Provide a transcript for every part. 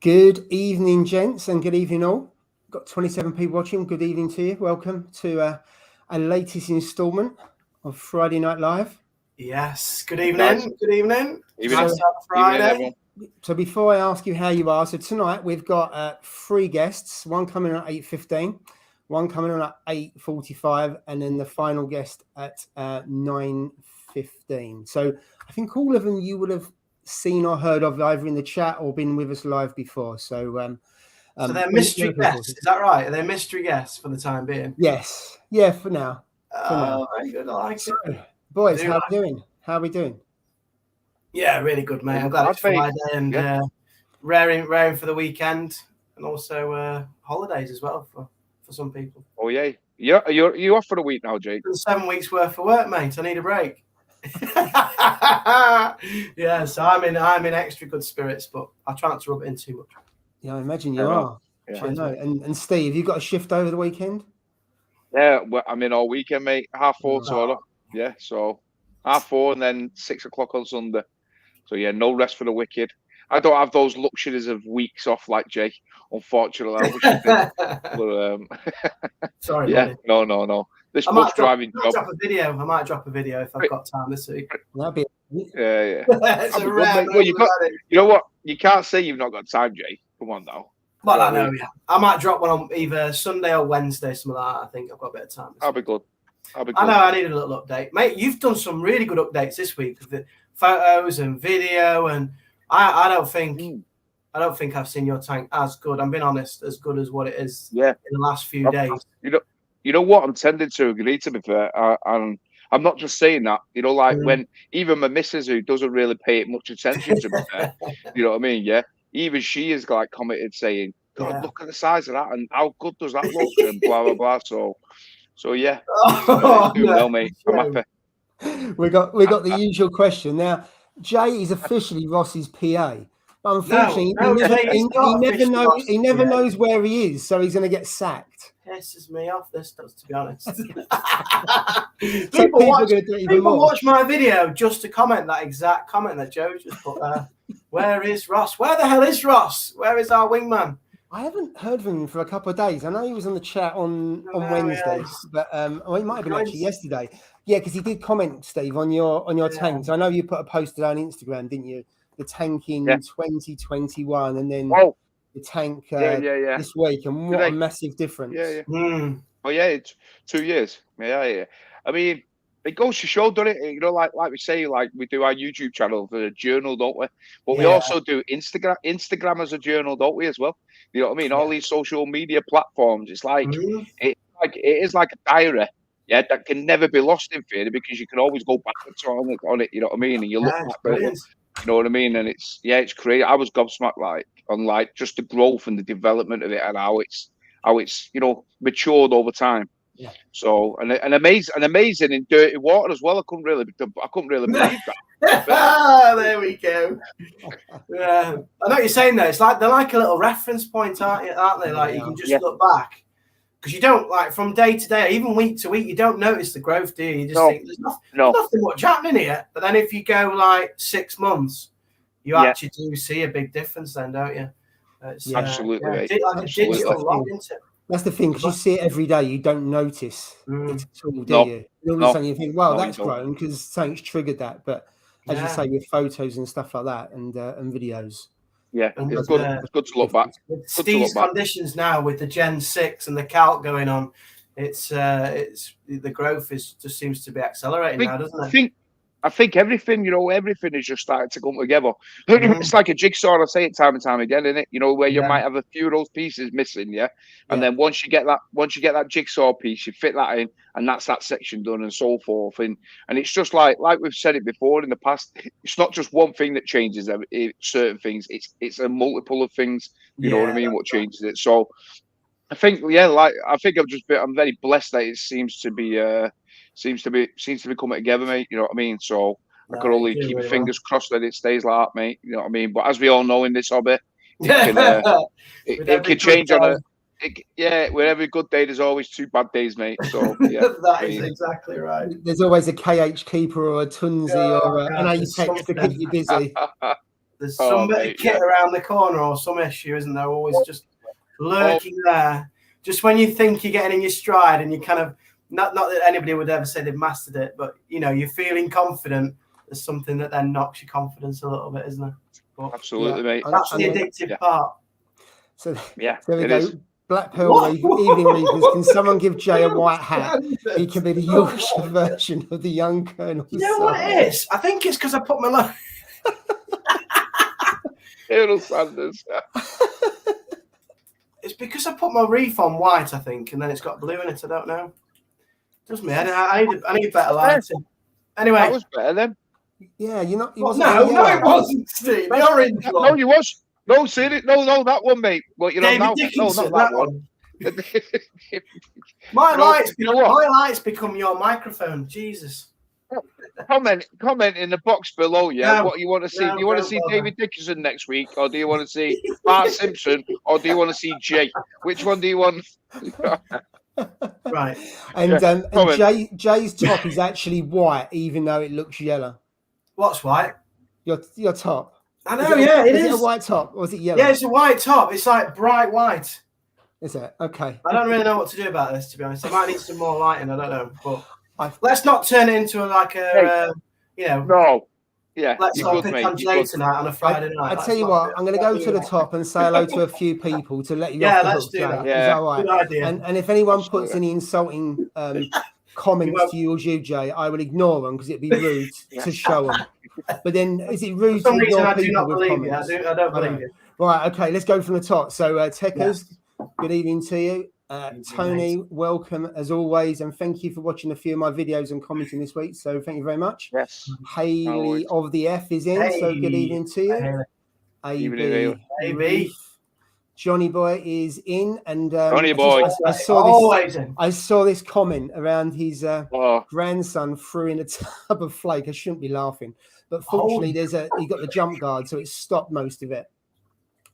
Good evening, gents, and good evening all. Got 27 people watching. Good evening to you. Welcome to a latest instalment of Friday Night Live. Yes. Good evening. Nice. Good evening. So, Friday. So before I ask you how you are, so tonight we've got 3 guests. One coming on at 8:15, one coming on at 8:45, and then the final guest at 9:15. So I think all of them you would have seen or heard of either in the chat or been with us live before. So they're mystery guests, is that right? Are they mystery guests for the time being? Yes. Yeah, for now. Very good. I like it. Boys, how are we doing? How are we doing? Yeah, really good, mate. I'm glad it's Friday and raring for the weekend, and also holidays as well for some people. Oh yeah, you're off for a week now, Jake. 7 weeks worth of work, mate. I need a break. Yeah, so I'm in extra good spirits, but I try not to rub it in too much. Yeah, I imagine you are. Yeah. I know. And Steve, you got a shift over the weekend? Yeah, well, I'm in all weekend, mate. 4:30 to yeah, so 4:30 and then 6 o'clock on Sunday. So yeah, no rest for the wicked. I don't have those luxuries of weeks off like Jake, unfortunately. I wish I did. But, sorry, yeah, buddy. No. This bus driving job. I might drop a video if I've got time this week. That'd be yeah. It's a rare well, you know what? You can't say you've not got time, Jake. Come on now. Well, I know, yeah. I might drop one on either Sunday or Wednesday, something like that. I think I've got a bit of time. I'll be good. I know I need a little update. Mate, you've done some really good updates this week with the photos and video, and I don't think I've seen your tank as good. I'm being honest, as good as what it is in the last few days. You know what? I'm tending to agree, to be fair. I'm not just saying that. You know, like when even my missus, who doesn't really pay it much attention, to be fair, you know what I mean? Yeah. Even she is like commented saying, God, look at the size of that and how good does that look and blah, blah, blah. So yeah. No, mate. I'm happy. We got the usual question. Now, Jay is officially Ross's PA. But unfortunately, he never knows where he is, so he's going to get sacked. Pisses me off, this does, to be honest. People watch my video just to comment that exact comment that Joe just put there. Where is Ross? Where the hell is Ross? Where is our wingman? I haven't heard from him for a couple of days. I know he was on the chat on Wednesdays, but it might have been actually yesterday. Yeah, because he did comment, Steve, on your tanks. I know you put a post on Instagram, didn't you? The tank in 2021, and then the tank this week, and what a massive difference! Oh yeah, it's 2 years. Yeah. I mean, it goes to show, doesn't it? You know, like we say, like we do our YouTube channel for a journal, don't we? But we also do Instagram as a journal, don't we, as well? You know what I mean? All these social media platforms. It's like it is like a diary. Yeah, that can never be lost in theory because you can always go back on it. You know what I mean? And you look back at it. You know what I mean? And it's crazy. I was gobsmacked on just the growth and the development of it and how it's matured over time. Yeah. So and amazing in dirty water as well. I couldn't really believe that. There we go. Yeah, I know what you're saying there. It's like they're like a little reference point, aren't they? Like you can just look back because you don't like from day to day, even week to week, you don't notice the growth, do you? You just think there's nothing much happening here. But then if you go like 6 months, you actually do see a big difference, then, don't you? It's, absolutely. Like a digital log, isn't it? That's the thing, because you see it every day, you don't notice it at all, do you? And all of a sudden you think, well, that's grown because something's triggered that. But as you say, with photos and stuff like that and videos. Yeah, it's good to look back. With Steve's conditions now with the Gen 6 and the calc going on, it's the growth just seems to be accelerating now, doesn't it? I think everything is just starting to come together. It's like a jigsaw. I say it time and time again, isn't it? You know, where you might have a few of those pieces missing, and then once you get that jigsaw piece, you fit that in, and that's that section done, and so forth. And it's just like we've said it before in the past. It's not just one thing that changes certain things. It's a multiple of things. You know what I mean? What changes it? So I think, I'm very blessed that it seems to be coming together, mate. You know what I mean? So I could only keep my fingers crossed that it stays like that, mate. You know what I mean? But as we all know in this hobby, it can change on with every good day, there's always 2 bad days, mate. So that is exactly right. There's always a KH keeper or a Tunzi or an Apex to keep you busy. There's some bit of kit around the corner or some issue, isn't there? Always just lurking there. Just when you think you're getting in your stride and you kind of, not that anybody would ever say they've mastered it, but, you know, you're feeling confident. There's something that then knocks your confidence a little bit, isn't there? But, absolutely, mate. That's the addictive part. So yeah, there we go. Black Pearl Evening Reefers. Can someone give Jay a white hat? He can be the Yorkshire version of the young Colonel. You know what it is? I think it's because I put my Colonel Sanders. It's because I put my reef on white, I think, and then it's got blue in it. I don't know. Does me? I need better lighting. Anyway, that was better then. Yeah, you're not. No, it wasn't, Steve. The orange one. No, you was. No, see it. No, that one, mate. Well, you know, David now, Dickinson, no, not that one. My lights become your microphone. Jesus. Comment in the box below. Yeah, No, what you want to see? no, Do you want to see David Dickinson next week, or do you want to see Bart Simpson, or do you want to see Jay? Which one do you want? Right. And Jay's top is actually white, even though it looks yellow. What's white? Your top. I know. It is. Is it a white top or is it yellow? Yeah, it's a white top. It's like bright white. Is it? Okay. I don't really know what to do about this, to be honest. I might need some more lighting. I don't know, but let's not turn it into like a, you know. No. Yeah. Let's not pick on Jay tonight on a Friday night. I tell you what, I'm going to go to the top and say hello to a few people to let you off the let's hook, do Jay. that. Yeah. Is that right? Good idea. And if anyone puts any insulting comments towards you, Jay, I will ignore them because it'd be rude to show them. But then, is it rude to ignore people with comments? I don't believe you. Right, okay, let's go from the top. So, Techers, good evening to you. Tony, welcome as always, and thank you for watching a few of my videos and commenting this week. So, thank you very much. Yes. Haley of the F is in, so good evening to you. AB. Johnny Boy is in, and Johnny Boy. I saw this comment around his grandson threw in a tub of flake. I shouldn't be laughing, but fortunately, he got the jump guard, so it stopped most of it.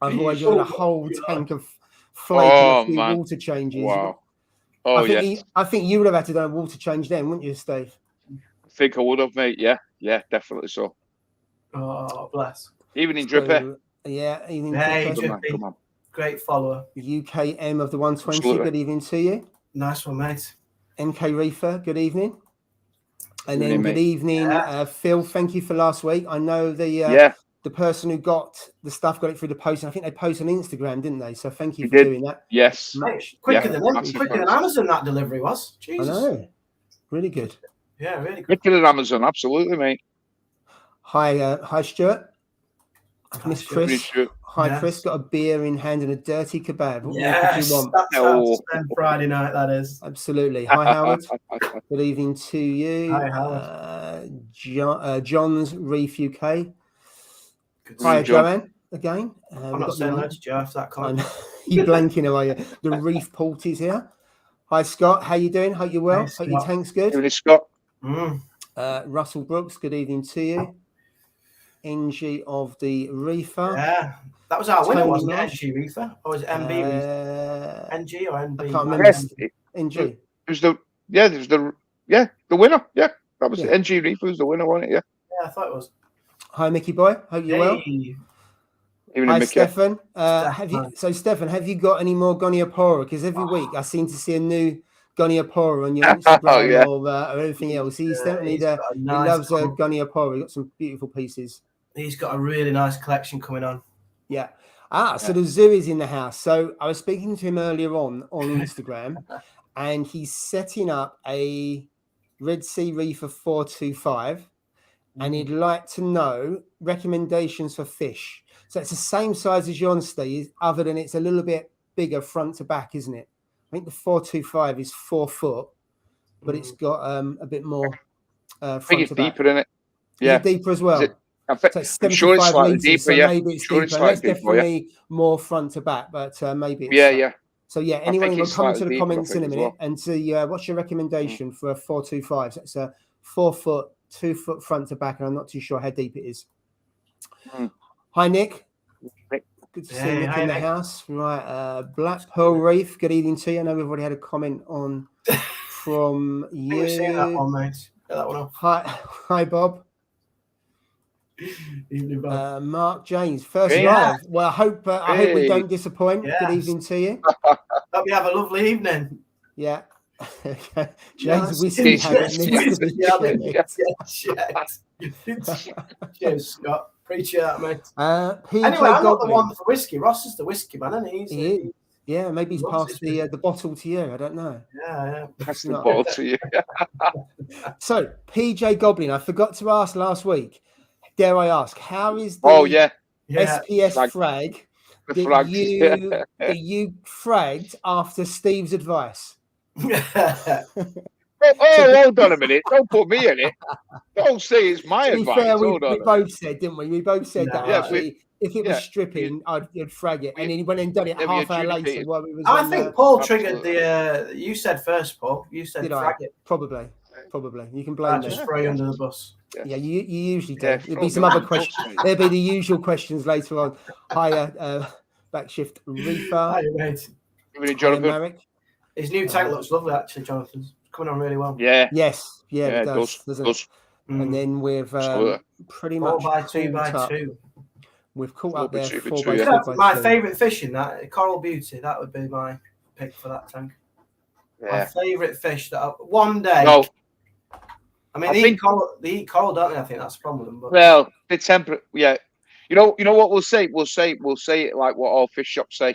Otherwise, you're in a whole tank of flake and a few water changes. Wow. I think you would have had to do a water change then, wouldn't you, Steve? I think I would have, mate. Yeah, definitely so. Oh, bless. Evening Dripper. Yeah, evening Dripper. Come on. Great follower. UKM of the 120. Absolutely. Good evening to you. Nice one, mate. MK Reefer, good evening. And then good evening, Phil. Thank you for last week. I know the person who got the stuff got it through the post, and I think they posted on Instagram, didn't they? So thank you for doing that. Yes. Quicker than Amazon that delivery was. Jesus. I know. Really good. Yeah, really good. Quicker than Amazon, absolutely, mate. Hi, Stuart. Miss Chris. Hi, Chris. Got a beer in hand and a dirty kebab. What more could you want? That's how to spend Friday night, that is. Absolutely. Hi, Howard. Good evening to you. Hi, Howard. John's Reef UK. Hi, Joanne. Again. I'm not saying hello to Joe after that comment. You're blanking away. The Reef Porties here. Hi, Scott. How you doing? Hope you're well. Hey, hope your tank's good. Evening, Scott. Russell Brooks. Good evening to you. NG of the Reefer. Yeah, that was our winner, wasn't it? NG Reefer, or was it MB Reefer? NG or NB? I can't remember. NG. Who's the winner? Yeah, that was NG Reefer. Was the winner, wasn't it? Yeah. Yeah, I thought it was. Hi, Mickey boy. Hope you're well. Hi, Stefan. Stefan, have you got any more Goniopora? Because every week I seem to see a new Goniopora on your Instagram or anything else. He's definitely he loves Goniopora. He's got some beautiful pieces. He's got a really nice collection coming on. Yeah. So the zoo is in the house. So I was speaking to him earlier on Instagram, and he's setting up a Red Sea Reefer 425, and he'd like to know recommendations for fish. So it's the same size as yours, Steve, other than it's a little bit bigger front to back, isn't it? I think the 425 is 4 foot, but it's got a bit more front I think it's to back. Deeper in it. Yeah, deeper as well. So I'm sure it's slightly deeper. So maybe it's deeper. That's definitely more front to back, but maybe it's So anyone will come to the comments in a minute and see what's your recommendation for a 425. So it's a 4 foot, 2 foot front to back, and I'm not too sure how deep it is. Hi, Nick. Good to see Nick in the house. Right, Black Pearl Reef. Good evening to you. I know we've already had a comment on from you. We've seen that one, mate. Get that one off. Hi, Bob. Evening, Bob. Mark James, first James. live. Well, I hope we Hey. don't disappoint. Yes. Good evening to you. Hope you have a lovely evening. Yeah. Yeah, Jay's whiskey habit Cheers. needs to be checked. Cheers, Scott. Appreciate that, mate. PJ Anyway, I'm not the Goblin. one for whiskey. Ross is the whiskey man, isn't he? He is. Yeah, maybe he's loves passed his the bottle to you. I don't know. Yeah. That's the not. bottle to you. So, PJ Goblin, I forgot to ask last week. Dare I ask, how is the SPS frag that you fragged after Steve's advice? Hold on a minute. Don't put me in it. Don't say it's my To be advice. fair, we Hold on. both said, didn't we? We both said that actually. If it was yeah, stripping, I'd frag it. And then he went and done it half hour later while we was I on, think Paul triggered the. You said first, Paul. You said frag it. Probably. You can blame me. Just throw you under the bus. Yeah, you usually do. Yeah, There'll be some other questions. There'll be the usual questions later on. Hiya, backshift reefer. Hiya, mate. Jonathan. His new tank looks lovely, actually, Jonathan's coming on really well. Yeah. Yes. Yeah, it does. Doesn't it? And then we've pretty much 4x2x2. We've caught up there. 4x2. My favourite fish in that, Coral Beauty, that would be my pick for that tank. Yeah. My favourite fish that one day. No. I mean, they eat coral, don't they? I think that's the problem. But... Well, the temper. Yeah. You know what we'll say? We'll say it like what all fish shops say.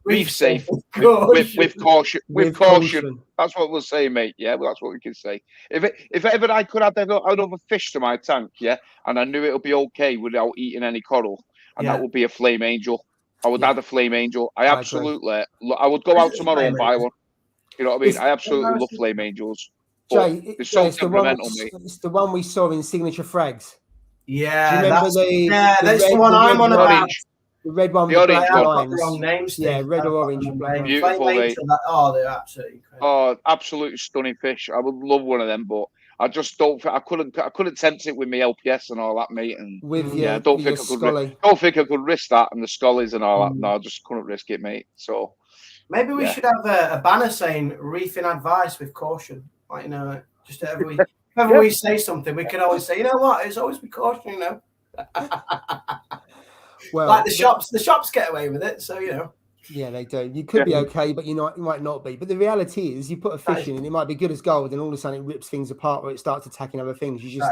Reef safe with caution. With caution. That's what we'll say, mate. Yeah, well, that's what we can say. If ever I could add another fish to my tank, yeah, and I knew it would be okay without eating any coral, and that would be a flame angel. I would add a flame angel. I would go out tomorrow and buy one. You know what I mean? I absolutely love flame angels. Jay, it's so temperamental, mate. It's the one we saw in Signature Frags. Yeah, do you remember that's the one I'm on about. The red one, the with orange black one. lines. Wrong names. Yeah, red or orange and black. Beautiful, mate. They're absolutely incredible. Oh, absolutely stunning fish. I would love one of them, but I just don't. I couldn't tempt it with my LPS and all that, mate. And I don't think I could risk that and the scullies and all that. No, I just couldn't risk it, mate. So maybe we should have a banner saying "reefing advice with caution." Like, just whenever we say something, we can always say, you know what, it's always with caution, Well, like the shops get away with it, so Yeah, they do. You could be okay, but you might not be. But the reality is, you put a fish in, and it might be good as gold, and all of a sudden it rips things apart, or it starts attacking other things. You just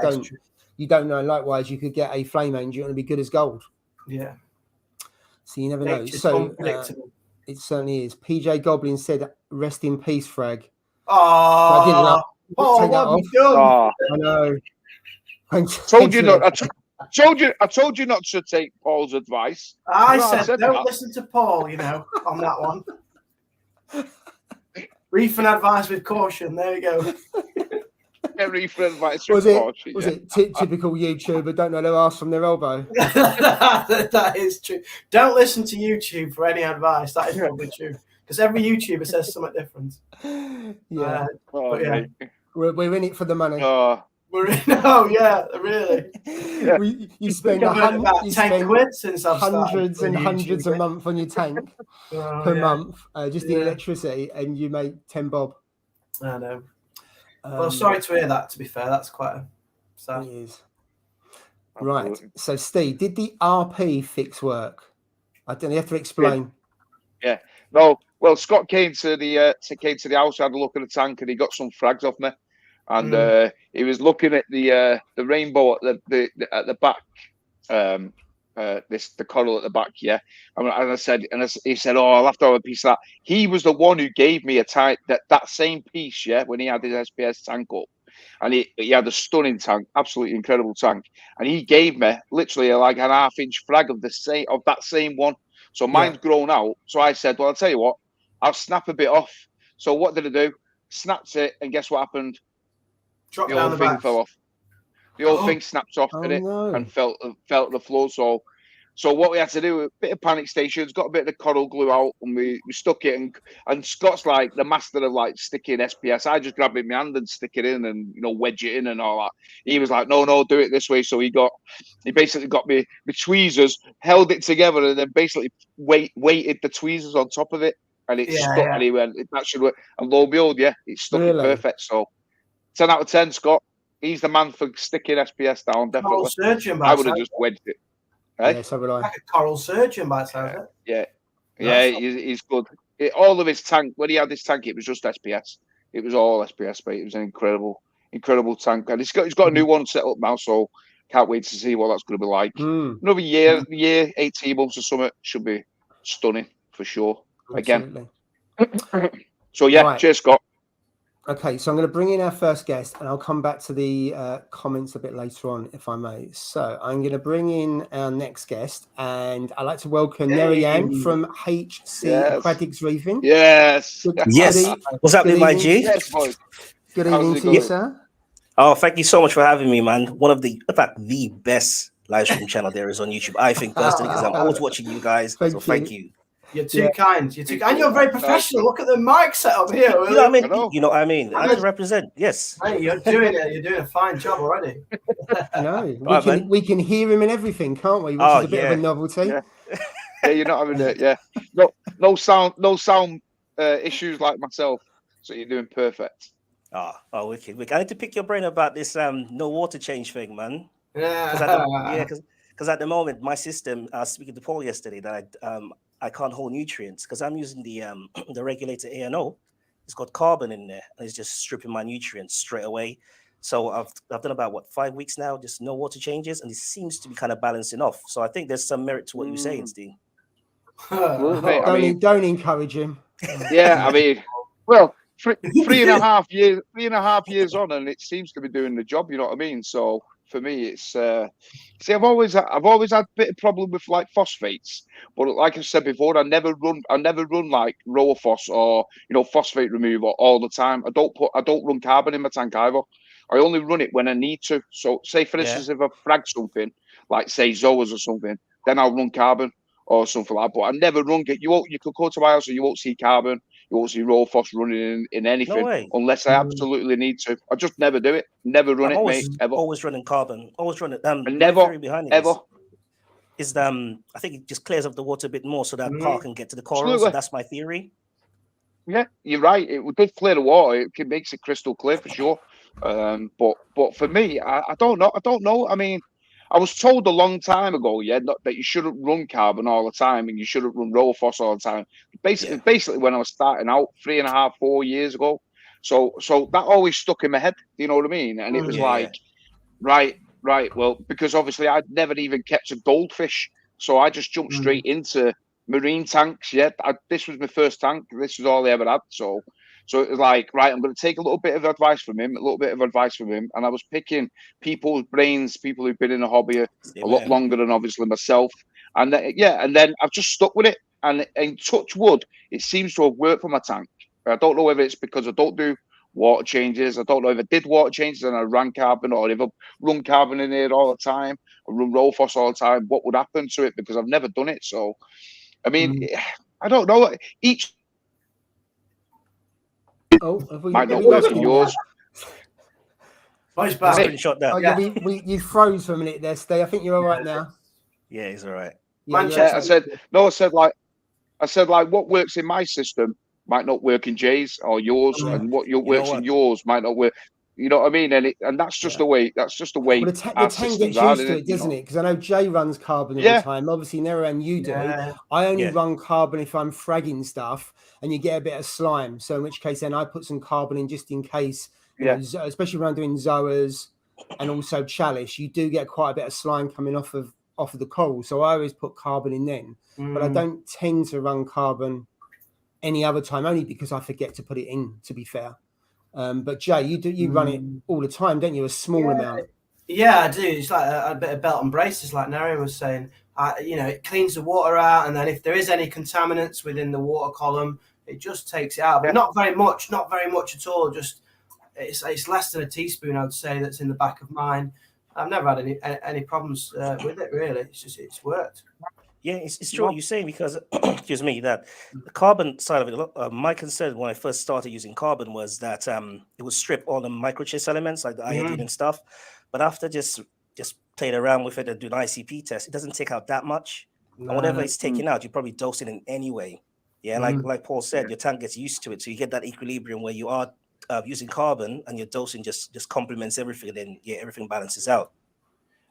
don't know. Likewise, you could get a flame angel and be good as gold. Yeah. So you never know. So it certainly is. PJ Goblin said, "Rest in peace, Frag." Oh, take that off. Oh. I know. I told you not to take Paul's advice. I said don't listen to Paul, on that one. Reefing advice with caution. There you go. Reefing advice with caution. Was it typical YouTuber? Don't know their ass from their elbow. That is true. Don't listen to YouTube for any advice. That is probably true. Because every YouTuber says something different. Yeah. We're in it for the money. Really. Yeah. You spend about 10 quid since I've hundreds and hundreds a month on your tank per month, just in electricity, and you make 10 bob. I know. Well, sorry to hear that. To be fair, that's quite sad. It is. Right. So, Steve, did the RP fix work? I don't know. You have to explain. Yeah. No. Well, Scott came to the house, had a look at the tank, and he got some frags off me. And he was looking at the rainbow at the back, the coral at the back, yeah. And he said, "Oh, I'll have to have a piece of that." He was the one who gave me that same piece, yeah, when he had his SPS tank up, and he had a stunning tank, absolutely incredible tank, and he gave me literally like an half-inch frag of that same one. So mine's grown out. So I said, "Well, I'll tell you what, I'll snap a bit off." So what did I do? Snapped it, and guess what happened? The whole thing fell off. The whole thing snapped off and fell to the floor. So what we had to do, a bit of panic stations, got a bit of the coral glue out, and we stuck it. And Scott's like the master of like sticking SPS. I just grab it in my hand and stick it in, and wedge it in and all that. He was like, no, do it this way. So he basically got me the tweezers, held it together, and then basically weighted the tweezers on top of it, and it stuck. Yeah. And he went, that should work. And lo and behold, it stuck it perfect. So 10 out of 10, Scott. He's the man for sticking SPS down. Definitely. Coral surgeon, I would have just wedged it. Hey? Yeah, so would I. Like a coral surgeon, by the sounds of it. Yeah. He's good. All of his tank, when he had this tank, it was just SPS. It was all SPS, but it was an incredible tank. And he's got a new one set up now, so can't wait to see what that's going to be like. Another year, 18 months or something should be stunning for sure. Absolutely. Again. So yeah, right. Cheers, Scott. Okay, so I'm going to bring in our first guest, and I'll come back to the comments a bit later on, if I may. So I'm going to bring in our next guest, and I'd like to welcome Marianne from HC Aquatics Reefing. Yes. What's up, my G? Yes, boy. Good evening to you, sir. Oh, thank you so much for having me, man. One of the, in fact, the best live stream channel there is on YouTube, I think, personally, because I'm always watching you guys. Thank you. You're too kind. And you're very professional. Look at the mic setup here. You know what I mean? I can represent. Yes. Hey, you're doing it. You're doing a fine job already. No, we can hear him and everything, can't we? Which is a bit of a novelty. Yeah, you're not having it. Yeah, no sound issues like myself. So you're doing perfect. Oh, wicked. I need to pick your brain about this no water change thing, man. Because at the moment, my system. I was speaking to Paul yesterday that I can't hold nutrients because I'm using the regulator ANO. It's got carbon in there, and it's just stripping my nutrients straight away. So I've done about 5 weeks now, just no water changes, and it seems to be kind of balancing off. So I think there's some merit to what you're saying, Steve. Don't encourage him. Yeah, I mean, well, three and a half years on, and it seems to be doing the job. You know what I mean? So for me, it's I've always had a bit of problem with like phosphates, but like I said before, I never run like rower phos or phosphate removal all the time. I don't run carbon in my tank either. I only run it when I need to. So say for instance, if I frag something like say zoas or something, then I'll run carbon or something like that. But I never run it. You could go to my house and you won't see carbon. You won't see raw phos running in anything unless I absolutely need to. I just never do it. Never run it, mate. Ever. Always running carbon. Always running. Never. Behind ever. Is I think it just clears up the water a bit more so that part can get to the coral. So that's my theory. Yeah, you're right. It does clear the water. It makes it crystal clear for sure. But for me, I don't know. I mean, I was told a long time ago, that you shouldn't run carbon all the time and you shouldn't run raw phos all the time. Basically, when I was starting out 3.5, 4 years ago, so that always stuck in my head. You know what I mean? And it was right. Well, because obviously I'd never even kept a goldfish, so I just jumped straight into marine tanks. This was my first tank. This was all I ever had. So it was like, right, I'm going to take a little bit of advice from him, and I was picking people's brains, people who've been in the hobby a lot longer than obviously myself, and then I've just stuck with it, and touch wood, it seems to have worked for my tank. I don't know whether it's because I don't do water changes. I don't know if I did water changes and I ran carbon, or if I run carbon in here all the time, or run raw phos all the time, what would happen to it, because I've never done it. So, I mean, I don't know. Each might not work in yours. Nice back. Shot down. You froze for a minute there, Steve. I think you're all right now. Yeah, he's all right. I said what works in my system might not work in Jay's or yours, and what works in yours might not work. You know what I mean? And that's just the way. That's just the way. Well, the tank gets used to it, doesn't it? Because I know Jay runs carbon all the time. Obviously, Marianne, you do. I only run carbon if I'm fragging stuff, and you get a bit of slime. So in which case, then I put some carbon in just in case. You know, especially when I'm doing zoas and also chalice, you do get quite a bit of slime coming off of the coral. So I always put carbon in then, but I don't tend to run carbon any other time, only because I forget to put it in, to be fair. But Jay, you run it all the time, don't you? A small amount. Yeah, I do. It's like a bit of belt and braces, like Marianne was saying. It cleans the water out, and then if there is any contaminants within the water column, it just takes it out. But not very much at all. Just it's less than a teaspoon, I would say, that's in the back of mine. I've never had any problems with it, really. It's worked. Yeah, it's true what you're saying, because excuse me, that the carbon side of it. My concern when I first started using carbon was that it would strip all the microtrace elements like the iodine and stuff. But after just playing around with it and doing an ICP test, it doesn't take out that much. And whatever it's taking out, you probably dose it in anyway. Yeah, like Paul said, your tank gets used to it, so you get that equilibrium where you are using carbon and your dosing just complements everything, then everything balances out.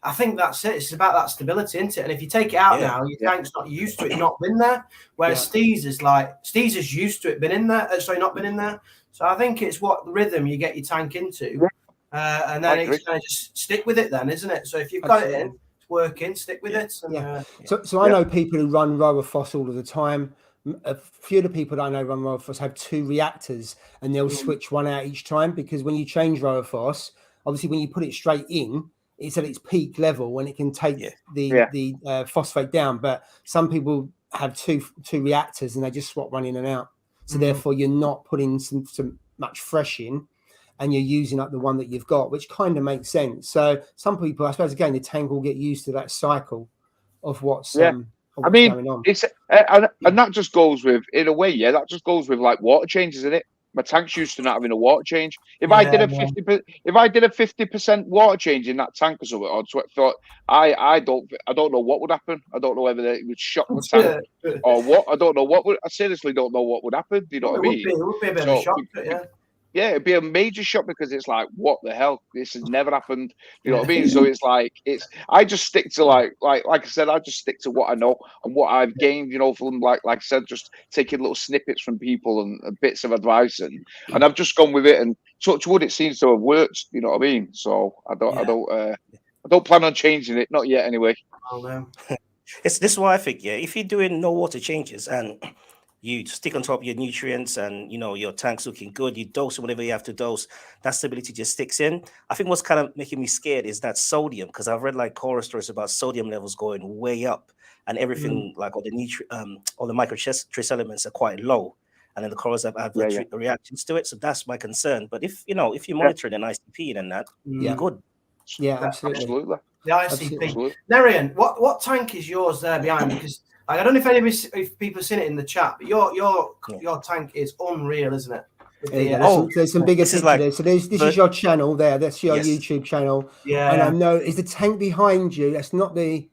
I think that's it. It's about that stability, isn't it? And if you take it out now, your tank's not used to it, not been there. Whereas Steve's is used to it, been in there. Not been in there. So I think it's what rhythm you get your tank into, and then it's going to just stick with it, then, isn't it? So if you've got it in, it's working, stick with it. And, So I know people who run rower FOSS all of the time. A few of the people that I know run rower FOSS have 2 reactors, and they'll switch one out each time, because when you change rower FOSS, obviously when you put it straight in, it's at its peak level when it can take the phosphate down. But some people have two reactors and they just swap one in and out. So therefore you're not putting some much fresh in, and you're using up the one that you've got, which kind of makes sense. So some people, I suppose, again, the tank will get used to that cycle of what's going on. It's and that just goes with, in a way, that just goes with like water changes, isn't it? My tank's used to not having a water change. If I did a 50% water change in that tank or something, I don't know what would happen. I don't know whether it would shock the tank or what. I don't know what would. I seriously don't know what would happen. Do you know what I mean? It would be a bit of a shock, yeah, it'd be a major shock, because it's like, what the hell? This has never happened. You know what I mean? So it's like, I just stick to like I said, I just stick to what I know and what I've gained, from like I said, just taking little snippets from people and bits of advice, and I've just gone with it, and touch wood, it seems to have worked. You know what I mean? So I don't plan on changing it, not yet anyway. Oh no. This is why I think, if you're doing no water changes and you stick on top of your nutrients, and your tank's looking good, you dose whatever you have to dose, that stability just sticks in. I think what's kind of making me scared is that sodium, because I've read like horror stories about sodium levels going way up, and everything like all the micro trace elements are quite low, and then the corals have reactions to it. So that's my concern. But if you're monitoring an ICP and that, you're good. Yeah, absolutely. The ICP. Marianne, what tank is yours there behind? Because I don't know if people have seen it in the chat, but your tank is unreal, isn't it? There's some bigger picture there. So this is your channel there. That's your YouTube channel. Yeah. And I know, is the tank behind you? That's not the.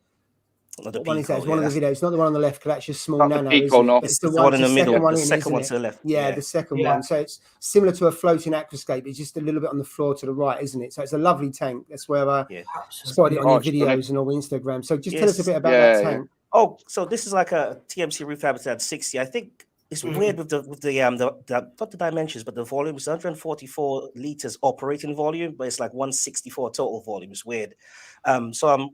What one is that? It's one of the videos. It's not the one on the left, because that's just small nano. It's the one in the middle. The second one to the left. Yeah, the second one. So it's similar to a floating aquascape. It's just a little bit on the floor to the right, isn't it? So it's a lovely tank. That's where I spotted it on your videos and on Instagram. So just tell us a bit about that tank. Oh, so this is like a TMC Reef Habitat 60. I think it's weird with the not the dimensions, but the volume. It's 144 liters operating volume, but it's like 164 total volume. It's weird. So I'm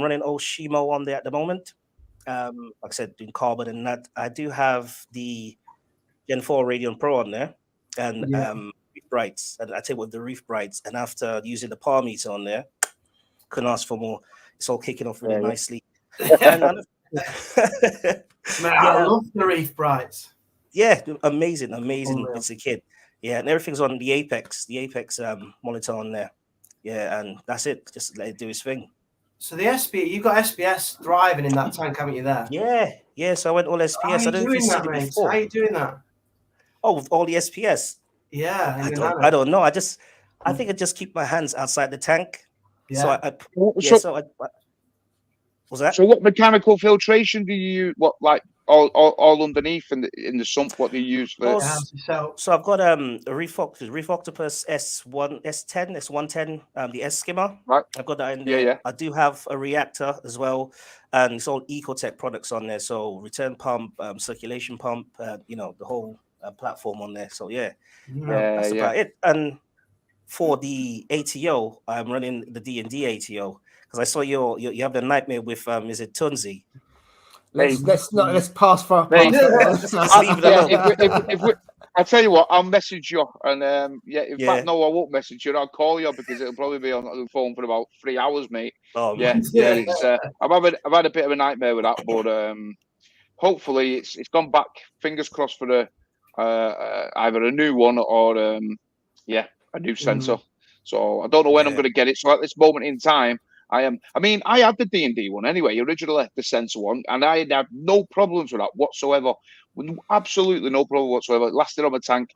running old Shimo on there at the moment. Like I said, doing carbon and that. I do have the Gen 4 Radiant Pro on there, and Reef Brights. And I tell you what, the Reef Brights. And after using the palm meter on there, couldn't ask for more. It's all kicking off really nicely. I love the Reef Brights. Yeah, amazing. It's a kid. Yeah, and everything's on the Apex monitor on there. Yeah, and that's it. Just let it do its thing. So the SPS, you've got SPS thriving in that tank, haven't you? There. Yeah. So I went all SPS. How are you doing that? Oh, all the SPS. Yeah, I don't know. I think I just keep my hands outside the tank. Yeah. So what mechanical filtration do you use? What, like all underneath in the sump? What do you use for? So I've got a Reef Octopus S110, the S skimmer. Right. I've got that in there. Yeah. I do have a reactor as well, and it's all Ecotech products on there. So return pump, circulation pump, the whole platform on there. So that's about it. And for the ATO, I'm running the D&D ATO. Because I saw you have the nightmare with is it Tunzi? Let's pass for. Let's leave it alone. I'll tell you what, I'll message you, and in fact, no, I won't message you. I'll call you because it'll probably be on the phone for about 3 hours, mate. Oh, It's, I've had a bit of a nightmare with that, but hopefully it's gone back. Fingers crossed for either a new one or a new sensor. So I don't know when I'm going to get it. So at this moment in time, I had the D&D one anyway, originally the sensor one, and I had no problems with that whatsoever. Absolutely no problem whatsoever. It lasted on my tank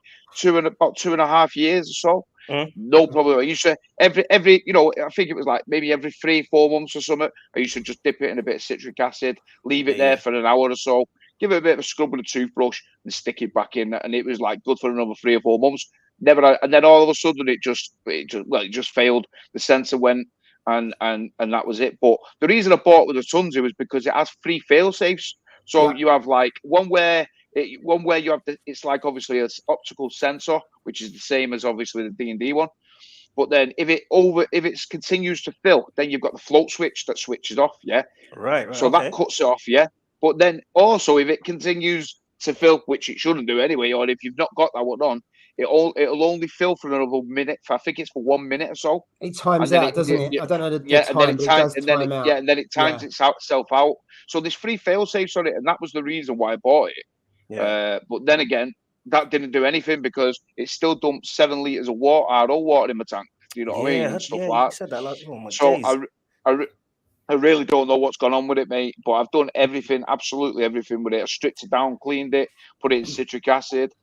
about 2.5 years or so. No problem. I used to every I think it was like maybe every 3-4 months or something. I used to just dip it in a bit of citric acid, leave it there for an hour or so, give it a bit of a scrub with a toothbrush, and stick it back in, and it was like good for another 3 or 4 months. and then all of a sudden it just failed. The sensor went, and that was it. But the reason I bought with the Sunzi was because it has 3 fail safes. So you have like one where you have it's like obviously an optical sensor, which is the same as obviously the D&D one. But then if it continues to fill, then you've got the float switch that switches off. Yeah. Right. So that cuts it off. Yeah. But then also if it continues to fill, which it shouldn't do anyway, or if you've not got that one on, it'll only fill for another minute. I think it's for 1 minute or so. It times out, doesn't it? I don't know the time, but it does time out. Yeah, and then it times itself out. So there's 3 fail safes on it, and that was the reason why I bought it. Yeah. But then again, that didn't do anything because it still dumped 7 liters of water, RO water in my tank. Do you know what I mean? And stuff like said that. Like, oh my so days. I really don't know what's gone on with it, mate. But I've done everything, absolutely everything with it. I stripped it down, cleaned it, put it in citric acid,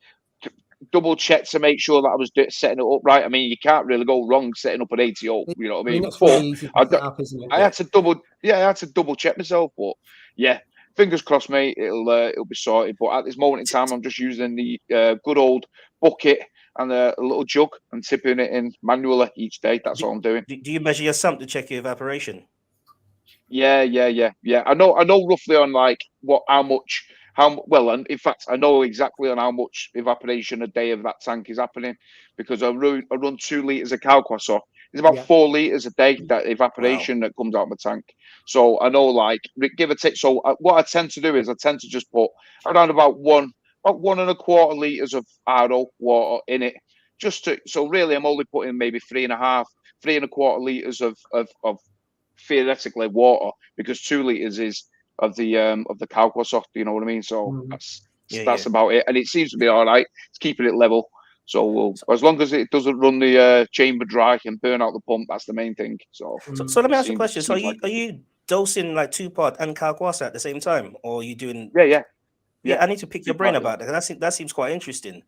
double checked to make sure that I was setting it up right. I mean, you can't really go wrong setting up an ATO. You know what I mean? That's really easy to set up, isn't it? I had to double check myself, but yeah. Fingers crossed, mate. It'll be sorted. But at this moment in time, I'm just using the good old bucket and a little jug and tipping it in manually each day. That's all I'm doing. Do you measure your sump to check your evaporation? Yeah. I know roughly on like and in fact, I know exactly on how much evaporation a day of that tank is happening because I run 2 liters of Calquasser. It's about 4 liters a day, that evaporation that comes out of my tank. So I know, like, give or take. So what I tend to do is I tend to just put around about 1.25 liters of RO water in it. So really, I'm only putting maybe 3.25 liters of theoretically water because 2 liters is of the Calquasser. You know what I mean? So that's about it, and it seems to be all right. It's keeping it level. So as long as it doesn't run the chamber dry and burn out the pump, that's the main thing. So let me ask you a question. So are you dosing like 2-part and Calquasser at the same time, or are you doing? Yeah. I need to pick your brain about that. That seems quite interesting.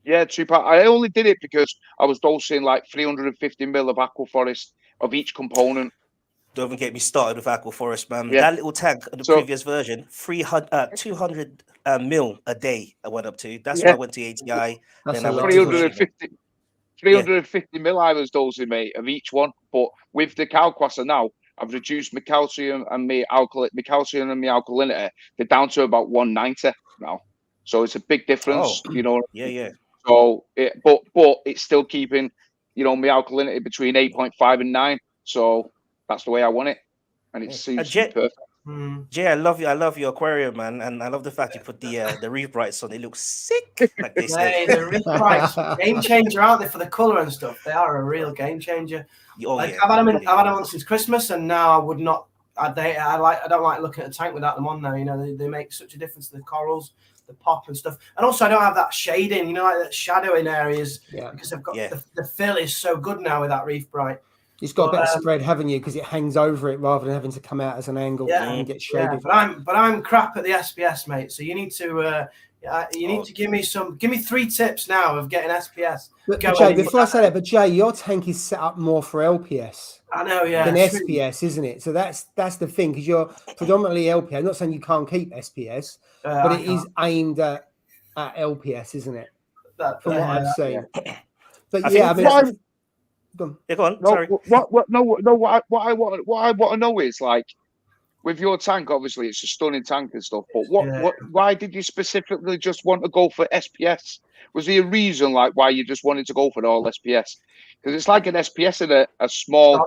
Yeah, 2-part. I only did it because I was dosing like 350 ml of Aquaforest of each component. Don't even get me started with Aquaforest, man. That little tank in the previous version, 200 mil a day I went up to. That's why I went to ATI. That's then 350 mil I was dosing, mate, of each one. But with the Calquasser now, I've reduced my calcium and my alkalinity. They're down to about 190 now. So it's a big difference, you know. Yeah. So but it's still keeping, you know, my alkalinity between 8.5 and 9. So that's the way I want it, and it seems perfect. Jay, I love your aquarium, man, and I love the fact you put the reef brights on. They look sick, like they say. The reef brights, game changer, aren't they, for the color and stuff? They are a real game changer. I've had them on since Christmas, and now I would not. I don't like looking at a tank without them on there. You know, they make such a difference to the corals, the pop and stuff, and also I don't have that shading. You know, like that shadowing areas because I've got the fill is so good now with that reef bright. It's got a better spread, haven't you? Because it hangs over it rather than having to come out as an angle and get shaded. Yeah, but I'm crap at the SPS, mate. So you need to give me 3 tips now of getting SPS. But Jay, before I say that, Jay, your tank is set up more for LPS. I know, than SPS, isn't it? So that's the thing, because you're predominantly LPS. I'm not saying you can't keep SPS, but it is aimed at LPS, isn't it? From what I've seen. But I mean. Go on. No, sorry. What I want to know is, like, with your tank, obviously it's a stunning tank and stuff. But why did you specifically just want to go for SPS? Was there a reason, like, why you just wanted to go for all SPS? Because it's like an SPS in a small,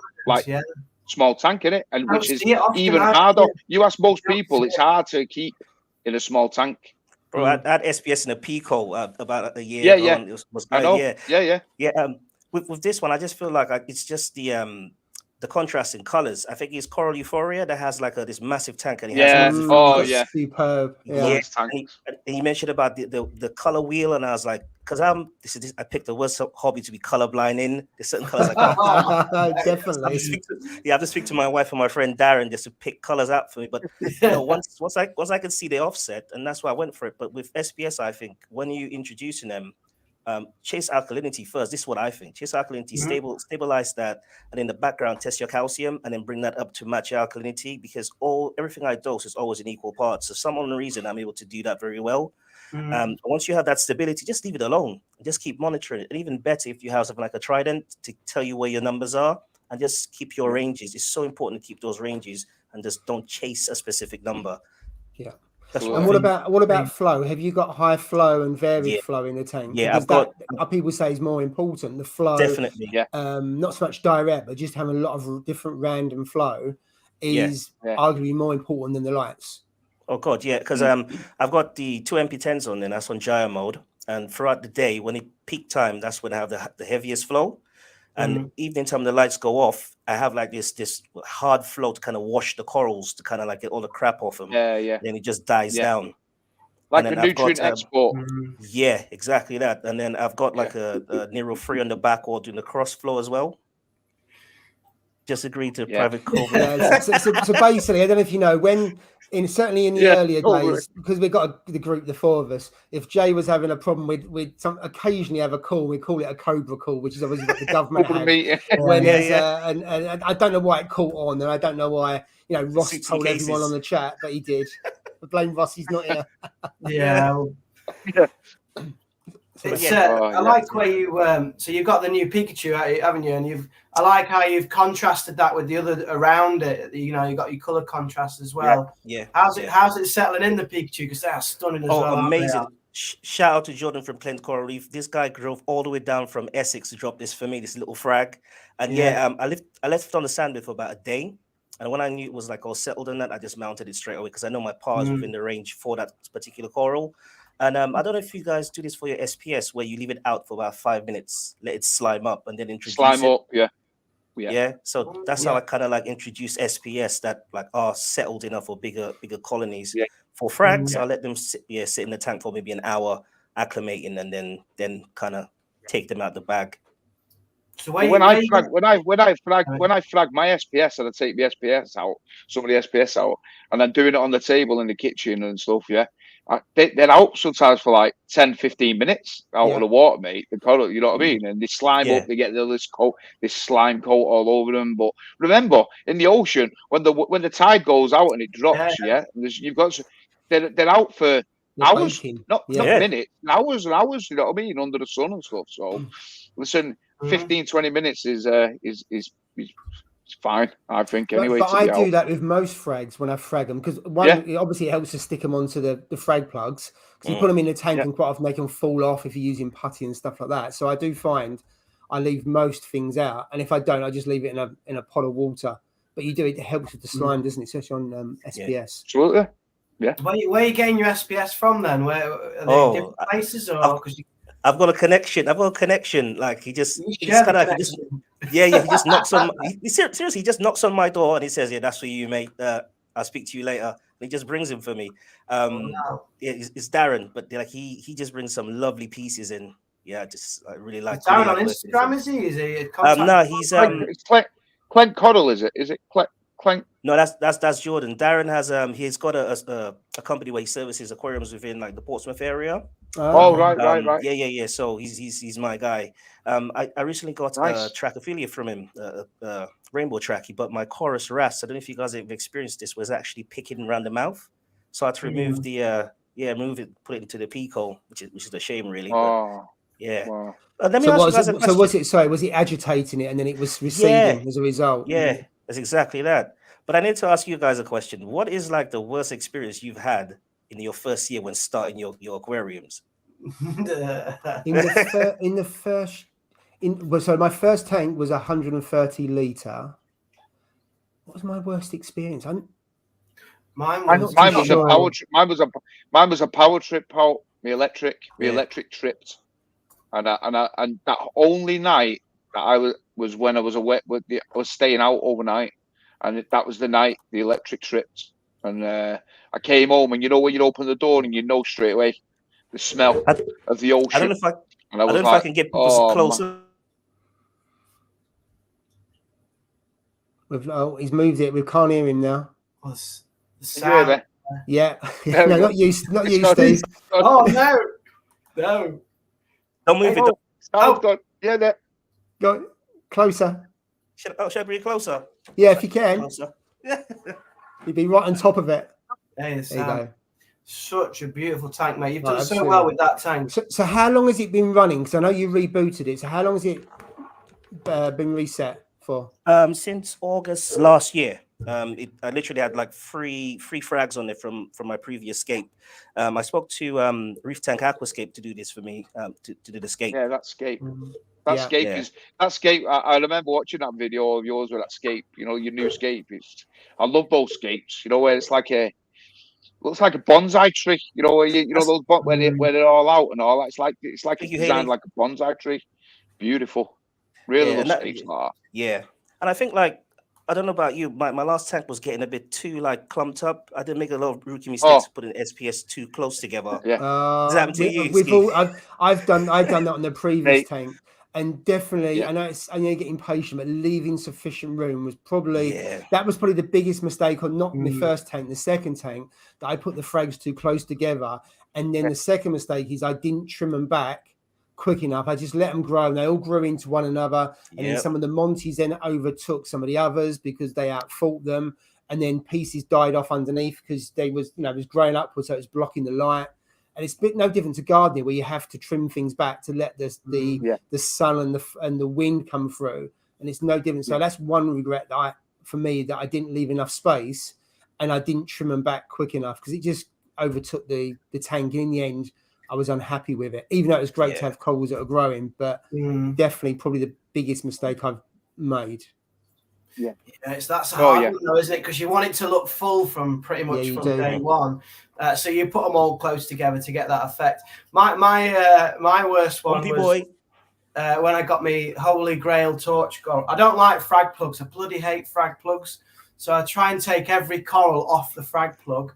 small tank, in it, and which is even harder. You ask most people, it's hard to keep in a small tank. Bro, I had SPS in a Pico about a year ago. And it was I know. Yeah. With this one, I just feel like it's just the contrast in colors. I think it's Coral Euphoria that has like this massive tank, and has superb. And you mentioned about the color wheel, and I was like, because I picked the worst hobby to be colorblind in. There's certain colors like definitely. I have to speak to my wife and my friend Darren just to pick colors out for me. But once I could see the offset, and that's why I went for it. But with SPS, I think when you introducing them, chase alkalinity first. This is what I think. Chase alkalinity, stabilize that, and in the background test your calcium, and then bring that up to match your alkalinity. Because everything I dose is always in equal parts. So some reason I'm able to do that very well. Once you have that stability, just leave it alone. Just keep monitoring it. And even better if you have something like a trident to tell you where your numbers are, and just keep your ranges. It's so important to keep those ranges and just don't chase a specific number. Yeah. That's And what about flow? Have you got high flow and varied flow in the tank? Yeah, because that people say is more important. The flow, definitely. Yeah. Not so much direct, but just having a lot of different random flow is arguably more important than the lights. Oh God, yeah, because I've got the 2 MP10s on, and that's on gyro mode. And throughout the day, when it peak time, that's when I have the heaviest flow. And evening time, the lights go off. I have like this hard flow to kind of wash the corals, to kind of like get all the crap off them. Yeah. Then it just dies down. Like a nutrient export. Yeah, exactly that. And then I've got like a Nero 3 on the back wall doing the cross flow as well. Just agreed to private call. So basically, I don't know if you know, certainly in the earlier days, because we've got the group, the 4 of us, if Jay was having a problem with occasionally have a call, we call it a Cobra call, which is obviously what the government has. And I don't know why it caught on, and I don't know why, Ross told everyone on the chat, but he did. I blame Ross, he's not here. I like where you so you've got the new Pikachu, haven't you? And I like how you've contrasted that with the other around it. You got your color contrast as well. Yeah. How's it settling in the Pikachu? Because they're stunning as well. Oh, amazing! Shout out to Jordan from Plent Coral Reef. This guy drove all the way down from Essex to drop this for me, this little frag. And I left it on the sand bed for about a day. And when I knew it was like all settled in that, I just mounted it straight away because I know my paw is within the range for that particular coral. And I don't know if you guys do this for your SPS, where you leave it out for about 5 minutes, let it slime up, and then introduce it. Yeah. So that's how I kind of like introduce SPS that like are settled enough for bigger colonies. For frags, I'll let them sit in the tank for maybe an hour, acclimating, and then kind of take them out the bag. So when I flag my SPS, and I take the SPS out, some of the SPS out, and I'm doing it on the table in the kitchen and stuff. They're out sometimes for like 10-15 minutes out of the water, mate. The coral, you know what I mean? And they slime up, they get this slime coat all over them. But remember, in the ocean, when the tide goes out and it drops, they're out for hours, not minutes, hours and hours. You know what I mean? Under the sun and stuff. So listen, 15-20 minutes is fine, I think. Anyway, but I do that with most frags when I frag them, because obviously it helps to stick them onto the frag plugs, because you put them in the tank and quite often they can fall off if you're using putty and stuff like that. So I do find I leave most things out, and if I don't, I just leave it in a pot of water. But you do it helps with the slime, doesn't it? Especially on SPS. Absolutely. Yeah. Where are you getting your SPS from then? Where are they different places, or because I've got a connection. Like he just knocks on. Seriously, he just knocks on my door and he says, "Yeah, that's for you, mate. I'll speak to you later." And he just brings him for me. It's Darren, but like he just brings some lovely pieces in. Yeah, I really like. Darren on Instagram, is he? Is he? No, he's It's Clent Coddle, is it? Is it Clent? No, that's Jordan. Darren has he's got a company where he services aquariums within like the Portsmouth area. Right. Yeah. So he's my guy. I recently got a track affiliate from him, Rainbow Track. He bought my chorus wrasse. I don't know if you guys have experienced this. Was actually picking around the mouth, so I had to remove put it into the pico, which is a shame, really. But, Wow. Let me ask you guys a question. Was it agitating it and then it was receding as a result? Yeah, that's exactly that. But I need to ask you guys a question. What is like the worst experience you've had in your first year when starting your aquariums? So my first tank was 130 litre. What was my worst experience? Mine was a power trip out. The electric tripped, and that only night that I was when I was away. I was staying out overnight, and that was the night the electric tripped. And I came home, and when you open the door and you know straight away the smell of the ocean. I don't know if I can get people closer. He's moved it. We can't hear him now. What's the sound? Yeah. No, not you, Steve. Oh no. Don't move it. Yeah, there. Go closer. Should I bring it closer? Yeah, if you can. Closer. You'd be right on top of it. There you go. Such a beautiful tank, mate. You've done so well with that tank. So how long has it been running? Because I know you rebooted it. So how long has it been reset for? Since August last year. I literally had like three frags on it from my previous scape. I spoke to Reef Tank Aquascape to do this for me, to do the scape. Yeah, that scape. That scape is that scape. I remember watching that video of yours with that scape. You know, your new scape. I love those scapes. You know, where it's like looks like a bonsai tree. You know, where those when they're all out and all that. It's like it's designed like a bonsai tree. Beautiful. Really love scapes like that. Yeah, and I think like, I don't know about you, my last tank was getting a bit too like clumped up. I did make a lot of rookie mistakes putting SPS too close together. Yeah, does that happen to you? I've done that on the previous tank, and definitely I know you're getting patient, but leaving sufficient room was probably the biggest mistake on not the first tank, the second tank, that I put the frags too close together, and then the second mistake is I didn't trim them back quick enough. I just let them grow, and they all grew into one another, and then some of the Monties then overtook some of the others because they outfought them, and then pieces died off underneath because they was it was growing upwards, so it was blocking the light. And it's a bit no different to gardening, where you have to trim things back to let the sun and the wind come through, and it's no different. So that's one regret that I didn't leave enough space, and I didn't trim them back quick enough because it just overtook the tank. And in the end, I was unhappy with it, even though it was great to have corals that are growing, but definitely probably the biggest mistake I've made. Yeah, that's a hard one though, isn't it? Because you want it to look full from pretty much from day one. So you put them all close together to get that effect. My worst one was when I got me Holy Grail torch coral. I don't like frag plugs. I bloody hate frag plugs. So I try and take every coral off the frag plug.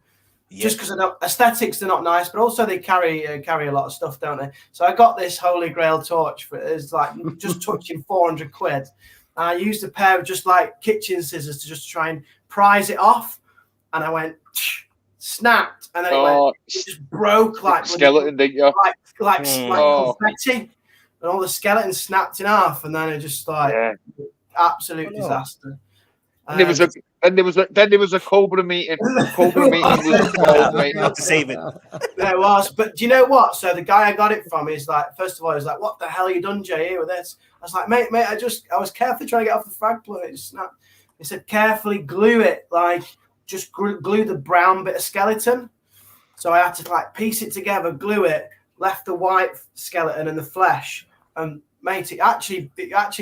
Just because aesthetics, they're not nice, but also they carry a lot of stuff, don't they? So I got this Holy Grail torch it's like just touching 400 quid. And I used a pair of just like kitchen scissors to just try and prise it off, and I went snapped, and then it just broke like skeleton, didn't you? Like confetti, and all the skeleton snapped in half, and then it just absolute disaster. Then there was a Cobra meeting. Cobra meeting was called, mate. To save it. There was, but do you know what? So the guy I got it from is like, first of all, he's like, "What the hell you done, Jay, here with this?" I was like, "Mate, I was carefully trying to get off the frag plug. It just snapped." He said, "Carefully glue it, like just glue the brown bit of skeleton." So I had to like piece it together, glue it, left the white skeleton and the flesh, and mate, it actually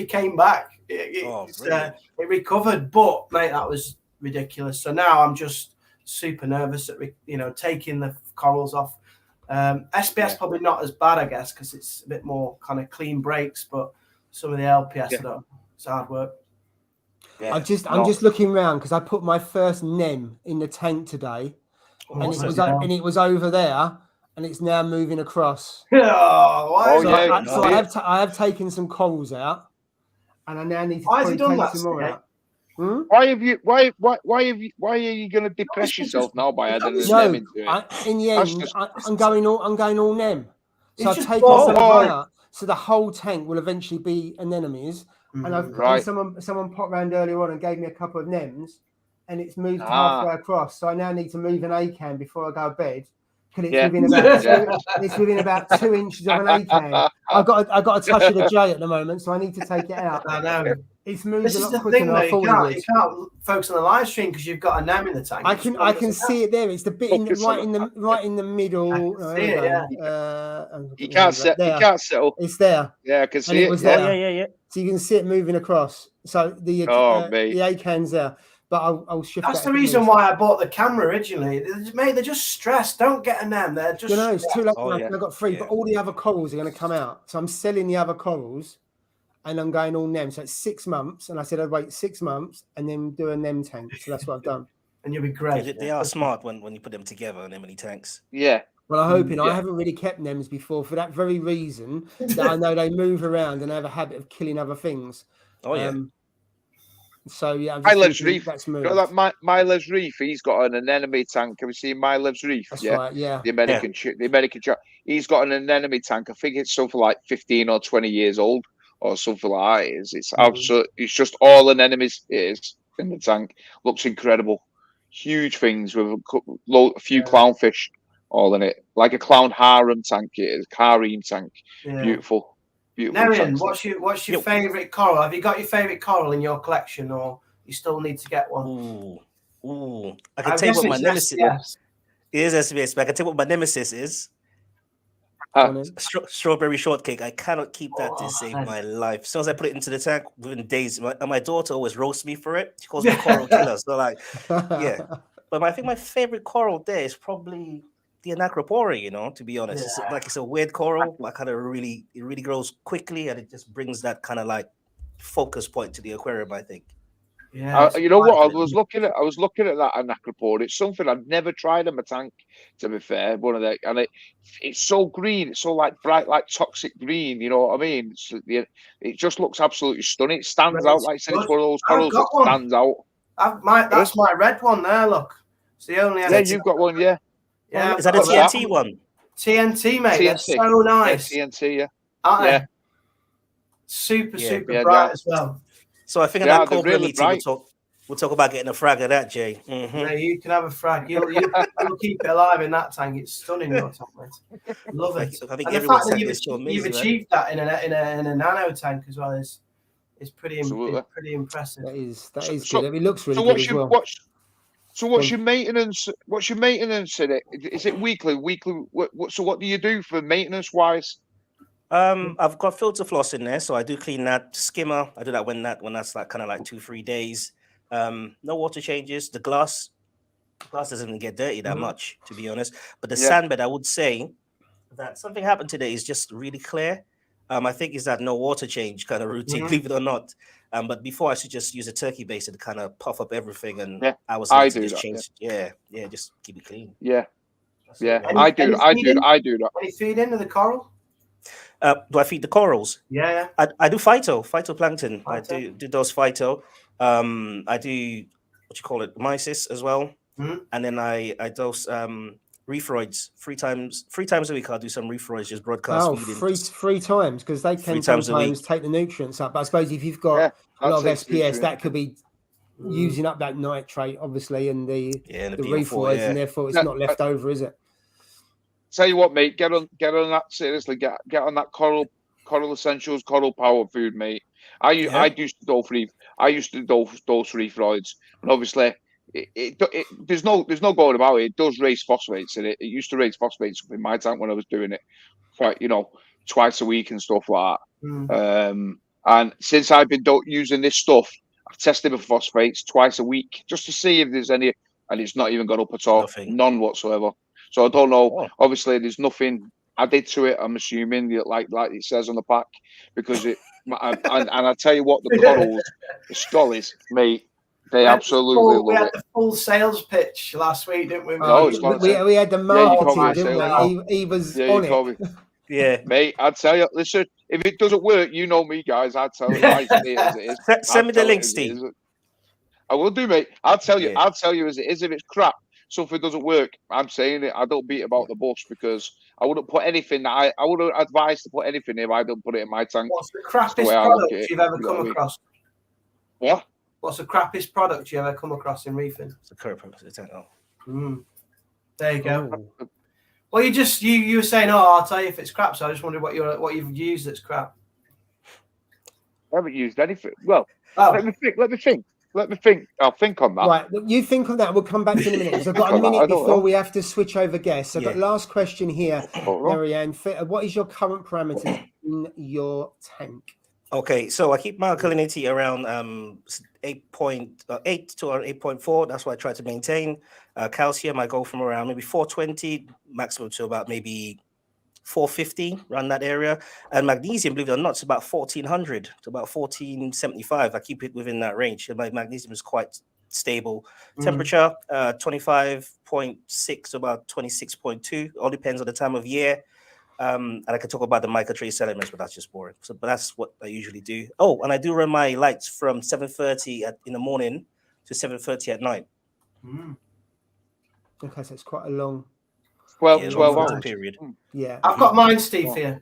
came back. It recovered, but mate, that was ridiculous. So now I'm just super nervous at taking the corals off. SPS probably not as bad, I guess, because it's a bit more kind of clean breaks, but some of the LPS it's hard work. I'm just looking around because I put my first NEM in the tank today, and it was over there, and it's now moving across. I have taken some corals out, and I now need to take some more out. Why are you going to depress yourself now by adding the NEM into it? In the end, I'm going all NEM. So I've taken some out, so the whole tank will eventually be anemones. And someone popped around earlier on and gave me a couple of NEMs, and it's moved halfway across. So I now need to move an ACAN before I go to bed. It's within about 2 inches of an ACAN. I've got a touch of the J at the moment, so I need to take it out. I know. It's moved a lot quicker than I thought it would. You can't focus on the live stream because you've got a NEM in the tank. I can see it there. It's the bit right in the middle. You can't settle. It's there. Yeah, I can see it. Yeah. So you can see it moving across. So the ACAN's there. But I'll shift. That's the reason why I bought the camera originally. Mate, they're just stressed. Don't get a NEM. They're just. It's too late. I've got 3, but all the other corals are going to come out. So I'm selling the other corals, and I'm going all NEM. So it's 6 months, and I said I'd wait 6 months and then do a NEM tank. So that's what I've done. And you'll be great. They are smart when you put them together, anemone tanks. Yeah. Well, I'm hoping. I haven't really kept NEMs before for that very reason that I know they move around and they have a habit of killing other things. Oh yeah. So yeah, Milo's Reef. You know that Milo's Reef. He's got an anemone tank. Have you seen Milo's Reef? That's right. Yeah. The American. He's got an anemone tank. I think it's something like 15 or 20 years old, or something like that. It's absolute. It's just all anemones. It is in the tank. Looks incredible. Huge things with a few clownfish. all in it, like a clown harem tank. It is harem tank. Yeah. Beautiful. Marianne, what's your favourite coral? Have you got your favourite coral in your collection, or you still need to get one? Ooh. I can tell you what my nemesis is. It is SBS, but I can tell you what my nemesis is. Strawberry shortcake. I cannot keep that to save my life. As soon as I put it into the tank, within days, my daughter always roasts me for it. She calls me coral killer. So like, yeah. But I think my favorite coral there is probably the Anacropora, you know, to be honest. It's a weird coral, but it really grows quickly, and it just brings that kind of like focus point to the aquarium, I think. Yeah, you know what? I was looking at that Anacropora. It's something I've never tried in my tank, to be fair. And it's so green. It's so like bright, like toxic green. You know what I mean? It just looks absolutely stunning. It stands out. Like I said, it's one of those corals that stands out. That's my red one there. Look, it's the only. Yeah, you've got one. Yeah. Yeah. Is that a TNT one? TNT, mate. They're so nice. Yeah, TNT. Yeah. Aren't they? Super bright as well. So I think in that Cobra meeting we'll talk about getting a frag of that, Jay. Yeah, you can have a frag. You'll keep it alive in that tank. It's stunning, your tank, mate. Love it. So I think and the fact that you've achieved that in a nano tank as well is pretty impressive. That is good. It looks really good as well. So what's your maintenance? What's your maintenance in it? Is it weekly? So what do you do for maintenance wise? I've got filter floss in there, so I do clean that. Skimmer, I do that when that's like kind of like 2-3 days. No water changes. The glass doesn't even get dirty that much, to be honest. But the sandbed, I would say that something happened today is just really clear. I think is that no water change kind of routine, believe it or not. But before I should just use a turkey base to kind of puff up everything, and I do just change. Yeah, just keep it clean. Yeah, I do that. When you feed into the coral. Do I feed the corals? Yeah. I do phytoplankton. I do those phyto. I do mysis as well, and then I dose reefroids 3 times a week. I'll do some reefroids, just broadcast feeding. Three times, because they can sometimes take the nutrients up. But I suppose if you've got a lot of SPS, that could be using up that nitrate, obviously, and the reefroids, and therefore it's not left over, is it? Tell you what, mate, get on that seriously. Get on that coral essentials, coral power food, mate. I used to dose reefroids, and obviously there's no going about it. It does raise phosphates in it. It used to raise phosphates in my tank when I was doing it quite, twice a week and stuff like that. And since I've been using this stuff, I've tested the phosphates twice a week just to see if there's any, and it's not even gone up at all, none whatsoever. So I don't know. Obviously, there's nothing added to it. I'm assuming, like it says on the pack, because and I tell you what, the corals, the scullies, mate, they absolutely love it. We had the full sales pitch last week, didn't we? We had the marketing, didn't we? He was on it. Yeah, mate, I'd tell you. Listen, if it doesn't work, you know me, guys. I'd tell you as it is. Send me the link, Steve. I will do, mate. I'll tell you. I'll tell you as it is. If it's crap, something doesn't work, I'm saying it. I don't beat about the bush, because I wouldn't put anything I wouldn't advise to put anything if I don't put it in my tank. What's the crappiest product you've ever come across? What? What's the crappiest product you ever come across in reefing? It's a current product. There you go. Well, you were saying, I'll tell you if it's crap. So I just wondered what you've used that's crap. I haven't used anything. Well, let me think. I'll think on that. Right, you think on that. We'll come back to in a minute. So I've got a minute before we have to switch over guests. I've got last question here, Marianne. What is your current parameters in your tank? Okay, so I keep my alkalinity around 8.8 to 8.4. That's what I try to maintain. Calcium, I go from around maybe 420 maximum to about maybe 450, around that area. And magnesium, believe it or not, it's about 1400 to about 1475. I keep it within that range. My magnesium is quite stable. Temperature, 25.6 to about 26.2. All depends on the time of year. And I can talk about the microtrace elements, but that's just boring. But that's what I usually do. Oh, and I do run my lights from 7:30 in the morning to 7:30 at night. Okay, so it's quite a long 12 hours period. Yeah, I've got mine, Steve, here.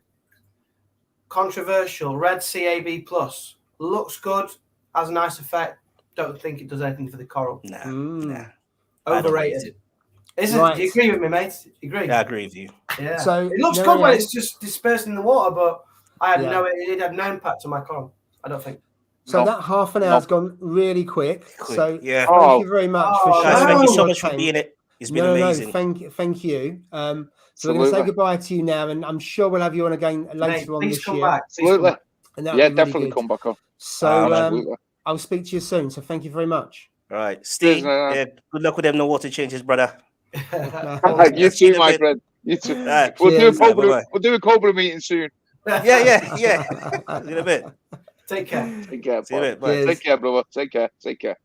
Controversial, red CAB plus. Looks good, has a nice effect. Don't think it does anything for the coral. Nah. Overrated. Is it? Right. Do you agree with me, mate? You agree? Yeah, I agree with you. Yeah. So, it looks good when it's just dispersed in the water, but it had no impact on my coral. I don't think. So that half an hour's gone really quick. So thank you very much for sharing. Thank you so your much for tank. being it. It's been amazing. Thank you. So we're going to say goodbye to you now, and I'm sure we'll have you on again later on this year. Absolutely. And yeah, really definitely good. Come back on. So I'll speak to you soon. So thank you very much. All right, Steve. Good luck with them no water changes, brother. You too, my friend. You too. We'll do a Cobra meeting soon. Yeah. In a bit. Take care. Take care. See you later. Take care, brother. Take care.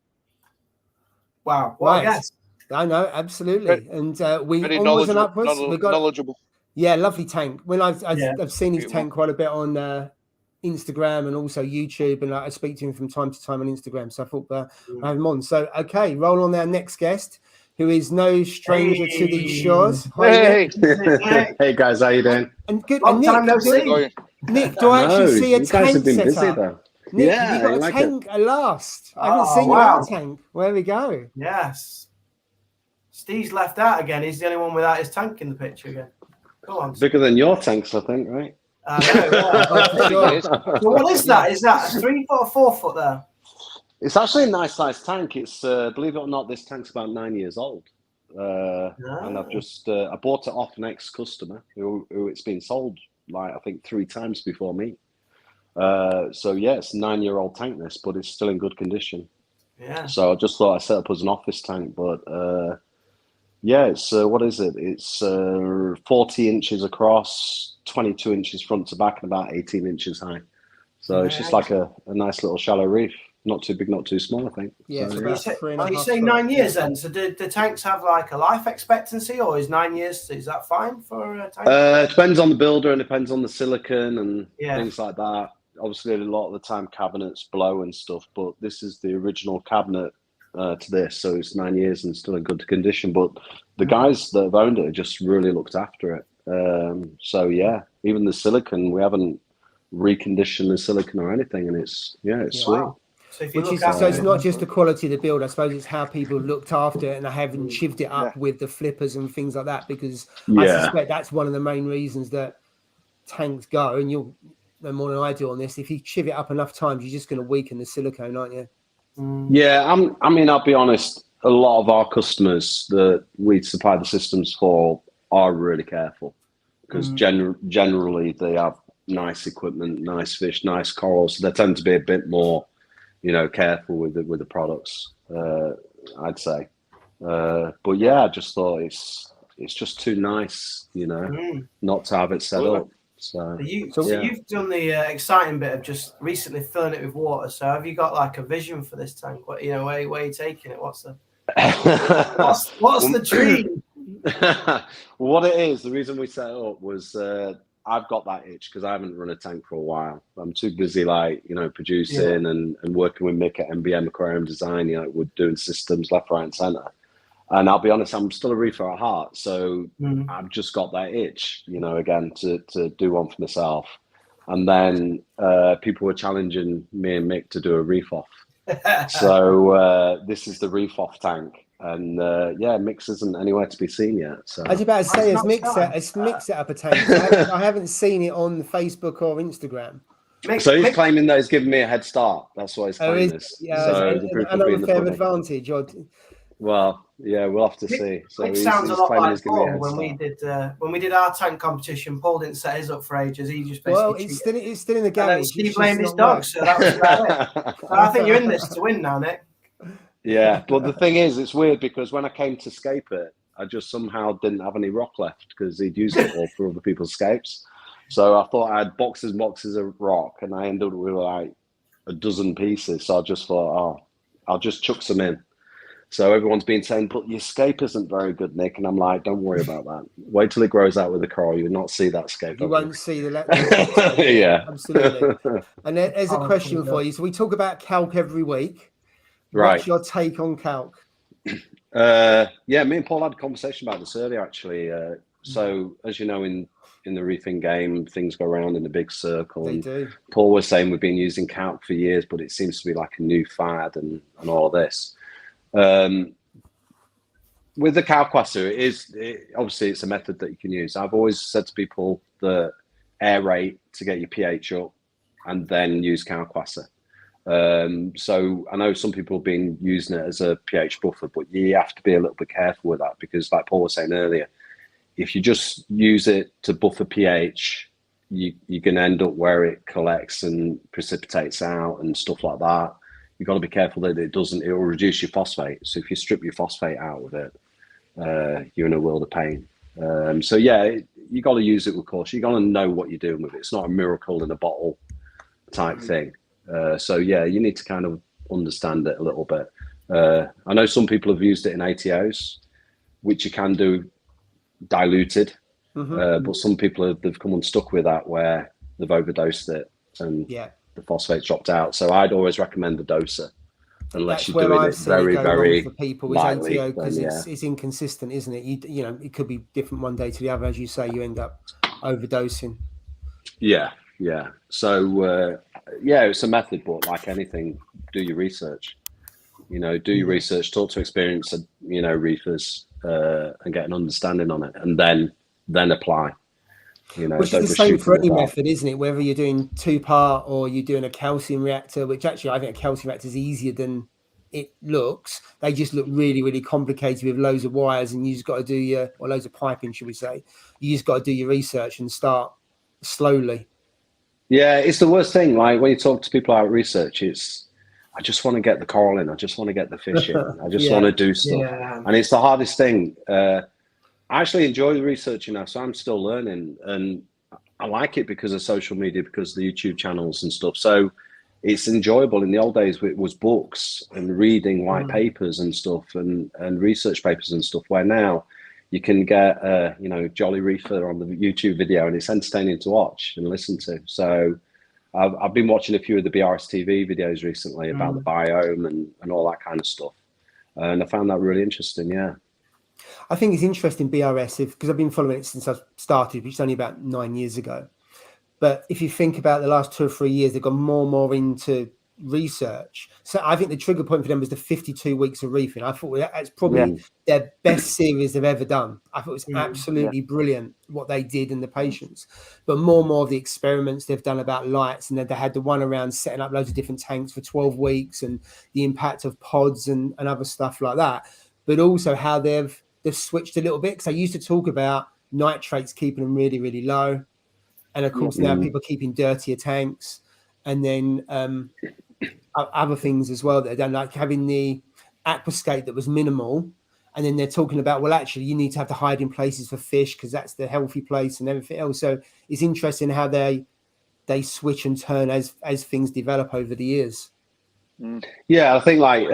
Wow. What a guess. I know, absolutely. And we very onwards and upwards. We got knowledgeable. Yeah, lovely tank. When I've seen his tank quite a bit on Instagram and also YouTube, and I speak to him from time to time on Instagram. So I thought I have him on. So roll on our next guest, who is no stranger to these shores. Hey guys, how you doing? And good. Long time no see. Nick, do I actually see a tank set up? Though. Nick, have you got a tank at last? I haven't seen your tank. Where we go? Yes. Steve's left out again. He's the only one without his tank in the picture again. Go on. Bigger than your tanks, I think, right? So what is that? Is that a 3 foot or 4 foot there? It's actually a nice sized tank. It's believe it or not, this tank's about 9 years old. And I've just I bought it off an ex-customer who it's been sold like I think 3 times before me. So yeah, it's a 9-year-old tank this, but it's still in good condition. Yeah. So I just thought I'd set up as an office tank, but yeah, it's what is it? It's 40 inches across, 22 inches front to back, and about 18 inches high. So it's just like a nice little shallow reef. Not too big, not too small, I think. Yeah, so, you say 9 years then? So do the tanks have like a life expectancy, or is 9 years, is that fine for a tank? It depends on the builder and depends on the silicon and things like that. Obviously, a lot of the time cabinets blow and stuff, but this is the original cabinet to this, so it's 9 years and still in good condition. But the guys that have owned it just really looked after it. So yeah, even the silicon, we haven't reconditioned the silicon or anything, and it's sweet. So, it's not just the quality of the build. I suppose it's how people looked after it and haven't chivved it up with the flippers and things like that. Because I suspect that's one of the main reasons that tanks go. And you'll know more than I do on this. If you chiv it up enough times, you're just going to weaken the silicone, aren't you? Yeah, I mean, I'll be honest. A lot of our customers that we supply the systems for are really careful because generally they have nice equipment, nice fish, nice corals. So they tend to be a bit more, careful with the products. I'd say, but yeah, I just thought it's just too nice, not to have it set up. So you've done the exciting bit of just recently filling it with water. So have you got like a vision for this tank? What where are you taking it? What's the what's the dream? What it is, the reason we set it up was I've got that itch because I haven't run a tank for a while. I'm too busy, producing and working with Mick at MBM Aquarium Design. We're doing systems left, right, and centre. And I'll be honest, I'm still a reefer at heart, so I've just got that itch, again to do one for myself. And then people were challenging me and Mick to do a reef off. So this is the reef off tank. And Mix isn't anywhere to be seen yet. So I was about to say, has Mick set up a tank? I haven't seen it on Facebook or Instagram. So he's claiming that he's giving me a head start. That's why he's claiming this. Yeah, an unfair advantage. Well, yeah, we'll have to see. So it sounds a lot like Paul when we did our tank competition. Paul didn't set his up for ages. He just basically it's still in the garage. He blamed his dog, so that was about it. So I think you're in this to win now, Nick. Yeah, but the thing is, it's weird because when I came to scape it, I just somehow didn't have any rock left because he'd used it all for other people's scapes. So I thought I had boxes and boxes of rock, and I ended up with like a dozen pieces. So I just thought, I'll just chuck some in. So everyone's been saying, but your scape isn't very good, Nick. And I'm like, don't worry about that. Wait till it grows out with the coral. You'll not see that scape. You won't see the yeah. Absolutely. And there's a question for you. So we talk about calc every week. Right. What's your take on calc? Me and Paul had a conversation about this earlier, actually. So as you know, in the reefing game, things go around in a big circle. They do. Paul was saying we've been using calc for years, but it seems to be like a new fad and all this. with the Kalkwasser, obviously it's a method that you can use. I've always said to people that aerate to get your pH up and then use Kalkwasser. So I know some people have been using it as a pH buffer, but you have to be a little bit careful with that, because like Paul was saying earlier, if you just use it to buffer pH, you're going to end up where it collects and precipitates out and stuff like that. You've got to be careful that it will reduce your phosphate. So if you strip your phosphate out of it, you're in a world of pain. So yeah, you got to use it with caution. You got to know what you're doing with it. It's not a miracle in a bottle type thing. So yeah, you need to kind of understand it a little bit. I know some people have used it in ATOs, which you can do diluted, but some people they've come unstuck with that where they've overdosed it and the phosphate's dropped out. So I'd always recommend the doser, unless you're doing it very, very for people with lightly, ATO, because it's inconsistent, isn't it? You know, it could be different one day to the other. As you say, you end up overdosing. Yeah. So yeah, it's a method, but like anything, do your research. You know, do your research, talk to experienced, reefers, and get an understanding on it, and then apply. You know, which is the same for any method, isn't it? Whether you're doing 2-part or you're doing a calcium reactor, which actually I think a calcium reactor is easier than it looks. They just look really, really complicated with loads of wires, and you just got to do loads of piping, should we say? You just got to do your research and start slowly. Yeah, it's the worst thing. Like when you talk to people about research, I just want to get the coral in. I just want to get the fish in. I just want to do stuff, and it's the hardest thing. I actually enjoy the researching now, so I'm still learning, and I like it because of social media, because of the YouTube channels and stuff. So it's enjoyable. In the old days, it was books and reading white papers and stuff, and research papers and stuff, where now you can get Jolly Reefer on the YouTube video, and it's entertaining to watch and listen to. So I've been watching a few of the BRS-TV videos recently about the biome and all that kind of stuff, and I found that really interesting. Yeah. I think it's interesting, BRS, because I've been following it since I started, which is only about 9 years ago. But if you think about the last 2 or 3 years, they've gone more and more into research. So I think the trigger point for them was the 52 weeks of reefing. I thought that's probably their best series they've ever done. I thought it was absolutely brilliant what they did and the patience. But more and more of the experiments they've done about lights, and then they had the one around setting up loads of different tanks for 12 weeks and the impact of pods and other stuff like that. But also how they've switched a little bit, because they used to talk about nitrates keeping them really, really low. And of course, now people are keeping dirtier tanks. And then other things as well that are done, like having the aquascape that was minimal. And then they're talking about, well, actually, you need to have the hiding places for fish, because that's the healthy place and everything else. So it's interesting how they switch and turn as things develop over the years. Yeah, I think like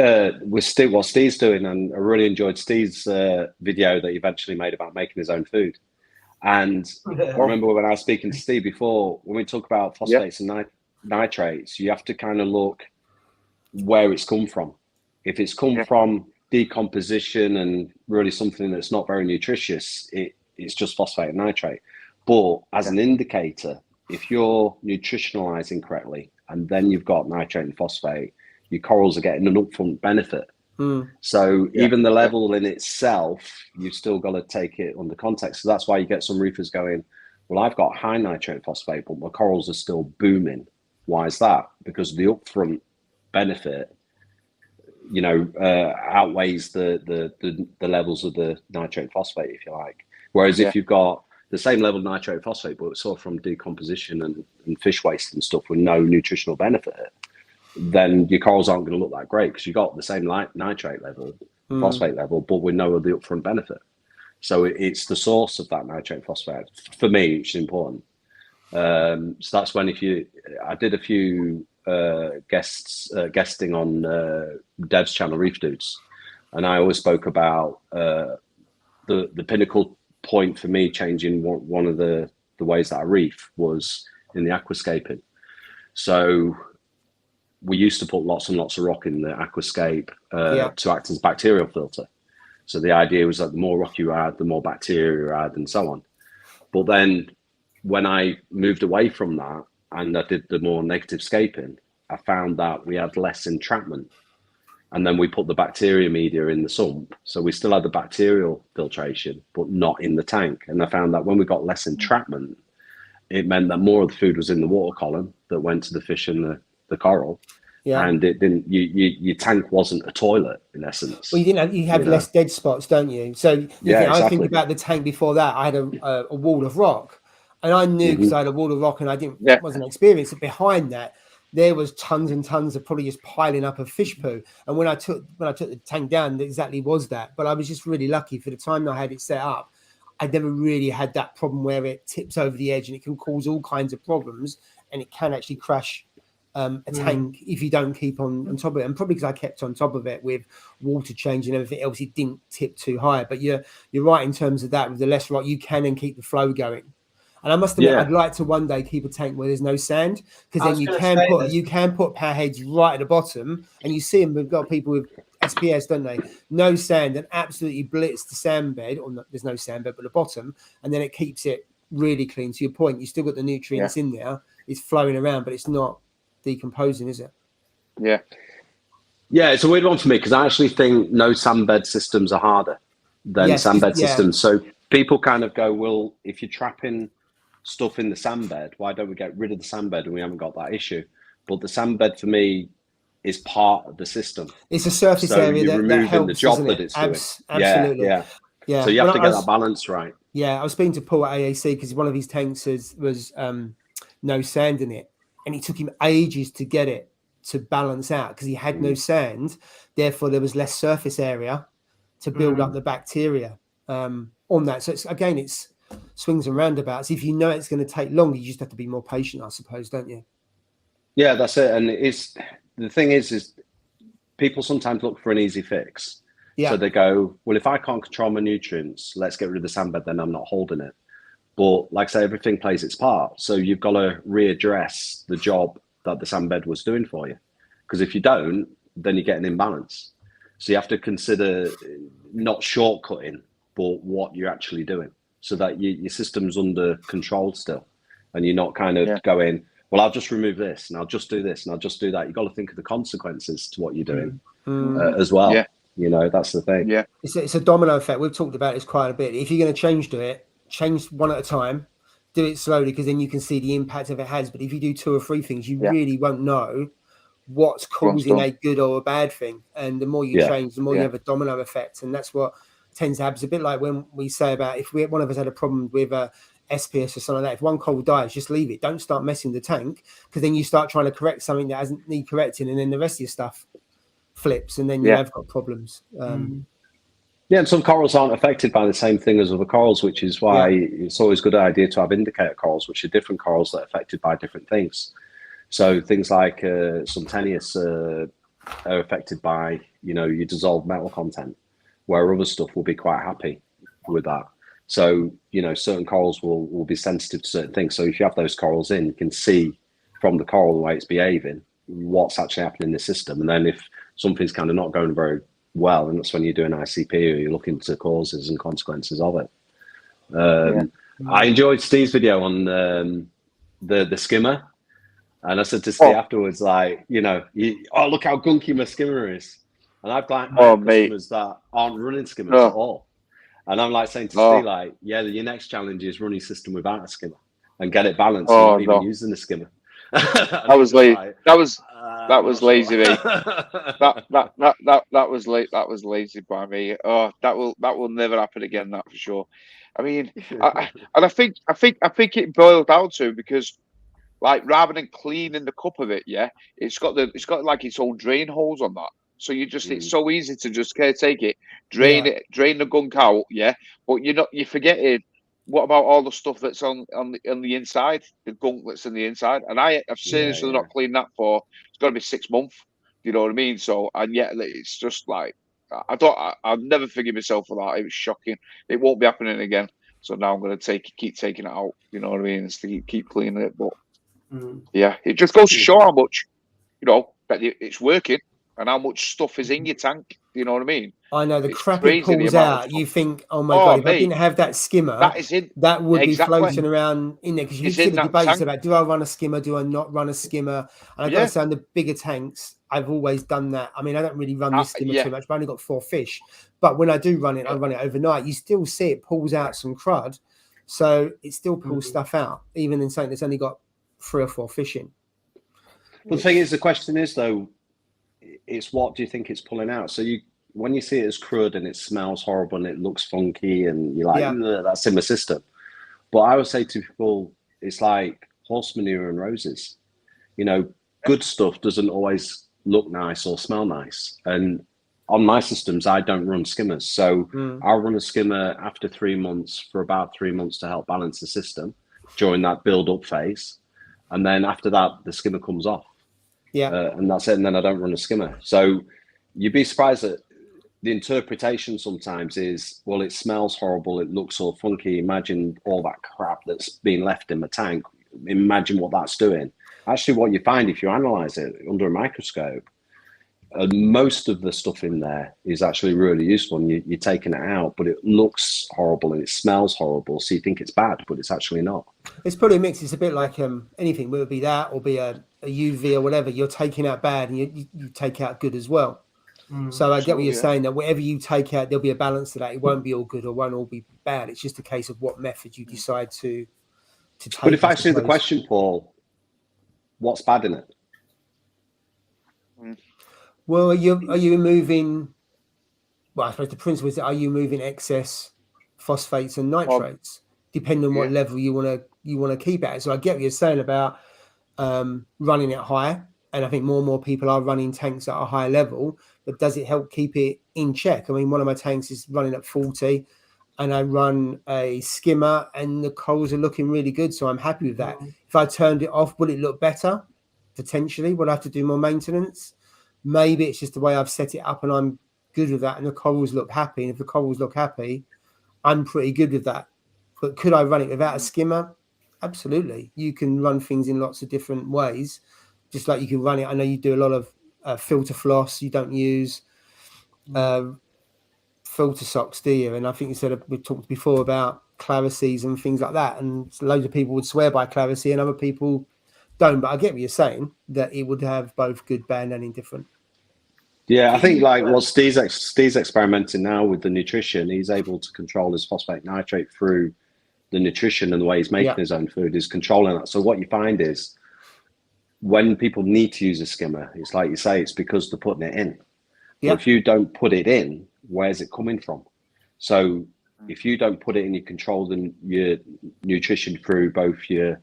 with Steve, what Steve's doing, and I really enjoyed Steve's video that he eventually made about making his own food. And I remember when I was speaking to Steve before, when we talk about phosphates and nitrates, you have to kind of look where it's come from. If it's come from decomposition and really something that's not very nutritious, it's just phosphate and nitrate. But as an indicator, if you're nutritionalizing correctly and then you've got nitrate and phosphate, your corals are getting an upfront benefit. So even the level in itself, you've still got to take it under context. So that's why you get some reefers going, well, I've got high nitrate phosphate, but my corals are still booming. Why is that? Because the upfront benefit, outweighs the levels of the nitrate phosphate, if you like. Whereas if you've got the same level of nitrate phosphate, but it's all from decomposition and fish waste and stuff with no nutritional benefit, then your corals aren't going to look that great, because you've got the same nitrate level, phosphate level, but with no of the upfront benefit. So it's the source of that nitrate phosphate, for me, which is important. So that's when I did a few guesting on Dev's channel, Reef Dudes, and I always spoke about the pinnacle point for me changing one of the ways that I reef was in the aquascaping. So we used to put lots and lots of rock in the aquascape to act as bacterial filter. So the idea was that the more rock you add, the more bacteria you add, and so on. But then when I moved away from that and I did the more negative scaping, I found that we had less entrapment. And then we put the bacteria media in the sump. So we still had the bacterial filtration, but not in the tank. And I found that when we got less entrapment, it meant that more of the food was in the water column that went to the fish and the coral. Yeah. And it didn't. Your tank wasn't a toilet in essence. Well, you have less dead spots, don't you? So exactly. I think about the tank before that. I had a wall of rock, and I knew because I had a wall of rock, and I wasn't experienced. Behind that, there was tons and tons of probably just piling up of fish poo. And when I took the tank down, it exactly was that. But I was just really lucky for the time I had it set up. I'd never really had that problem where it tips over the edge and it can cause all kinds of problems, and it can actually crash a tank if you don't keep on top of it. And probably because I kept on top of it with water change and everything else, it didn't tip too high. But you're right in terms of that. With the less rock, you can and keep the flow going. And I must admit, I'd like to one day keep a tank where there's no sand, because then you can put power heads right at the bottom, and you see them. We've got people with SPS, don't they? No sand, and absolutely blitz the sand bed, or no, there's no sand bed, but the bottom, and then it keeps it really clean. To your point, you still got the nutrients in there. It's flowing around, but it's not decomposing, is it? Yeah, it's a weird one for me, because I actually think no sand bed systems are harder than sand bed systems. So people kind of go, well, if you're trapping stuff in the sand bed, why don't we get rid of the sand bed and we haven't got that issue? But the sand bed for me is part of the system. It's a surface area that helps, the job that it's doing. Absolutely. Yeah. So you have to get that balance right. Yeah, I was speaking to Paul at AAC because one of his tanks was no sand in it, and it took him ages to get it to balance out because he had no sand. Therefore, there was less surface area to build up the bacteria on that. So it's swings and roundabouts. If you know it's going to take longer, you just have to be more patient, I suppose, don't you? Yeah, that's it. And the thing is people sometimes look for an easy fix. Yeah. So they go, well, if I can't control my nutrients, let's get rid of the sand bed, then I'm not holding it. But like I say, everything plays its part. So you've got to readdress the job that the sand bed was doing for you. Because if you don't, then you get an imbalance. So you have to consider not shortcutting, but what you're actually doing, so that your system's under control still, and you're not kind of going, well, I'll just remove this and I'll just do this and I'll just do that. You've got to think of the consequences to what you're doing as well. Yeah. You know, that's the thing. Yeah. It's a domino effect. We've talked about this quite a bit. If you're going to change one at a time, do it slowly, because then you can see the impact of it has. But if you do 2 or 3 things, you really won't know what's causing a good or a bad thing. And the more you change, the more you have a domino effect. And that's what tends to happen. It's a bit like when we say about if one of us had a problem with SPS or something like that. If one coral dies, just leave it. Don't start messing the tank, because then you start trying to correct something that doesn't need correcting, and then the rest of your stuff flips, and then you have got problems. And some corals aren't affected by the same thing as other corals, which is why it's always a good idea to have indicator corals, which are different corals that are affected by different things. So things like some tenuis are affected by, your dissolved metal content, where other stuff will be quite happy with that. So, certain corals will be sensitive to certain things. So if you have those corals in, you can see from the coral the way it's behaving, what's actually happening in the system. And then if something's kind of not going very well, and that's when you do an ICP, or you're looking to causes and consequences of it. I enjoyed Steve's video on the skimmer. And I said to Steve afterwards, like, look how gunky my skimmer is. And I've got customers that aren't running skimmers at all. And I'm like saying to Steve, like, your next challenge is run your system without a skimmer and get it balanced, and not even using a skimmer. That was lazy. That was lazy, mate. That was late. That was lazy by me. Oh, that will never happen again. That for sure. I mean, I think it boiled down to, because, like, rather than cleaning the cup of it, it's got like its own drain holes on that. So it's so easy to just take it, drain it, drain the gunk out, But you're forgetting, what about all the stuff that's on the inside, the gunk that's in the inside? And I've seriously not cleaned that for, it's got to be 6 months. You know what I mean? So, and yet it's just like, I'll never forgive myself for that. It was shocking. It won't be happening again. So now I'm going to keep taking it out. You know what I mean? It's to keep cleaning it. But it just goes to show how much, that it's working, and how much stuff is in your tank. You know what I mean? I know the It's crap it crazy the pulls amount of out. stuff. You think, oh my God, if I mate, didn't have that skimmer, that is it. that would be Exactly. floating around in there. Because you It's see in the that debates tank. about, do I run a skimmer? Do I not run a skimmer? And I've got to say, on the bigger tanks, I've always done that. I mean, I don't really run this skimmer too much, but I've only got 4 fish. But when I do run it, I run it overnight. You still see it pulls out some crud. So it still pulls stuff out, even in something that's only got 3 or 4 fish in. But the thing is, the question is, though, it's what do you think it's pulling out? So when you see it as crud and it smells horrible and it looks funky and you're like, that's in my system. But I would say to people, it's like horse manure and roses. You know, good stuff doesn't always look nice or smell nice. And on my systems, I don't run skimmers. So I'll run a skimmer after 3 months for about 3 months to help balance the system during that build-up phase. And then after that, the skimmer comes off. And that's it. And then I don't run a skimmer. So you'd be surprised that the interpretation sometimes is, well, it smells horrible. It looks all funky. Imagine all that crap that's being left in the tank. Imagine what that's doing. Actually, what you find if you analyze it under a microscope, most of the stuff in there is actually really useful. And you're taking it out, but it looks horrible and it smells horrible. So you think it's bad, but it's actually not. It's probably a mix. It's a bit like anything, whether it be that or be a UV or whatever. You're taking out bad and you take out good as well. So I get what you're saying, that whatever you take out, there'll be a balance to that. It won't be all good or won't all be bad. It's just a case of what method you decide to take. But if I see the question, Paul, what's bad in it? Well, are you moving? Well, I suppose the principle is, are you moving excess phosphates and nitrates, depending on what level you want to keep at? So I get what you're saying about running it high, and I think more and more people are running tanks at a higher level. But does it help keep it in check? I mean, one of my tanks is running at 40, and I run a skimmer, and the corals are looking really good, so I'm happy with that. If I turned it off, would it look better? Potentially, would I have to do more maintenance? Maybe it's just the way I've set it up, and I'm good with that, and the corals look happy. And if the corals look happy, I'm pretty good with that. But could I run it without a skimmer? Absolutely. You can run things in lots of different ways, just like you can run it. I know you do a lot of filter floss. You don't use filter socks, do you? And I think you said we talked before about Clarices and things like that. And loads of people would swear by Clarice, and other people don't. But I get what you're saying, that it would have both good, bad, and indifferent. Yeah, I think like what Steve's experimenting now with the nutrition. He's able to control his phosphate nitrate through the nutrition, and the way he's making his own food is controlling that. So what you find is, when people need to use a skimmer, it's like you say, it's because they're putting it in. But if you don't put it in, where's it coming from? So if you don't put it in, you control your nutrition through both your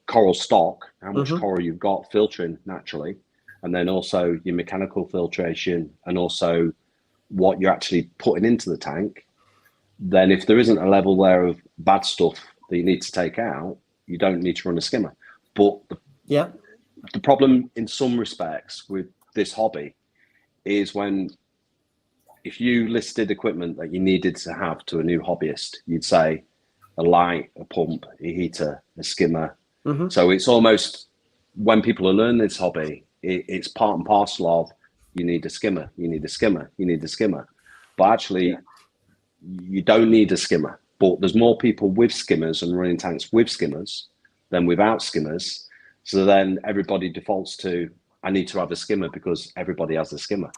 coral stock, how much coral you've got filtering naturally, and then also your mechanical filtration, and also what you're actually putting into the tank. Then if there isn't a level there of bad stuff that you need to take out, you don't need to run a skimmer. But the problem in some respects with this hobby is if you listed equipment that you needed to have to a new hobbyist, you'd say a light, a pump, a heater, a skimmer. So it's almost, when people are learning this hobby, it's part and parcel of, you need a skimmer, you need a skimmer, you need a skimmer. But actually, you don't need a skimmer. But there's more people with skimmers and running tanks with skimmers than without skimmers. So then everybody defaults to, I need to have a skimmer because everybody has a skimmer.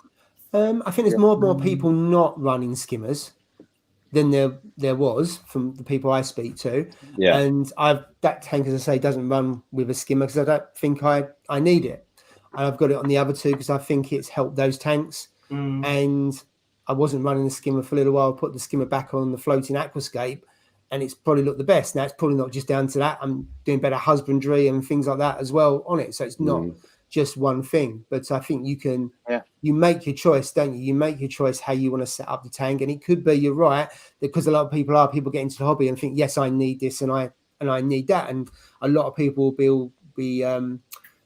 I think there's more and more people not running skimmers than there was from the people I speak to. And that tank, as I say, doesn't run with a skimmer because I don't think I need it. And I've got it on the other two because I think it's helped those tanks. And I wasn't running the skimmer for a little while. I put the skimmer back on the floating aquascape, and it's probably looked the best. Now, it's probably not just down to that. I'm doing better husbandry and things like that as well on it. So it's not just one thing. But I think you can, you make your choice, don't you? You make your choice how you want to set up the tank. And it could be, you're right, because a lot of people get into the hobby and think, yes, I need this and I need that. And a lot of people will be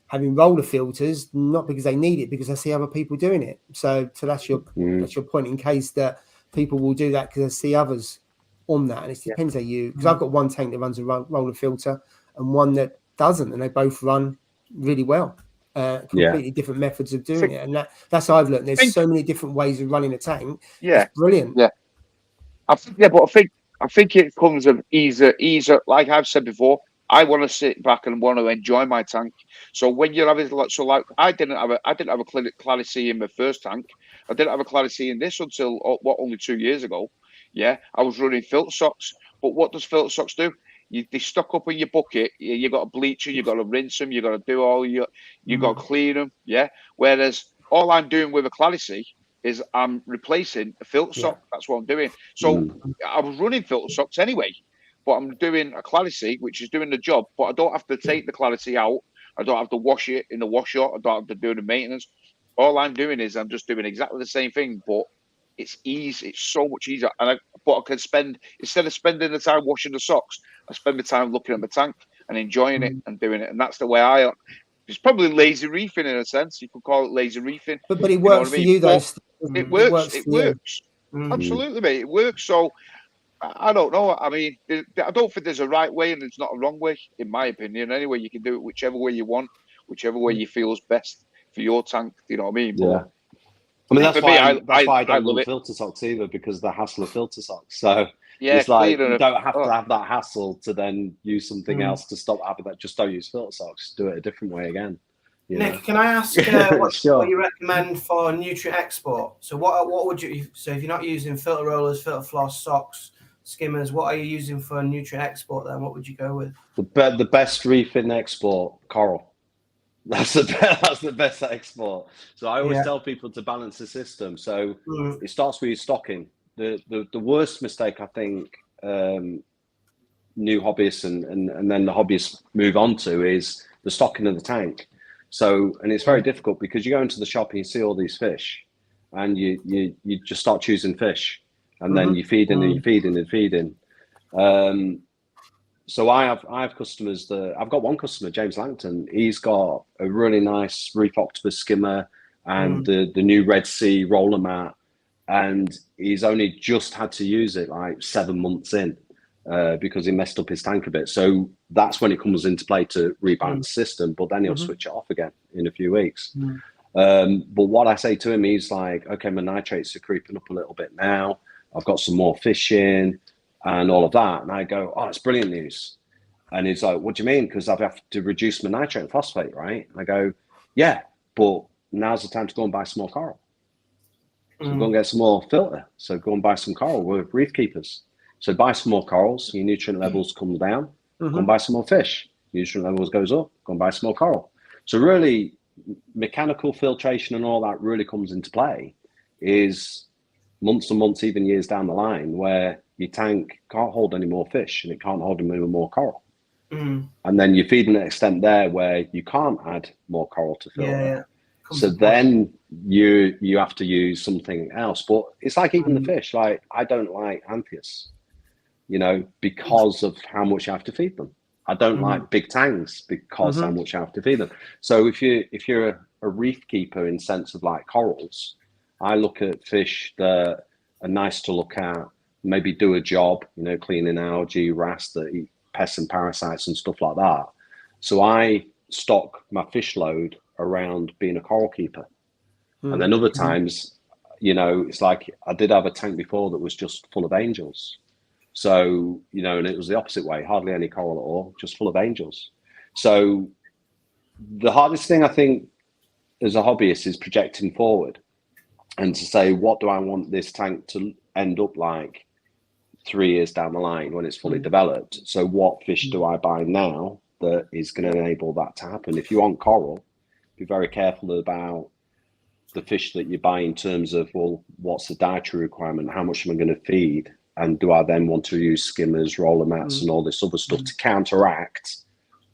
having roller filters, not because they need it, because I see other people doing it. So that's your point, in case that people will do that because I see others on that. And it depends how you, because I've got one tank that runs a roller filter and one that doesn't, and they both run really well. completely different methods of doing it, and that's how I've learned. There's so many different ways of running a tank. It's brilliant. But I think it comes of easier. Like I've said before, I want to sit back and want to enjoy my tank. So when you're having like I didn't have a Clarity in my first tank. I didn't have a Clarity in this until only 2 years ago. Yeah, I was running filter socks. But what does filter socks do? They stuck up in your bucket. You got to bleach them. You got to rinse them. You got to do all you got to clean them. Yeah. Whereas all I'm doing with a Clarity is I'm replacing a filter sock. That's what I'm doing. So I was running filter socks anyway, but I'm doing a Clarity, which is doing the job. But I don't have to take the Clarity out. I don't have to wash it in the wash shop. I don't have to do the maintenance. All I'm doing is I'm just doing exactly the same thing, but it's easy. It's so much easier. And I can spend, instead of spending the time washing the socks, I spend the time looking at my tank and enjoying it and doing it. And that's the way it's probably lazy reefing in a sense. You could call it lazy reefing. But it works for you, though. It works. Absolutely, mate. It works. So I don't know. I mean, I don't think there's a right way and there's not a wrong way, in my opinion. Anyway, you can do it whichever way you want, whichever way you feels best for your tank. You know what I mean? Yeah. But, I mean, that's why I don't love love filter socks either, because the hassle of filter socks. So yeah, it's like you don't have to have that hassle to then use something else to stop having that. Just don't use filter socks. Do it a different way again. Nick, can I ask what you recommend for nutrient export? So what would you? So if you're not using filter rollers, filter floss, socks, skimmers, what are you using for nutrient export? Then what would you go with? The best reefing export, coral. That's the best export. So I always tell people to balance the system. So it starts with your stocking. The worst mistake I think new hobbyists and then the hobbyists move on to is the stocking of the tank. So, and it's very difficult because you go into the shop and you see all these fish and you just start choosing fish and then you feed in and you feed in and feed in. So I have customers I've got one customer, James Langton. He's got a really nice reef octopus skimmer and the new Red Sea roller mat, and he's only just had to use it like 7 months in because he messed up his tank a bit. So that's when it comes into play to rebalance the system, but then he'll switch it off again in a few weeks. But what I say to him, he's like, okay, my nitrates are creeping up a little bit now. I've got some more fish in and all of that. And I go, oh, it's brilliant news. And he's like, what do you mean? Because I have to reduce my nitrate and phosphate, right? And I go, yeah, but now's the time to go and buy some more coral. So go and get some more filter. So go and buy some coral. We're reef keepers. So buy some more corals, your nutrient levels come down. Go and buy some more fish. Nutrient levels goes up. Go and buy some more coral. So really, mechanical filtration and all that really comes into play is months and months, even years down the line, where your tank can't hold any more fish and it can't hold any more coral. And then you're feeding an extent there where you can't add more coral to filter. So then you have to use something else. But it's like even the fish. Like I don't like Anthias, because of how much you have to feed them. I don't like big tanks because how much I have to feed them. So if you're a reef keeper in sense of like corals, I look at fish that are nice to look at, maybe do a job, cleaning algae, wrasse that eat pests and parasites and stuff like that. So I stock my fish load around being a coral keeper. And then other times, it's like I did have a tank before that was just full of angels. So, and it was the opposite way, hardly any coral at all, just full of angels. So the hardest thing I think as a hobbyist is projecting forward and to say, what do I want this tank to end up like 3 years down the line when it's fully developed? So what fish do I buy now that is going to enable that to happen? If you want coral, be very careful about the fish that you buy in terms of, well, what's the dietary requirement? How much am I going to feed? And do I then want to use skimmers, roller mats, and all this other stuff to counteract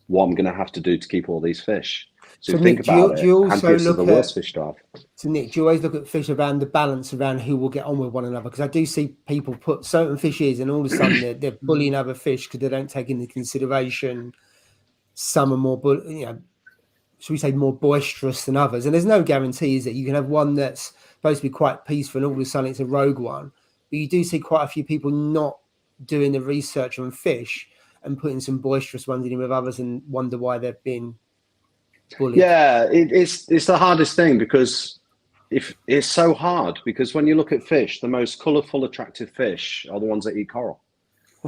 what I'm going to have to do to keep all these fish? So think Nick, about do you also look at the worst fish to have. So Nick, do you always look at fish around the balance around who will get on with one another? Because I do see people put certain fishes and all of a sudden they're bullying other fish because they don't take into consideration some are more, should we say more boisterous than others? And there's no guarantees that you can have one that's supposed to be quite peaceful and all of a sudden it's a rogue one. But you do see quite a few people not doing the research on fish and putting some boisterous ones in with others and wonder why they've been bullied? Yeah, it's the hardest thing, because if it's so hard, because when you look at fish, the most colourful, attractive fish are the ones that eat coral,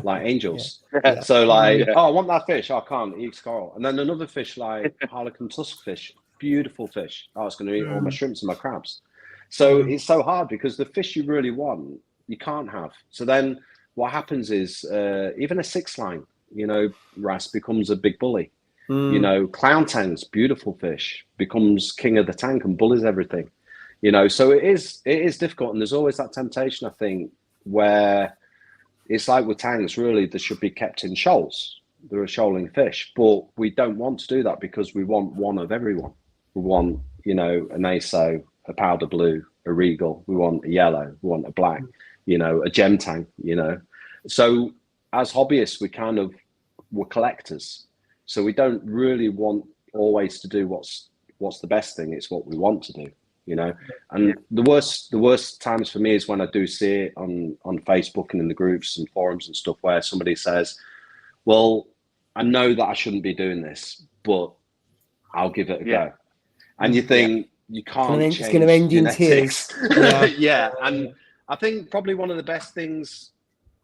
like angels. Yeah. So like, oh, I want that fish. Oh, I can't, it eats coral. And then another fish like harlequin tusk fish, beautiful fish. Oh, it's going to eat all my shrimps and my crabs. So it's so hard, because the fish you really want, you can't have. So then what happens is even a 6-line, wrasse becomes a big bully. Clown tanks, beautiful fish, becomes king of the tank and bullies everything. So it is difficult, and there's always that temptation, I think, where it's like with tanks, really, they should be kept in shoals. They're a shoaling fish, but we don't want to do that, because we want one of everyone. We want, an ASO, a powder blue, a regal. We want a yellow. We want a black. A gem tank. So as hobbyists, we're collectors. So we don't really want always to do what's the best thing. It's what we want to do. And the worst times for me is when I do see it on Facebook and in the groups and forums and stuff, where somebody says, well, I know that I shouldn't be doing this, but I'll give it a go. And you think you can't change it's going to end in tears. Yeah. And I think probably one of the best things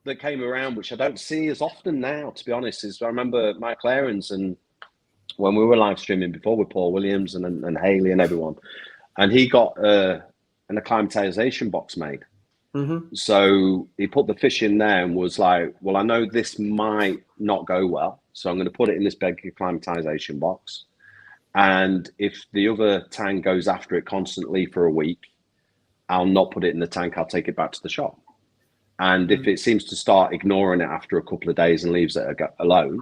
that came around, which I don't see as often now, to be honest, is I remember Michael Aarons, and when we were live streaming before with Paul Williams and Haley and everyone, and he got an acclimatization box made. So he put the fish in there and was like, well, I know this might not go well, so I'm going to put it in this big acclimatization box. And if the other tank goes after it constantly for a week, I'll not put it in the tank. I'll take it back to the shop. And if it seems to start ignoring it after a couple of days and leaves it alone,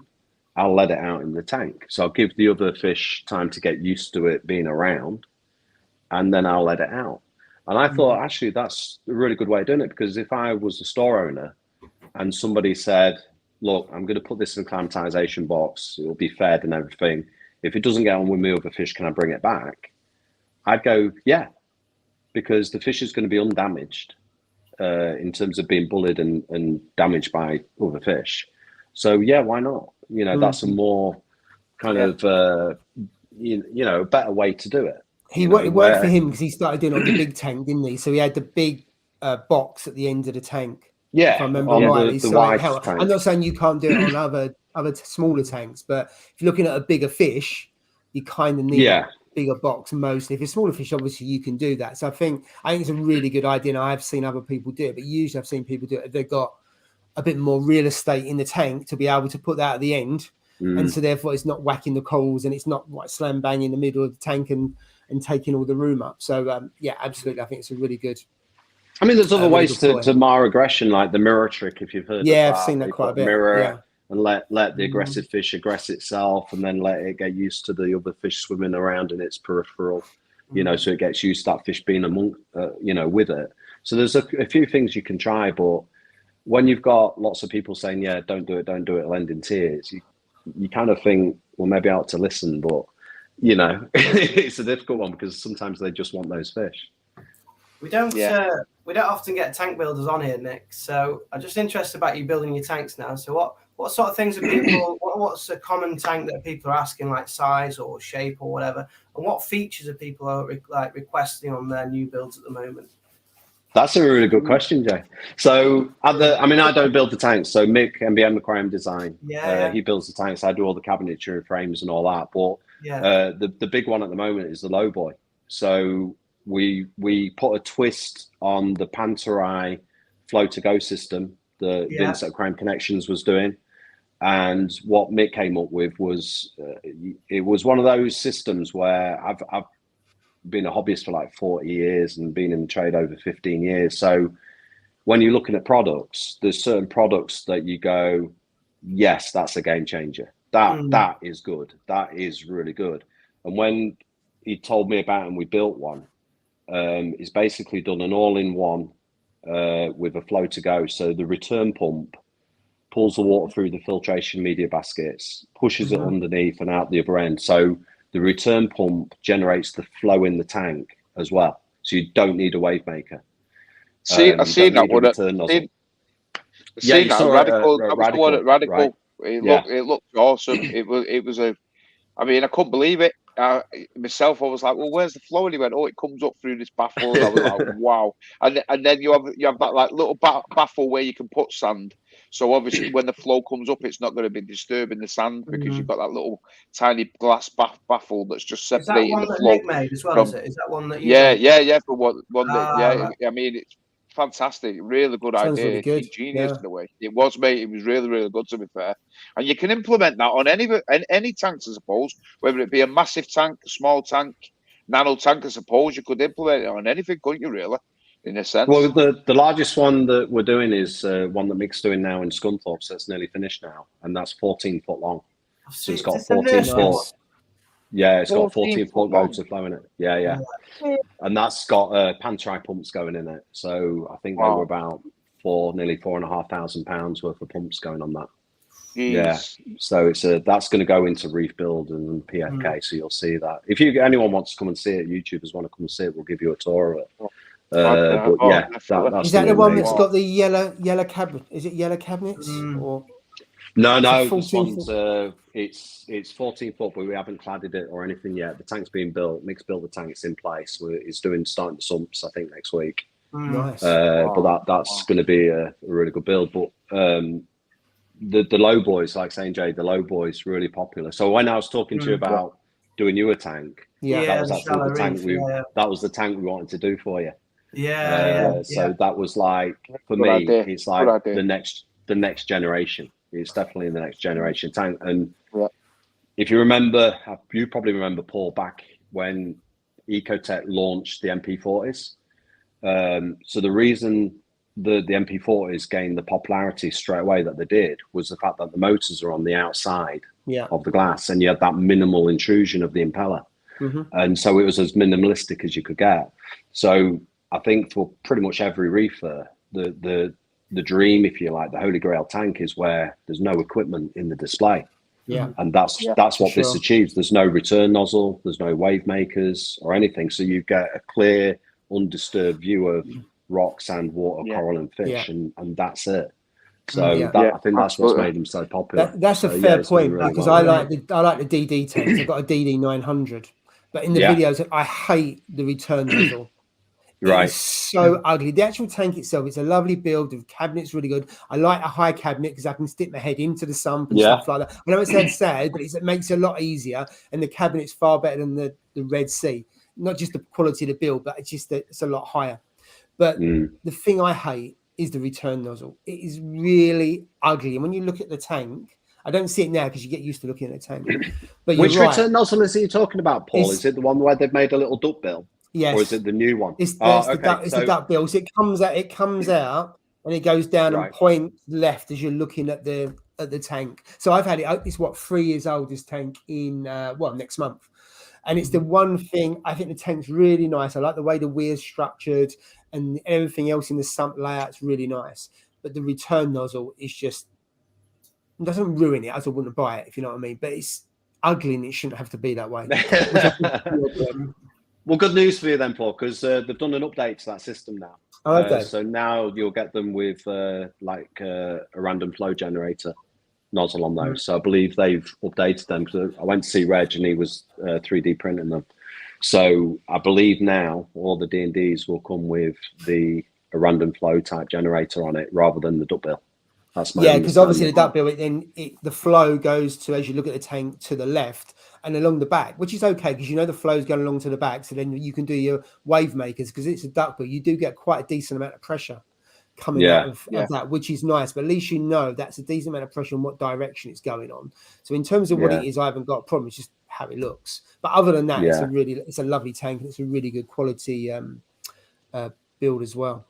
I'll let it out in the tank. So I'll give the other fish time to get used to it being around, and then I'll let it out. And I thought, actually, that's a really good way of doing it, because if I was a store owner and somebody said, look, I'm going to put this in a acclimatization box, it'll be fed and everything. If it doesn't get on with me other fish, can I bring it back? I'd go, yeah, because the fish is going to be undamaged in terms of being bullied and damaged by other fish. So, yeah, why not? That's a more kind of, a better way to do it. It worked for him, because he started doing it on the big tank, didn't he? So he had the big box at the end of the tank. Yeah, if I remember rightly. The wide tank. I'm not saying you can't do it on other smaller tanks, but if you're looking at a bigger fish, you kind of need a bigger box mostly. If it's smaller fish, obviously you can do that. So I think it's a really good idea. And I've seen other people do it, but usually I've seen people do it if they've got a bit more real estate in the tank to be able to put that at the end. And so therefore it's not whacking the corals, and it's not like slam bang in the middle of the tank and taking all the room up. So absolutely, I think it's a really good. I mean, there's other ways to mar aggression, like the mirror trick, if you've heard of that. Yeah, I've seen that quite a bit. Mirror and let the aggressive fish aggress itself, and then let it get used to the other fish swimming around in its peripheral, so it gets used to that fish being with it. So there's a few things you can try, but when you've got lots of people saying, yeah, don't do it, it'll end in tears, you kind of think, well, maybe I ought to listen, but it's a difficult one, because sometimes they just want those fish. We don't often get tank builders on here, Nick. So I'm just interested about you building your tanks now. So what sort of things are people? What's a common tank that people are asking, like size or shape or whatever? And what features are people requesting on their new builds at the moment? That's a really good question, Jay. So I don't build the tanks. So Mick, MBM Aquarium Design, he builds the tanks. I do all the cabinetry and frames and all that. But the big one at the moment is the low boy. So we put a twist on the Panterai flow to go system that Vince at Aquarium Connections was doing. And what Mick came up with was it was one of those systems where I've been a hobbyist for like 40 years and been in the trade over 15 years. So when you're looking at products, there's certain products that you go, yes, that's a game changer. That is good. That is really good. And when he told me about it and we built one, it's basically done an all-in-one with a flow to go. So the return pump pulls the water through the filtration media baskets, pushes it underneath and out the other end. So the return pump generates the flow in the tank as well. So you don't need a wave maker. I've seen that one. Radical. Right? It looked awesome. I couldn't believe it. myself, I was like, well, where's the flow? And he went, oh, it comes up through this baffle. And I was like, wow. And then you have that like little baffle where you can put sand. So obviously, when the flow comes up, it's not going to be disturbing the sand because you've got that little tiny glass baffle that's just separating the flow. Nick made as well, is it? Is that one that you? Yeah. For one that, I mean, it's fantastic, really good Sounds idea, really good. ingenious in a way. It was, mate. It was really, really good, to be fair. And you can implement that on any tanks, I suppose, whether it be a massive tank, a small tank, nano tank. I suppose you could implement it on anything, couldn't you? Really, in a sense. Well, the largest one that we're doing is one that Mick's doing now in Scunthorpe, so it's nearly finished now, and that's 14 foot long. So it's got 14 foot. Yeah, it's got 14 foot loads of flow in it. Yeah. And that's got Pantry pumps going in it. So I think they were about nearly £4,500 worth of pumps going on that. Jeez. Yeah. So that's going to go into Reef Build and PFK. So you'll see that. If anyone wants to come and see it, YouTubers want to come and see it, we'll give you a tour of it. But yeah, that's is that the one that's got the yellow cabinet? Is it yellow cabinets or? No, this one's it's 14 foot, but we haven't cladded it or anything yet. The tank's being built. Mick's built the tanks in place. He's starting the sumps, I think, next week. Nice. But that's going to be a really good build. But the low boys, like saying Jay, the low boys really popular. So when I was talking to you about doing you a tank, that was actually the tank that was the tank we wanted to do for you. So that was like for me, it's like the next generation. It's definitely the next generation tank. And if you remember, you probably remember, Paul, back when Ecotech launched the MP40s. So the reason the MP40s gained the popularity straight away that they did was the fact that the motors are on the outside of the glass, and you had that minimal intrusion of the impeller. And so it was as minimalistic as you could get. So I think for pretty much every reefer, the dream, if you like, the holy grail tank is where there's no equipment in the display. And that's what this achieves. There's no return nozzle, there's no wave makers or anything. So you get a clear, undisturbed view of rock, sand, water, coral and fish, and that's it. So I think that's what's made them so popular. That's a fair point, really, because I like the DD tanks. I've got a DD 900, but in the videos I hate the return nozzle. It's so ugly. The actual tank itself, it's a lovely build. The cabinet's really good. I like a high cabinet because I can stick my head into the sump and stuff like that. I know it sounds sad, but it makes it a lot easier. And the cabinet's far better than the Red Sea. Not just the quality of the build, but it's just that it's a lot higher. But the thing I hate is the return nozzle. It is really ugly. And when you look at the tank, I don't see it now because you get used to looking at the tank. But which return nozzle is he talking about, Paul? Is it the one where they've made a little duck bill? Yes. Or is it the new one? It's the duck bill. So it comes out and it goes down and points left as you're looking at the tank. So I've had it. It's 3 years old, this tank, in next month. And it's the one thing, I think the tank's really nice. I like the way the weir's structured and everything else in the sump layout's really nice. But the return nozzle is just, it doesn't ruin it, as I wouldn't buy it, if you know what I mean. But it's ugly and it shouldn't have to be that way. Well, good news for you then, Paul, because they've done an update to that system now. So now you'll get them with a random flow generator nozzle on those. So I believe they've updated them, because I went to see Reg and he was 3D printing them. So I believe now all the D&Ds will come with a random flow type generator on it rather than the duck bill. That's my because obviously the duck bill, the flow goes to, as you look at the tank, to the left and along the back, which is okay because the flow's going along to the back. So then you can do your wave makers, because it's a duck bill. You do get quite a decent amount of pressure coming out of that, which is nice. But at least that's a decent amount of pressure and what direction it's going on. So in terms of what it is, I haven't got a problem. It's just how it looks. But other than that, it's a lovely tank and it's a really good quality build as well.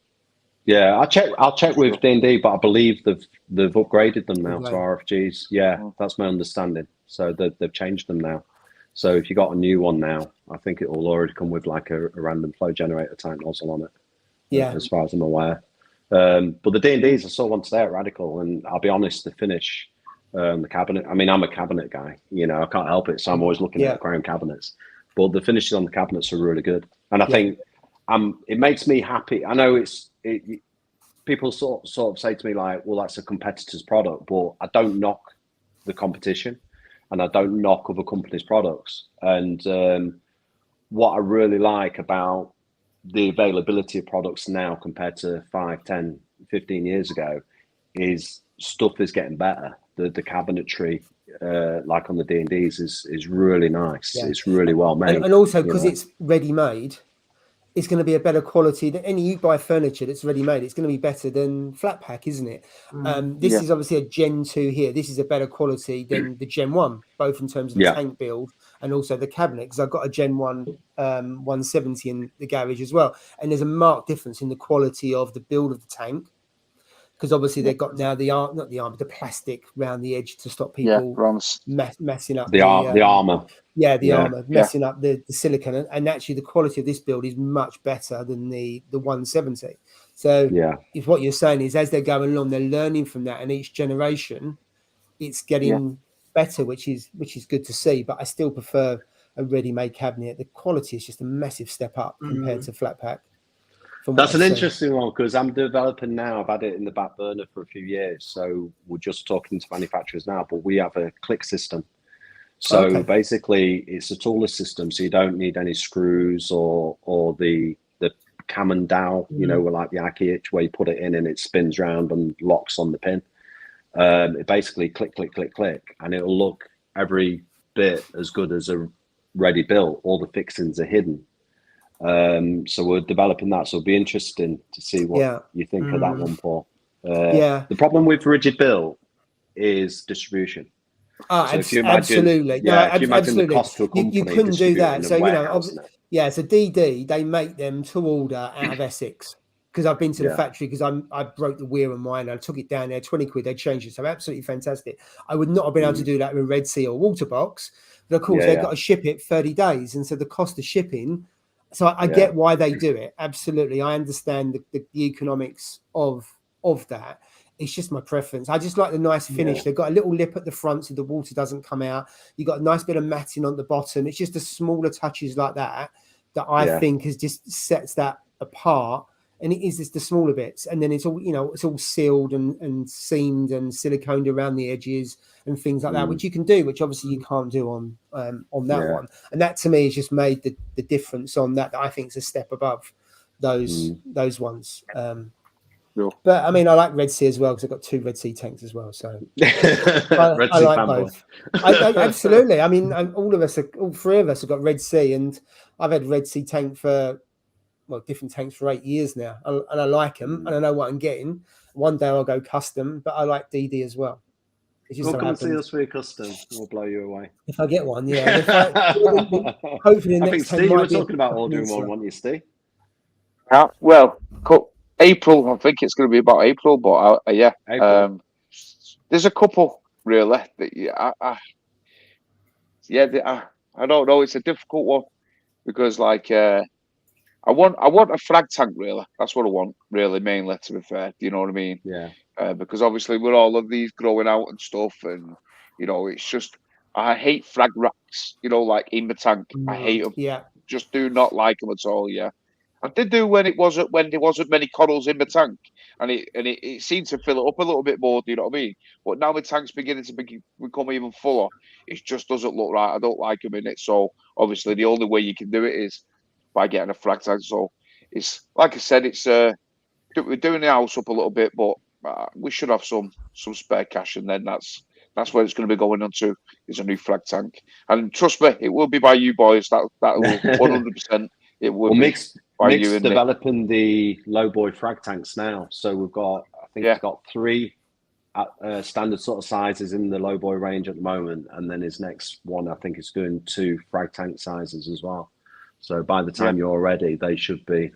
Yeah, I'll check with D&D, but I believe they've upgraded them now to RFGs. Yeah, that's my understanding. So they've changed them now. So if you got a new one now, I think it will already come with like a random flow generator type nozzle on it. Yeah, as far as I'm aware. But the D&Ds, I saw one today at Radical, and I'll be honest, the finish, the cabinet. I mean, I'm a cabinet guy. I can't help it, so I'm always looking at aquarium cabinets. But the finishes on the cabinets are really good, and I think it makes me happy. I know people sort of say to me like, well, that's a competitor's product, but I don't knock the competition. and I don't knock other companies' products. And what I really like about the availability of products now compared to 5, 10, 15 years ago is stuff is getting better. The cabinetry, like on the D&Ds, is really nice. Yeah. It's really well made. And also because it's ready made, it's going to be a better quality than any you buy furniture that's ready made. It's going to be better than flat pack, isn't it? This is obviously a Gen 2 here. This is a better quality than the Gen 1, both in terms of the tank build and also the cabinet, because I've got a Gen 1 170 in the garage as well. And there's a marked difference in the quality of the build of the tank, because obviously they've got now the plastic around the edge to stop people messing up the armor. The armor, messing up the silicone, and actually the quality of this build is much better than the 170. So if what you're saying is as they're going along, they're learning from that, and each generation it's getting better, which is good to see. But I still prefer a ready-made cabinet. The quality is just a massive step up compared to flat pack. That's an interesting one, because I'm developing now. I've had it in the back burner for a few years, so we're just talking to manufacturers now. But we have a click system, so basically it's a toolless system, so you don't need any screws or the cam and dowel, like the Aki hitch, where you put it in and it spins round and locks on the pin. It basically click, click, click, click, and it'll look every bit as good as a ready built. All the fixings are hidden. So we're developing that, so it'll be interesting to see what you think of that one, Paul. The problem with rigid build is distribution. So if you imagine, absolutely. If you imagine the cost to a company, you couldn't do that. So so DD, they make them to order out of Essex, because I've been to the factory, because I broke the weir on mine. I took it down there, 20 quid, they changed it. So absolutely fantastic. I would not have been able to do that with a Red Sea or Water Box, but of course they've got to ship it 30 days, and so the cost of shipping. So I get why they do it. Absolutely. I understand the economics of that. It's just my preference. I just like the nice finish. They've got a little lip at the front so the water doesn't come out. You've got a nice bit of matting on the bottom. It's just the smaller touches like that I think just sets that apart. And it is just the smaller bits. And then it's all, it's all sealed and seamed and siliconed around the edges and things like that, which you can do, which obviously you can't do on that one. And that to me has just made the difference on that I think is a step above those ones. But I mean, I like Red Sea as well, because I've got 2 Red Sea tanks as well. So I like both. I absolutely. I mean, all 3 of us have got Red Sea, and I've had Red Sea tank for different tanks for 8 years now, and I like them, and I know what I'm getting. One day I'll go custom, but I like DD as well. Come see us for your custom. We'll blow you away if I get one. Yeah, hopefully I think Steve, you were talking about ordering one, weren't you, Steve? Well, April. I think it's going to be about April, but April. There's a couple really. I don't know. It's a difficult one, because I want a frag tank, really. That's what I want, really, mainly, to be fair. Do you know what I mean? Yeah. Because obviously with all of these growing out and stuff, and it's just, I hate frag racks, like in the tank. I hate them. Yeah. Just do not like them at all. Yeah. I did do when there wasn't many corals in the tank, and it seemed to fill it up a little bit more. Do you know what I mean? But now the tank's beginning to become even fuller. It just doesn't look right. I don't like them in it. So obviously the only way you can do it is by getting a frag tank. So it's like I said, it's we're doing the house up a little bit, but we should have some spare cash, and then that's where it's going to be going on to, is a new frag tank. And trust me, it will be by you boys. That will 100%. It will be. Mick's developing the low boy frag tanks now, so we've got we've got 3 standard sort of sizes in the low boy range at the moment, and then his next one I think is doing 2 frag tank sizes as well. So by the time you're ready, they should be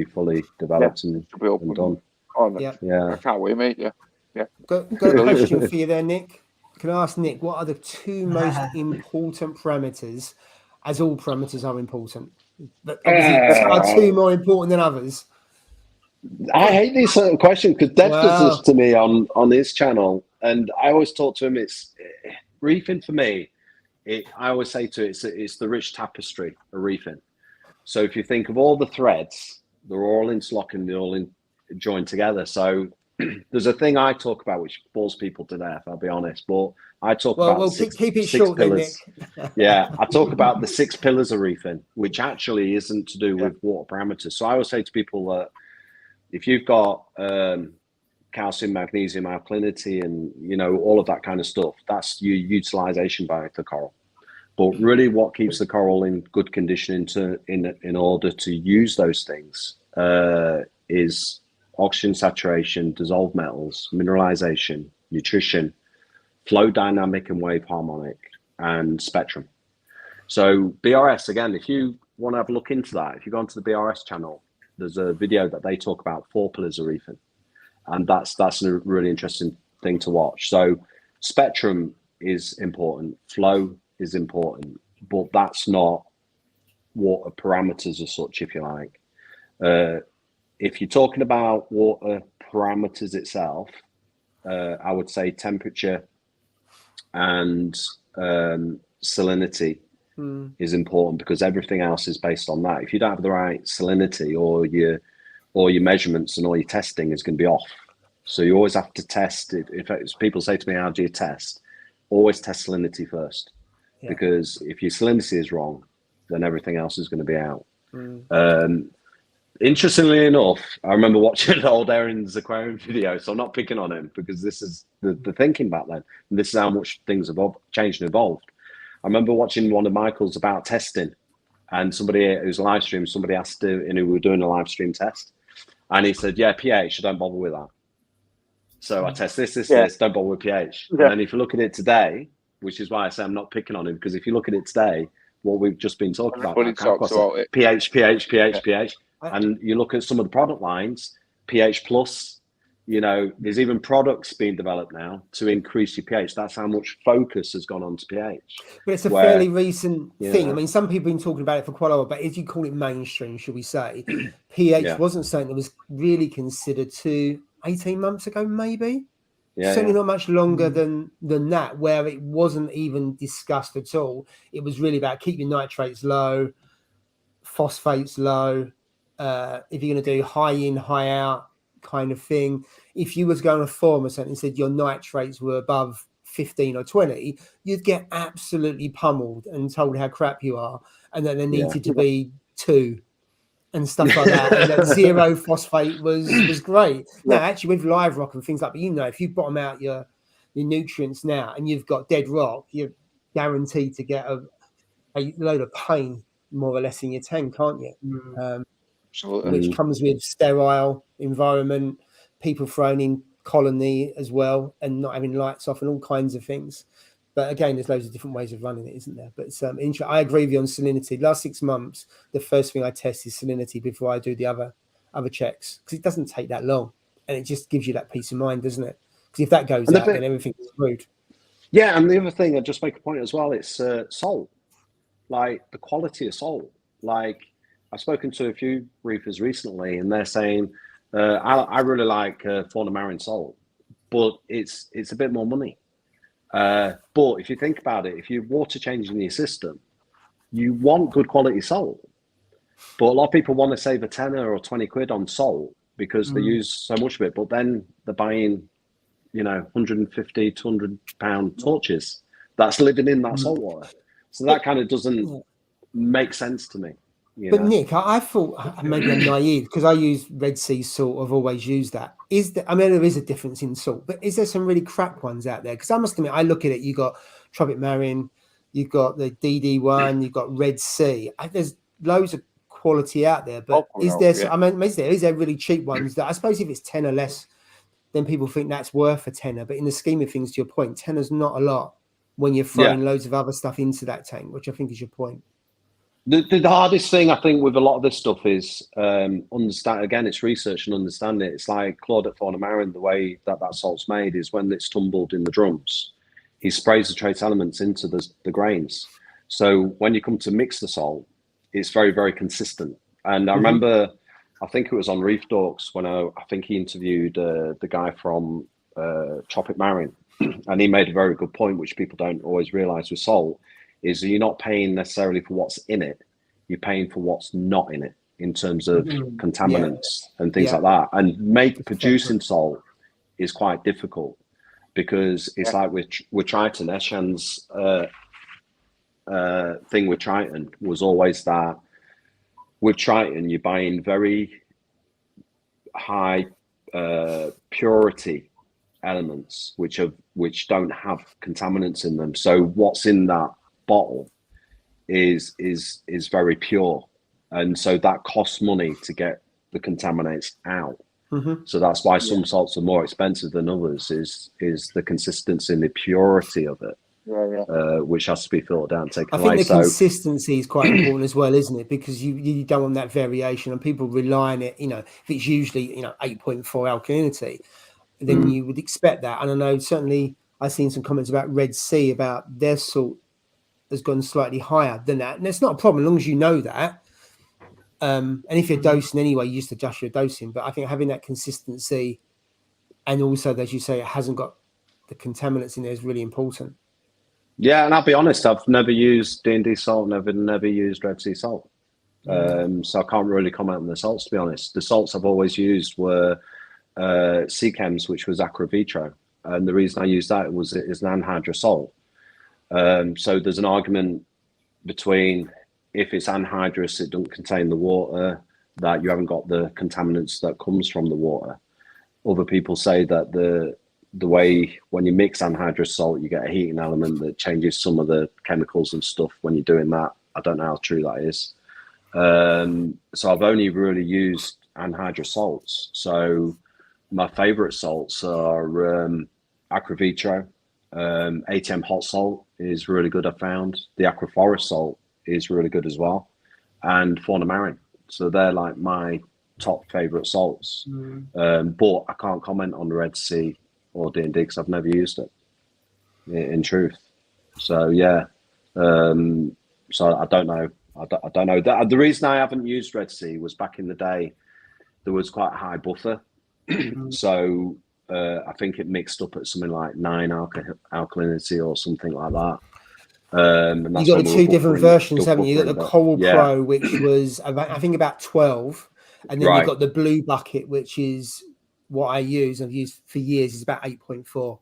fully developed and done. Oh, I can't wait, mate. Yeah. Got a question for you there, Nick. Can I ask Nick, what are the 2 most important parameters, as all parameters are important, but obviously are 2 more important than others? I hate these certain questions, because Dev does this to me on his channel, and I always talk to him. It's reefing for me. I always say to it, it's the rich tapestry of reefing. So if you think of all the threads, they're all interlocking, they're all joined together. So there's a thing I talk about which bores people to death, I'll be honest, but I talk about keep it short pillars. Then, Nick. Yeah, I talk about the 6 pillars of reefing, which actually isn't to do with water parameters. So I always say to people that if you've got calcium, magnesium, alkalinity, and all of that kind of stuff, that's your utilization by the coral. But really, what keeps the coral in good condition in order to use those things is oxygen saturation, dissolved metals, mineralization, nutrition, flow dynamic and wave harmonic, and spectrum. So BRS, again, if you want to have a look into that, if you go onto the BRS channel, there's a video that they talk about 4 pillars of reefing, and that's a really interesting thing to watch. So spectrum is important, flow is important, but that's not water parameters as such, if you like. If you're talking about water parameters itself, I would say temperature and salinity is important, because everything else is based on that. If you don't have the right salinity, or your measurements and all your testing is going to be off. So you always have to test it. If people say to me, how do you test? Always test salinity first, because if your salinity is wrong, then everything else is going to be out. Interestingly enough, I remember watching an old Aaron's aquarium video, so I'm not picking on him, because this is the thinking back then, and this is how much things have changed and evolved. I remember watching one of Michael's about testing, and somebody, it was a live stream, somebody asked him, and we were doing a live stream test, and he said, yeah, pH, don't bother with that. So I test this, don't bother with pH. And then if you look at it today, which is why I say I'm not picking on him, because if you look at it today, what we've just been talking about pH. And you look at some of the product lines, pH plus, there's even products being developed now to increase your pH. That's how much focus has gone on to pH. But it's a fairly recent thing. I mean, some people have been talking about it for quite a while, but as you call it mainstream, should we say, pH wasn't something that was really considered to 18 months ago, maybe. Certainly not much longer than that, where it wasn't even discussed at all. It was really about keeping nitrates low, phosphates low. If you're going to do high in, high out kind of thing, if you was going to form or something and said your nitrates were above 15 or 20, you'd get absolutely pummeled and told how crap you are, and that there needed to be 2 and stuff like that, and that 0 phosphate was great. Now, actually, with live rock and things like that, if you bottom out your nutrients now and you've got dead rock, you're guaranteed to get a load of pain, more or less, in your tank, can't you? Which comes with sterile environment, people thrown in colony as well, and not having lights off and all kinds of things. But again, there's loads of different ways of running it, isn't there? But it's interesting. I agree with you on salinity. Last 6 months, the first thing I test is salinity before I do the other checks, because it doesn't take that long, and it just gives you that peace of mind, doesn't it? Because if that goes out, then everything's screwed. Yeah, and the other thing, I just make a point as well, it's salt, like the quality of salt. Like, I've spoken to a few reefers recently, and they're saying, I really like Fauna Marianne salt, but it's a bit more money. But if you think about it, if you're water changing your system, you want good quality salt. But a lot of people want to save a tenner or 20 quid on salt because they use so much of it, but then they're buying, 150, 200 pound torches that's living in that salt water. So that kind of doesn't make sense to me. But Nick, I thought maybe I'm naive because I use Red Sea salt. I've always used that. There is a difference in salt, but is there some really crap ones out there? Because I must admit, I look at it. You got Tropic Marianne, you've got the DD1, you've got Red Sea. There's loads of quality out there, but is there really cheap ones that I suppose if it's 10 or less, then people think that's worth a tenner. But in the scheme of things, to your point, tenner's not a lot when you're throwing loads of other stuff into that tank, which I think is your point. The hardest thing I think with a lot of this stuff is understand. Again, it's research and understanding it. It's like Claude at Fauna Marianne, the way that salt's made is when it's tumbled in the drums, he sprays the trace elements into the grains. So when you come to mix the salt, it's very, very consistent. And I remember, I think it was on Reef Dorks when I think he interviewed the guy from Tropic Marianne, and he made a very good point, which people don't always realize with salt, is you're not paying necessarily for what's in it, you're paying for what's not in it in terms of contaminants and things like that. And producing salt is quite difficult, because it's like with Triton, Eshan's thing with Triton was always that with Triton, you're buying very high purity elements which don't have contaminants in them. So what's in that bottle is very pure, and so that costs money to get the contaminants out. So that's why some salts are more expensive than others, is the consistency and the purity of it, which has to be filtered out and taken away. I think the consistency is quite important as well, isn't it? Because you don't want that variation, and people rely on it. You know, if it's usually 8.4 alkalinity, then you would expect that. And I know certainly I've seen some comments about Red Sea about their salt has gone slightly higher than that, and it's not a problem as long as you know that. And if you're dosing anyway, you just adjust your dosing. But I think having that consistency, and also, as you say, it hasn't got the contaminants in there, is really important. Yeah, and I'll be honest, I've never used D&D salt, never used Red Sea salt. So I can't really comment on the salts, to be honest. The salts I've always used were Seachems, which was Aqua Vitro. And the reason I used that is an anhydrous salt. So there's an argument between, if it's anhydrous, it doesn't contain the water, that you haven't got the contaminants that comes from the water. Other people say that the way when you mix anhydrous salt, you get a heating element that changes some of the chemicals and stuff when you're doing that. I don't know how true that is. So I've only really used anhydrous salts. So my favorite salts are Aqua Vitro, ATM hot salt is really good, I found. The Aqua Forest salt is really good as well, and Fauna Marin. So they're like my top favorite salts. But I can't comment on the Red Sea or D&D because I've never used it, in truth. So yeah, so I don't know. I don't know. The reason I haven't used Red Sea was back in the day, there was quite a high buffer. So I think it mixed up at something like 9 alkalinity or something like that. And you got the two different versions, haven't you? You got the Coral Pro, which was I think about 12, and then you've got the blue bucket, which is what I use. I've used for years. It's about 8.4.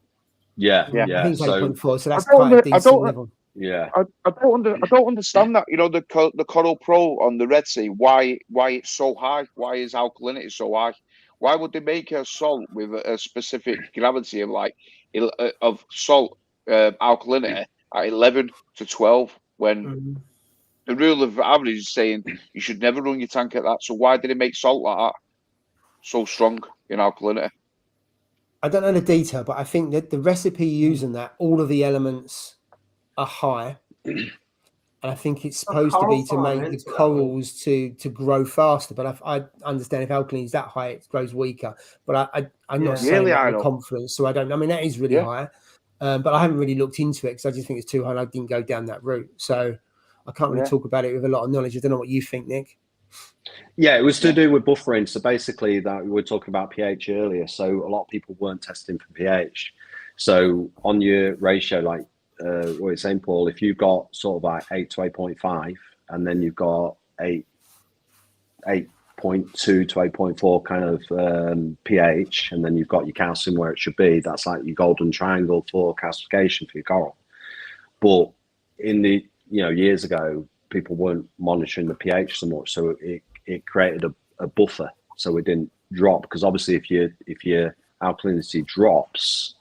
Yeah. I think it's 8.4. So that's quite a decent level. Yeah, I don't understand that. You know, the Coral Pro on the Red Sea, why it's so high? Why is alkalinity so high? Why would they make a salt with a specific gravity of salt alkalinity at 11 to 12 when the rule of average is saying you should never run your tank at that? So why did they make salt like that so strong in alkalinity? I don't know the detail, but I think that the recipe using that, all of the elements are high, and I think it's supposed to be to make the corals to grow faster. But I understand if alkaline is that high, it grows weaker. But I'm not saying that with confidence, so I don't. I mean, that is really high, but I haven't really looked into it because I just think it's too high. And I didn't go down that route, so I can't really talk about it with a lot of knowledge. I don't know what you think, Nick. Yeah, it was to do with buffering. So basically, that we were talking about pH earlier. So a lot of people weren't testing for pH. So on your ratio, like what you're saying, Paul, if you've got sort of like 8 to 8.5, and then you've got 8.2 to 8.4 kind of pH, and then you've got your calcium where it should be, that's like your golden triangle for calcification for your coral. But in the years ago, people weren't monitoring the pH so much, so it created a buffer so it didn't drop. Because obviously, if your alkalinity drops,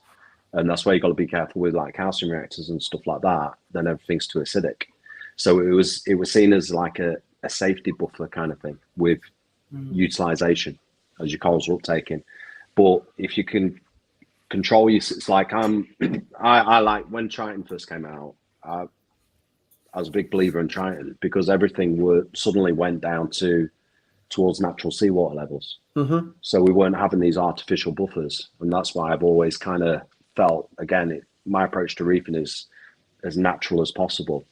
and that's why you got to be careful with like calcium reactors and stuff like that, then everything's too acidic. So it was seen as like a safety buffer kind of thing with utilization as your corals are uptaking. But if you can control it's like I like when Triton first came out, I was a big believer in Triton because everything suddenly went down towards natural seawater levels. So we weren't having these artificial buffers, and that's why I've always kind of felt, again, my approach to reefing is as natural as possible.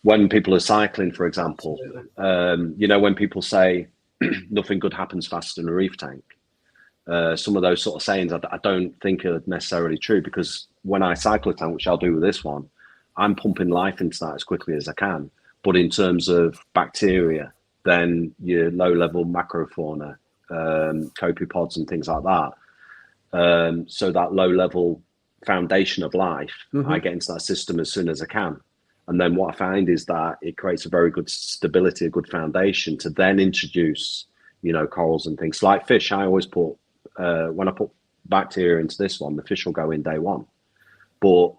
When people are cycling, for example, when people say nothing good happens faster than a reef tank, some of those sort of sayings I don't think are necessarily true, because when I cycle a tank, which I'll do with this one, I'm pumping life into that as quickly as I can. But in terms of bacteria, then your low-level macrofauna copepods and things like that. So that low level foundation of life, I get into that system as soon as I can. And then what I find is that it creates a very good stability, a good foundation to then introduce, you know, corals and things like fish. I always put, when I put bacteria into this one, the fish will go in day one. But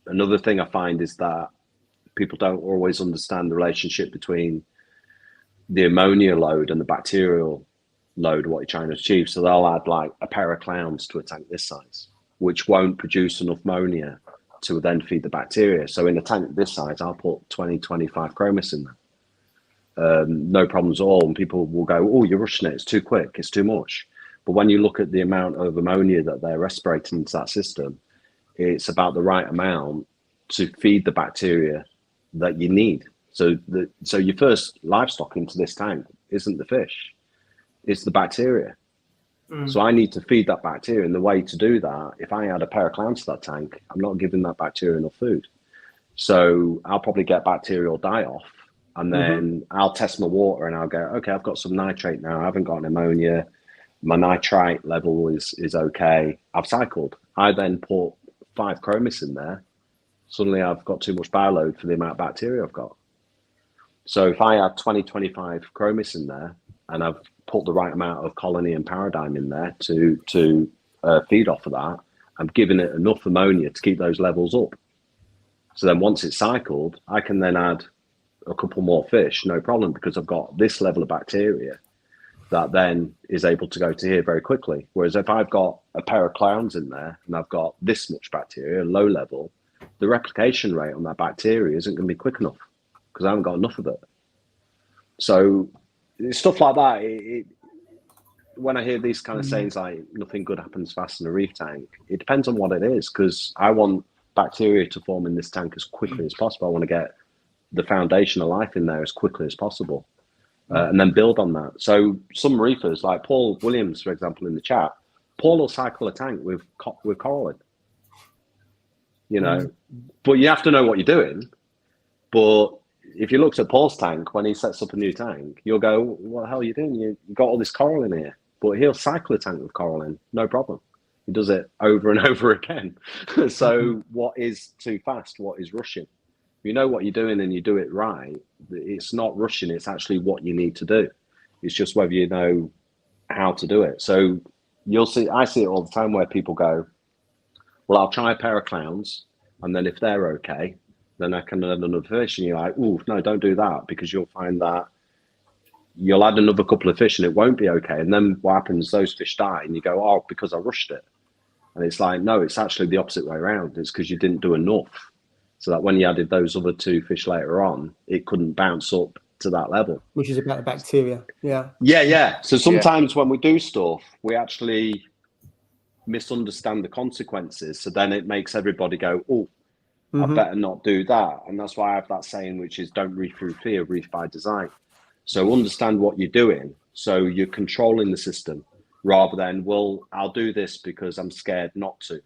another thing I find is that people don't always understand the relationship between the ammonia load and the bacterial load, what you're trying to achieve. So they'll add like a pair of clowns to a tank this size, which won't produce enough ammonia to then feed the bacteria. So in a tank this size, I'll put 20, 25 chromis in there. No problems at all. And people will go, oh, you're rushing it. It's too quick. It's too much. But when you look at the amount of ammonia that they're respirating into that system, it's about the right amount to feed the bacteria that you need. So your first livestock into this tank isn't the fish, it's the bacteria. So I need to feed that bacteria, and the way to do that, if I add a pair of clowns to that tank, I'm not giving that bacteria enough food. So I'll probably get bacterial die-off, and then I'll test my water and I'll go, okay, I've got some nitrate now, I haven't got an ammonia, my nitrite level is okay, I've cycled. I then put 5 chromis in there, suddenly I've got too much bioload for the amount of bacteria I've got. So if I add 20, 25 chromis in there, and I've put the right amount of colony and paradigm in there to feed off of that, I'm giving it enough ammonia to keep those levels up. So then once it's cycled, I can then add a couple more fish, no problem, because I've got this level of bacteria that then is able to go to here very quickly. Whereas if I've got a pair of clowns in there and I've got this much bacteria, low level, the replication rate on that bacteria isn't going to be quick enough because I haven't got enough of it. So stuff like that, when I hear these kind of sayings like nothing good happens fast in a reef tank, it depends on what it is, because I want bacteria to form in this tank as quickly as possible. I want to get the foundation of life in there as quickly as possible, and then build on that. So some reefers, like Paul Williams, for example, in the chat, Paul will cycle a tank with coral in, you know, but you have to know what you're doing. But if you looked at Paul's tank, when he sets up a new tank, you'll go, what the hell are you doing? You've got all this coral in here. But he'll cycle a tank with coral in, no problem. He does it over and over again. So what is too fast? What is rushing? You know what you're doing and you do it right. It's not rushing. It's actually what you need to do. It's just whether you know how to do it. So you'll see, I see it all the time where people go, well, I'll try a pair of clowns. And then if they're okay, then I can add another fish. And you're like, oh, no, don't do that, because you'll find that you'll add another couple of fish and it won't be okay. And then what happens, those fish die and you go, oh, because I rushed it. And it's like, no, it's actually the opposite way around. It's because you didn't do enough. So that when you added those other 2 fish later on, it couldn't bounce up to that level. Which is about the bacteria. Yeah. Yeah. So sometimes when we do stuff, we actually misunderstand the consequences. So then it makes everybody go, oh, I better not do that. And that's why I have that saying, which is don't reef through fear, reef by design. So understand what you're doing. So you're controlling the system rather than, well, I'll do this because I'm scared not to,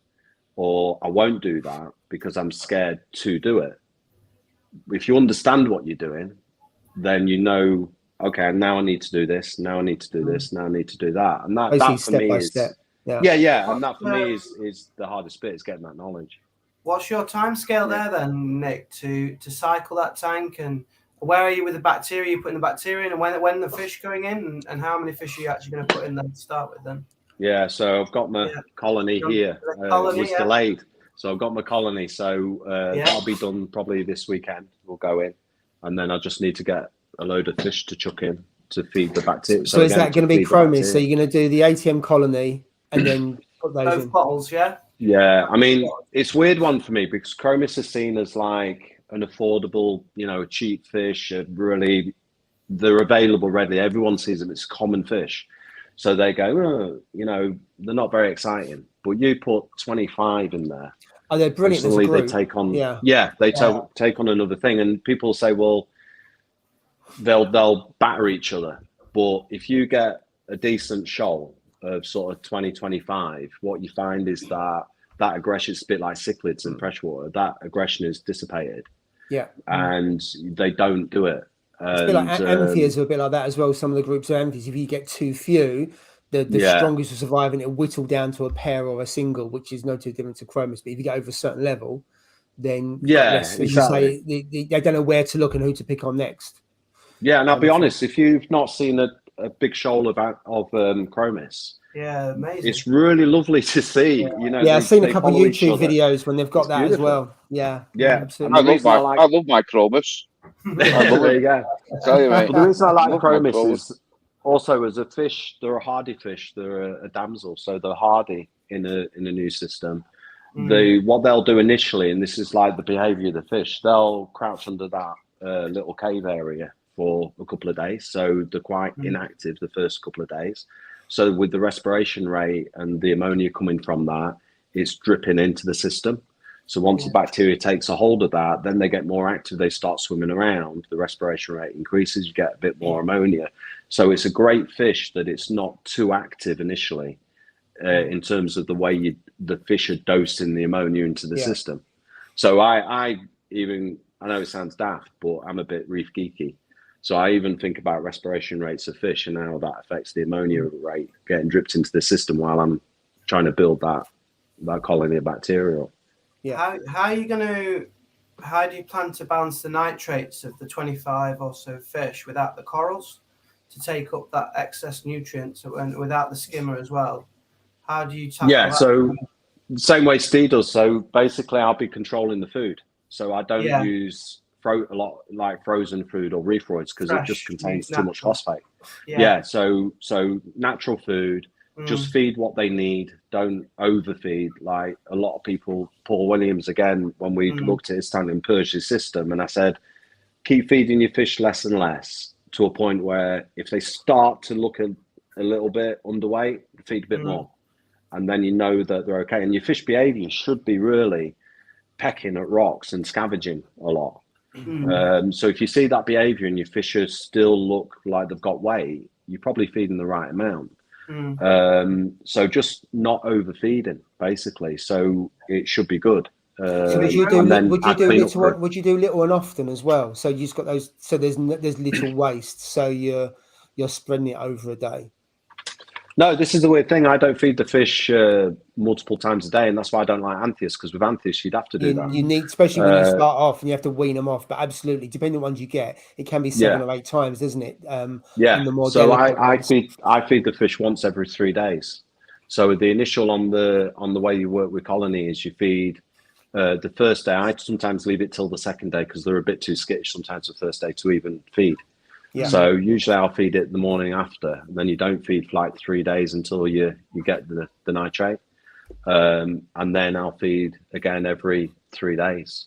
or I won't do that because I'm scared to do it. If you understand what you're doing, then you know, okay, now I need to do this. Now I need to do this. Now I need to do that. And that for me is, yeah. And that for me is the hardest bit, is getting that knowledge. What's your time scale there then, Nick, to cycle that tank, and where are you with the bacteria? You're putting the bacteria in, and when the fish going in, and how many fish are you actually going to put in there to start with then? Yeah, so I've got my colony here. It was delayed. So I've got my colony. So that'll be done probably this weekend. We'll go in, and then I just need to get a load of fish to chuck in to feed the bacteria. So is that going to be chromis? So you're going to do the ATM colony and then put those in bottles, yeah? Yeah, I mean, it's a weird one for me because chromis is seen as like an affordable, you know, a cheap fish. Really, they're available readily. Everyone sees them. It's a common fish. So they go, oh, you know, they're not very exciting. But you put 25 in there. Oh, they're brilliant. Suddenly they take on, take on another thing. And people say, well, they'll batter each other. But if you get a decent shoal of sort of 20, 25, what you find is that aggression is a bit like cichlids in freshwater. That aggression is dissipated. Yeah. And they don't do it. It's a bit like amphias are a bit like that as well. Some of the groups are amphias. If you get too few, the strongest will survive, and it'll whittle down to a pair or a single, which is no too different to chromis. But if you get over a certain level, then less, exactly. you say, they don't know where to look and who to pick on next. Yeah, and I'll be honest, if you've not seen a big shoal of chromis, amazing. It's really lovely to see. You know, I've seen a couple of YouTube videos when they've got that as well. Yeah, absolutely. I love my chromis. There you go. Tell you, mate. But the reason I like chromis is also as a fish, they're a hardy fish. They're a damsel, so they're hardy in a new system. What they'll do initially, and this is like the behaviour of the fish, they'll crouch under that little cave area for a couple of days. So they're quite inactive the first couple of days. So with the respiration rate and the ammonia coming from that, it's dripping into the system. So once the bacteria takes a hold of that, then they get more active. They start swimming around. The respiration rate increases. You get a bit more ammonia. So it's a great fish that it's not too active initially in terms of the way the fish are dosing the ammonia into the system. So I know it sounds daft, but I'm a bit reef geeky. So I even think about respiration rates of fish and how that affects the ammonia rate getting dripped into the system while I'm trying to build that colony of bacteria. Yeah. How do you plan to balance the nitrates of the 25 or so fish without the corals to take up that excess nutrients and without the skimmer as well? How do you tackle that? So same way Steve does. So basically I'll be controlling the food. So I don't use a lot like frozen food or reef roids because it just contains too much phosphate. So natural food, just feed what they need, don't overfeed. Like a lot of people, Paul Williams again, when we looked at his tank and purged his system, and I said keep feeding your fish less and less to a point where if they start to look a little bit underweight, feed a bit more, and then you know that they're okay. And your fish behavior should be really pecking at rocks and scavenging a lot. So if you see that behavior and your fish still look like they've got weight, you're probably feeding the right amount. So just not overfeeding basically, so it should be good. So would you do little and often as well? So you just got those, so there's little waste, so you're spreading it over a day. No, this is the weird thing. I don't feed the fish multiple times a day, and that's why I don't like anthias, because with anthias, you'd have to do that. You need, especially when you start off and you have to wean them off. But absolutely, depending on the ones you get, it can be 7 or 8 times, doesn't it? So I feed the fish once every 3 days. So the initial on the way you work with colony is you feed the first day. I sometimes leave it till the second day because they're a bit too skittish sometimes the first day to even feed. So usually I'll feed it the morning after, and then you don't feed for like 3 days until you get the nitrate. And then I'll feed again every 3 days,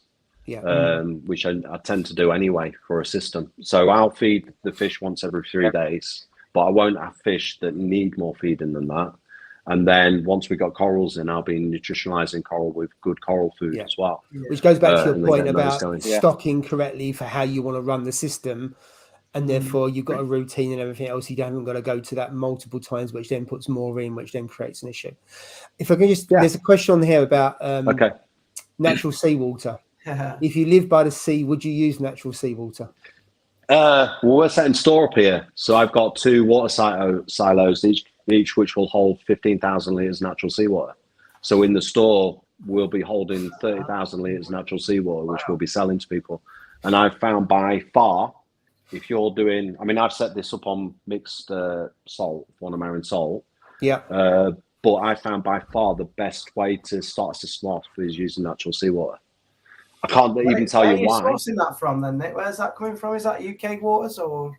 which I tend to do anyway for a system. So I'll feed the fish once every 3 days, but I won't have fish that need more feeding than that. And then once we got corals in, I'll be nutritionalizing coral with good coral food as well. Which goes back to your point about stocking correctly for how you want to run the system. And therefore, you've got a routine and everything else. You haven't got to go to that multiple times, which then puts more in, which then creates an issue. If I can just, there's a question on here about natural seawater. If you live by the sea, would you use natural seawater? Well, we're setting store up here. So I've got 2 water silos, each which will hold 15,000 litres natural seawater. So in the store, we'll be holding 30,000 litres natural seawater, which we'll be selling to people. And I've found by far, if you're doing, I mean, I've set this up on mixed salt, Marianne salt. But I found by far the best way to start a system off is using natural seawater. I can't even tell you why. Where are you sourcing that from then, Nick? Where's that coming from? Is that UK waters or?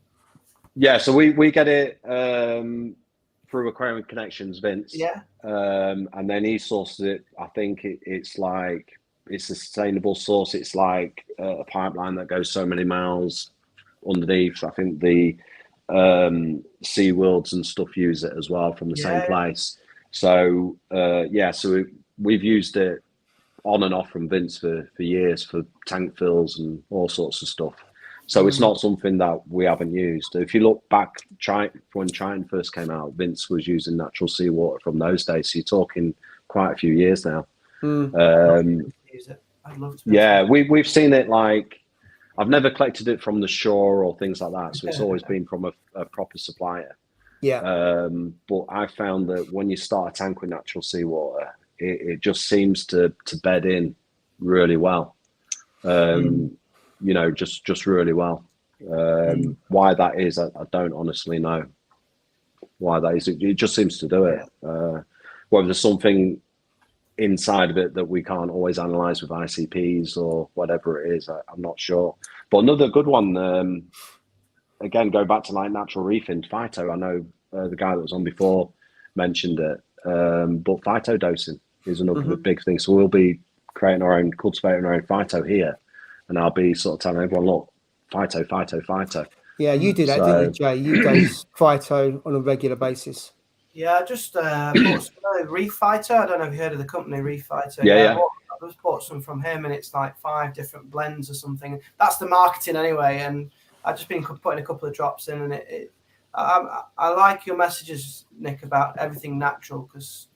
Yeah, so we get it through Aquarium Connections, Vince. And then he sources it. I think it's a sustainable source. It's like a pipeline that goes so many miles underneath. I think the SeaWorlds and stuff use it as well from the same place. So so we've used it on and off from Vince for years for tank fills and all sorts of stuff. So it's not something that we haven't used. If you look back when Triton first came out, Vince was using natural seawater from those days. So you're talking quite a few years now. I'd love to. We've seen it like I've never collected it from the shore or things like that. So it's always been from a proper supplier. Yeah. But I found that when you start a tank with natural seawater, it just seems to bed in really well. You know, just really well. Why that is, I don't honestly know why that is. It just seems to do it. Whether there's something inside of it that we can't always analyze with ICPs or whatever it is, I'm not sure. But another good one, again, go back to like natural reefing, phyto. I know the guy that was on before mentioned it, but phyto dosing is another big thing. So we'll be creating our own, cultivating our own phyto here, and I'll be sort of telling everyone, look, phyto. Yeah, you do that, didn't you, Jay? You dose phyto on a regular basis. Yeah, I just bought some Reef Phyto. I don't know if you heard of the company Reef Phyto. Yeah. I just bought some from him, and it's like 5 different blends or something. That's the marketing anyway, and I've just been putting a couple of drops in, and I like your messages, Nick, about everything natural, because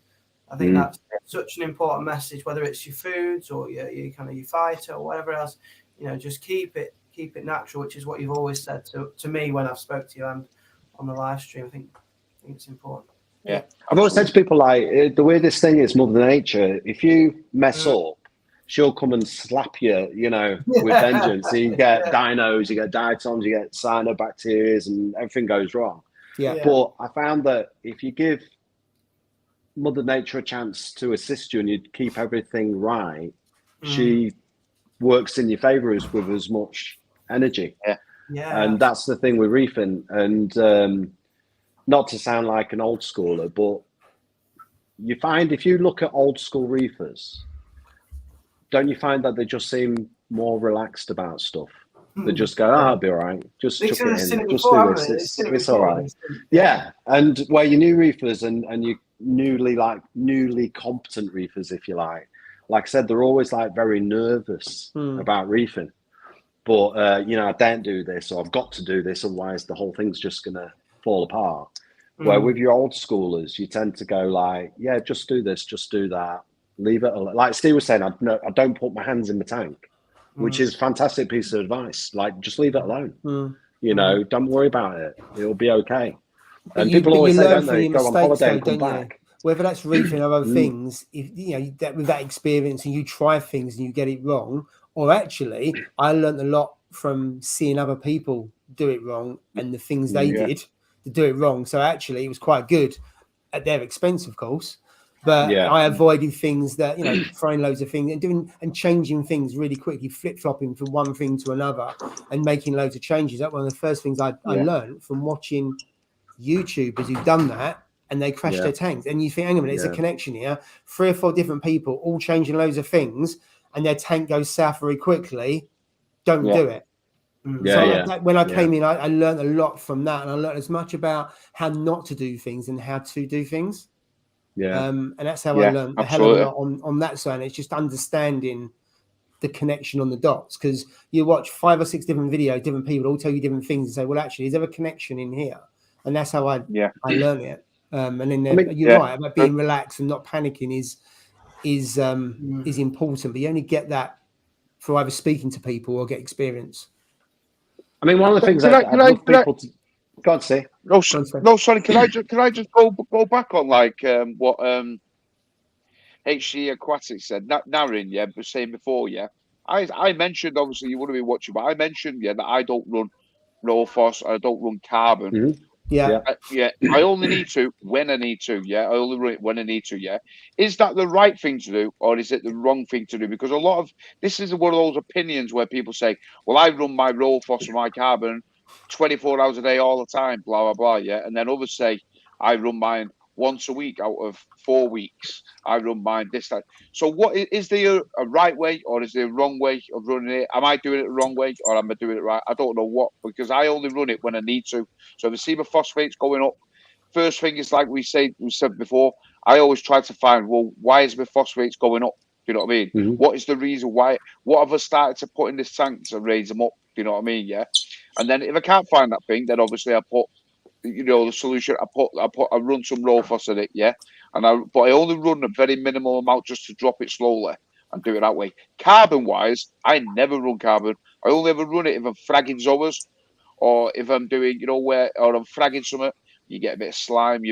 I think that's such an important message. Whether it's your foods or your kind of your phyto or whatever else, you know, just keep it natural, which is what you've always said to me when I've spoke to you and on the live stream. I think it's important. Yeah, I've always said to people, like, the weirdest thing is Mother Nature. If you mess up, she'll come and slap you, you know, with vengeance. So you get dinos, you get diatoms, you get cyanobacteria, and everything goes wrong. Yeah. But I found that if you give Mother Nature a chance to assist you and you keep everything right, she works in your favour with as much energy. Yeah. And that's the thing with reefing. And not to sound like an old schooler, but you find if you look at old school reefers, don't you find that they just seem more relaxed about stuff? They just go, I'll be all right. Just chuck it in. Just do this. It's all right. Yeah. And where your new reefers and you newly competent reefers, if you like I said, they're always like very nervous about reefing. But, you know, I don't do this, or I've got to do this, otherwise the whole thing's just going to fall apart. Where with your old schoolers, you tend to go like, yeah, just do this, just do that. Leave it alone. Like Steve was saying, I don't put my hands in the tank, which is a fantastic piece of advice. Like, just leave it alone. You know, don't worry about it. It'll be okay. And people always say, don't they, go on holiday and come back. Whether that's reefing or other things, if you know that with that experience and you try things and you get it wrong, or actually, I learned a lot from seeing other people do it wrong and the things they did to do it wrong. So actually, it was quite good at their expense, of course. But I avoided things that, you know, throwing loads of things and doing and changing things really quickly, flip-flopping from one thing to another and making loads of changes. That's one of the first things I learned from watching YouTubers who've done that, and they crash their tanks. And you think, hang on a minute, there's a connection here. 3 or 4 different people all changing loads of things, and their tank goes south very quickly. Don't do it. When I came in, I learned a lot from that, and I learned as much about how not to do things and how to do things. And that's how I learned a hell of a lot on that side. It's just understanding the connection on the dots, because you watch 5 or 6 different videos, different people all tell you different things and say, well, actually, is there a connection in here? And that's how I learned it. And then you're right about being relaxed and not panicking is important, but you only get that through either speaking to people or get experience. I mean, one of the things I love people to go on, say. No, sorry. Can I just go back on like what HC Aquatics said? Naren, was saying before, I mentioned, obviously you wouldn't be watching, but I mentioned that I don't run raw phos, I don't run carbon. I only need to when I need to. I only run it when I need to. Is that the right thing to do, or is it the wrong thing to do? Because a lot of this is one of those opinions where people say, well, I run my raw phos and my carbon 24 hours a day all the time, blah blah blah, and then others say I run mine once a week out of 4 weeks. I run mine this, that. So what is there a right way, or is there a wrong way of running it? Am I doing it the wrong way, or am I doing it right? I don't know what, because I only run it when I need to. So if I see my phosphates going up, first thing is like we said before, I always try to find, well, why is my phosphates going up? Do you know what I mean? What is the reason why? What have I started to put in this tank to raise them up? Do you know what I mean? And then if I can't find that thing, then obviously I put, the solution. I run some raw phos in it, but I only run a very minimal amount just to drop it slowly and do it that way. Carbon wise, I never run carbon. I only ever run it if I'm fragging zoas, or if I'm doing, or I'm fragging something. You get a bit of slime.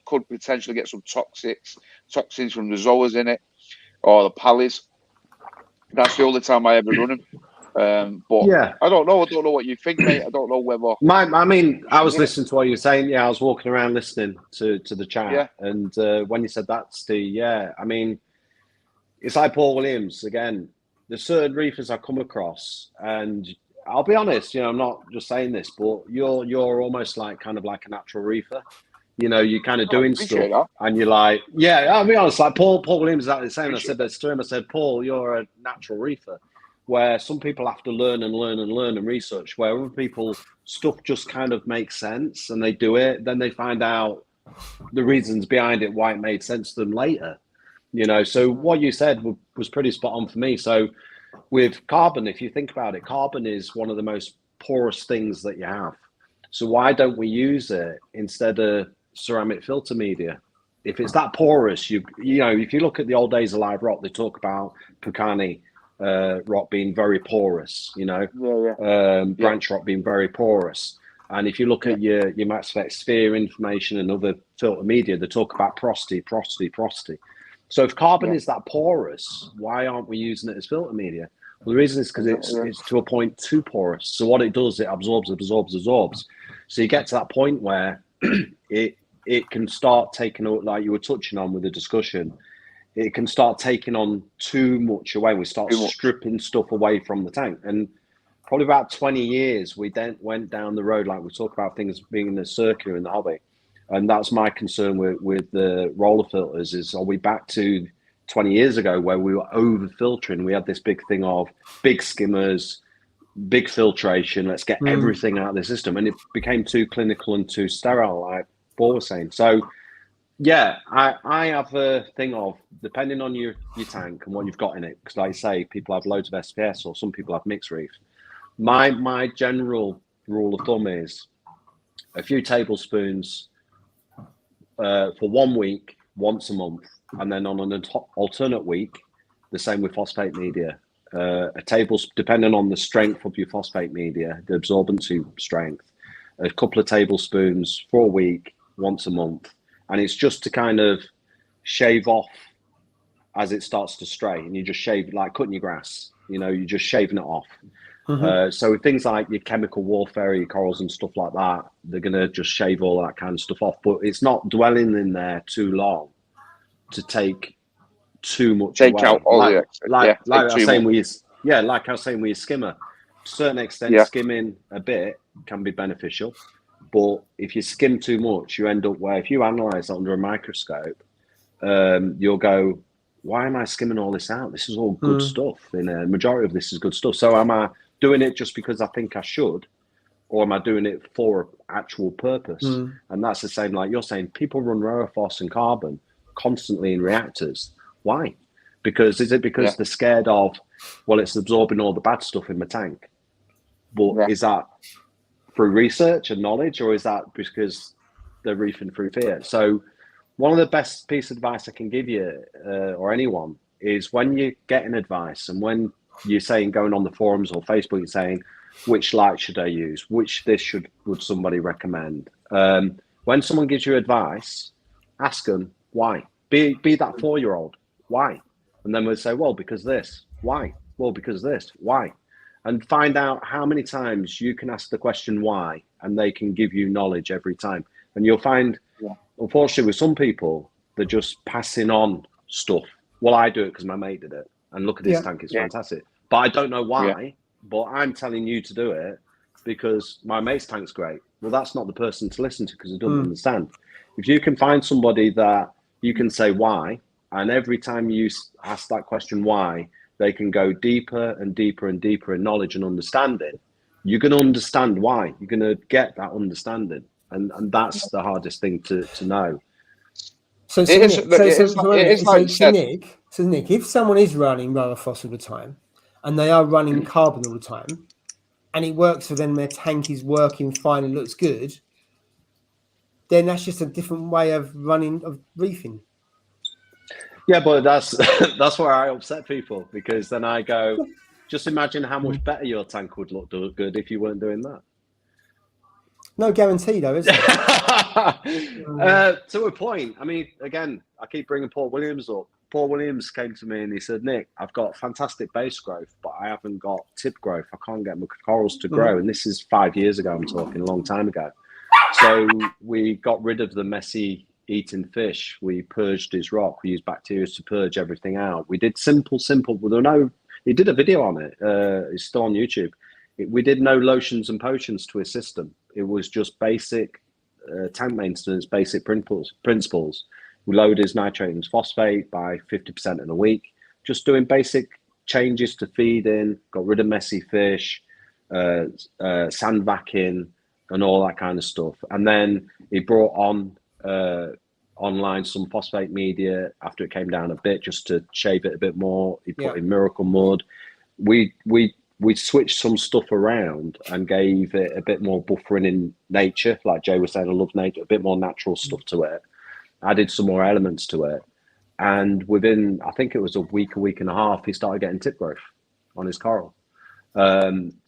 Could potentially get some toxins from the zoas in it, or the pallies. That's the only time I ever run them. But Yeah, I don't know. I don't know what you think, mate. I don't know whether. I was listening to what you were saying. Yeah, I was walking around listening to the chat, Yeah. and when you said that, Steve, yeah, I mean, it's like Paul Williams again. There's certain reefers I come across, and I'll be honest, I'm not just saying this, but you're almost kind of like a natural reefer. You're kind of doing stuff, that. and you're like, yeah, I'll be honest, like Paul Williams is exactly the same. I said this to him. I said, Paul, you're a natural reefer, where some people have to learn and research, where other people, stuff just kind of makes sense and they do it. Then they find out the reasons behind it, why it made sense to them later. So what you said was pretty spot on for me. So with carbon, if you think about it, carbon is one of the most porous things that you have. So why don't we use it instead of ceramic filter media? If it's that porous, if you look at the old days of live rock, they talk about Pucani rock being very porous, branch rock being very porous. And if you look at your Mass Effect Sphere information and other filter media, they talk about porosity. So if carbon is that porous, why aren't we using it as filter media? Well, the reason is because it's to a point too porous. So what it does, it absorbs. So you get to that point where it can start taking, like you were touching on with the discussion, it can start taking on too much away. We start stripping stuff away from the tank. And probably about 20 years, we then went down the road, like we talk about things being in the circular in the hobby. And that's my concern with the roller filters is, are we back to 20 years ago where we were over filtering? We had this big thing of big skimmers, big filtration. Let's get everything out of the system. And it became too clinical and too sterile, like Paul was saying. So yeah, I have a thing of, depending on your tank and what you've got in it, because like I say, people have loads of SPS or some people have mixed reef. My general rule of thumb is a few tablespoons for 1 week, once a month, and then on an alternate week, the same with phosphate media. A tablespoon, depending on the strength of your phosphate media, the absorbency strength, a couple of tablespoons for a week, once a month. And it's just to kind of shave off as it starts to stray. And you just shave, like cutting your grass, you're just shaving it off. So with things like your chemical warfare, your corals and stuff like that, they're going to just shave all that kind of stuff off. But it's not dwelling in there too long to take too much away. Out all like I was saying with your skimmer. To a certain extent, skimming a bit can be beneficial. But if you skim too much, you end up where, if you analyze it under a microscope, you'll go, why am I skimming all this out? This is all good stuff. And a majority of this is good stuff. So am I doing it just because I think I should, or am I doing it for actual purpose? And that's the same, like you're saying, people run Rorophos and carbon constantly in reactors. Why? Is it because they're scared of, well, it's absorbing all the bad stuff in my tank? But is that through research and knowledge, or is that because they're reefing through fear? So one of the best piece of advice I can give you, or anyone, is when you're getting advice and when you're saying, going on the forums or Facebook, you're saying, which light should I use? Which would somebody recommend? When someone gives you advice, ask them why. Be that 4-year-old. Why? And then we'll say, well, because this. Why? Well, because this. Why? And find out how many times you can ask the question why, and they can give you knowledge every time. And you'll find, unfortunately, with some people, they're just passing on stuff. Well, I do it because my mate did it. And look at this tank, it's fantastic. But I don't know why, but I'm telling you to do it because my mate's tank's great. Well, that's not the person to listen to because they don't understand. If you can find somebody that you can say why, and every time you ask that question why, they can go deeper and deeper and deeper in knowledge and understanding, you're going to understand why. You're going to get that understanding. And that's the hardest thing to know. So Nick, if someone is running Rorophos all the time and they are running carbon all the time and it works for them, their tank is working fine and looks good, then that's just a different way of reefing. Yeah, but that's where I upset people, because then I go, Just imagine how much better your tank would look good if you weren't doing that. No guarantee, though, is there? To a point. I mean, again, I keep bringing Paul Williams up. Paul Williams came to me and he said, Nick, I've got fantastic base growth, but I haven't got tip growth. I can't get my corals to grow. And this is 5 years ago, I'm talking, a long time ago. So we got rid of the messy eating fish. We purged his rock. We used bacteria to purge everything out. We did simple. He did a video on it. It's still on YouTube. We did no lotions and potions to his system. It was just basic tank maintenance, basic principles. We lowered his nitrate and phosphate by 50% in a week. Just doing basic changes to feeding, got rid of messy fish, sand vacuum, and all that kind of stuff. And then he brought on online some phosphate media after it came down a bit, just to shave it a bit more. He put in Miracle Mud. We switched some stuff around and gave it a bit more buffering in nature. Like Jay was saying, I love nature, a bit more natural stuff to it. Added some more elements to it. And within, I think it was a week and a half, he started getting tip growth on his coral.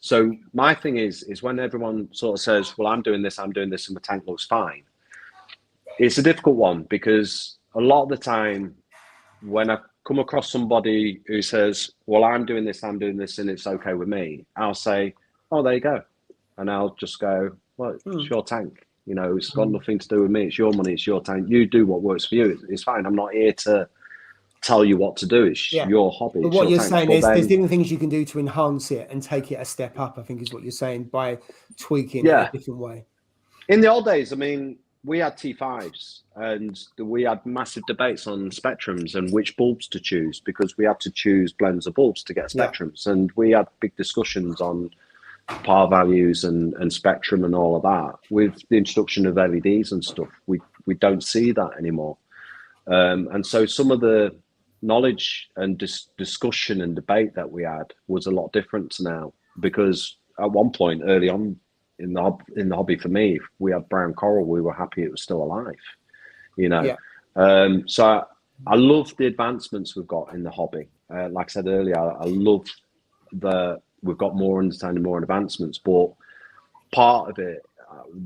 So my thing is when everyone sort of says, well, I'm doing this, and my tank looks fine. It's a difficult one because a lot of the time when I come across somebody who says, well, I'm doing this and it's okay with me, I'll say, oh, there you go. And I'll just go, well, it's your tank. You know, it's got nothing to do with me. It's your money. It's your tank. You do what works for you. It's fine. I'm not here to tell you what to do. It's your hobby. But what you're saying is there's different things you can do to enhance it and take it a step up, I think is what you're saying, by tweaking it in a different way. In the old days, I mean, we had T5s and we had massive debates on spectrums and which bulbs to choose, because we had to choose blends of bulbs to get spectrums. And we had big discussions on par values and spectrum and all of that. With the introduction of LEDs and stuff, we don't see that anymore. And so some of the knowledge and discussion and debate that we had was a lot different now, because at one point early on in the hobby for me, if we had brown coral, we were happy it was still alive, you know. So I love the advancements we've got in the hobby. Like I said earlier, I love we've got more understanding, more advancements, but part of it,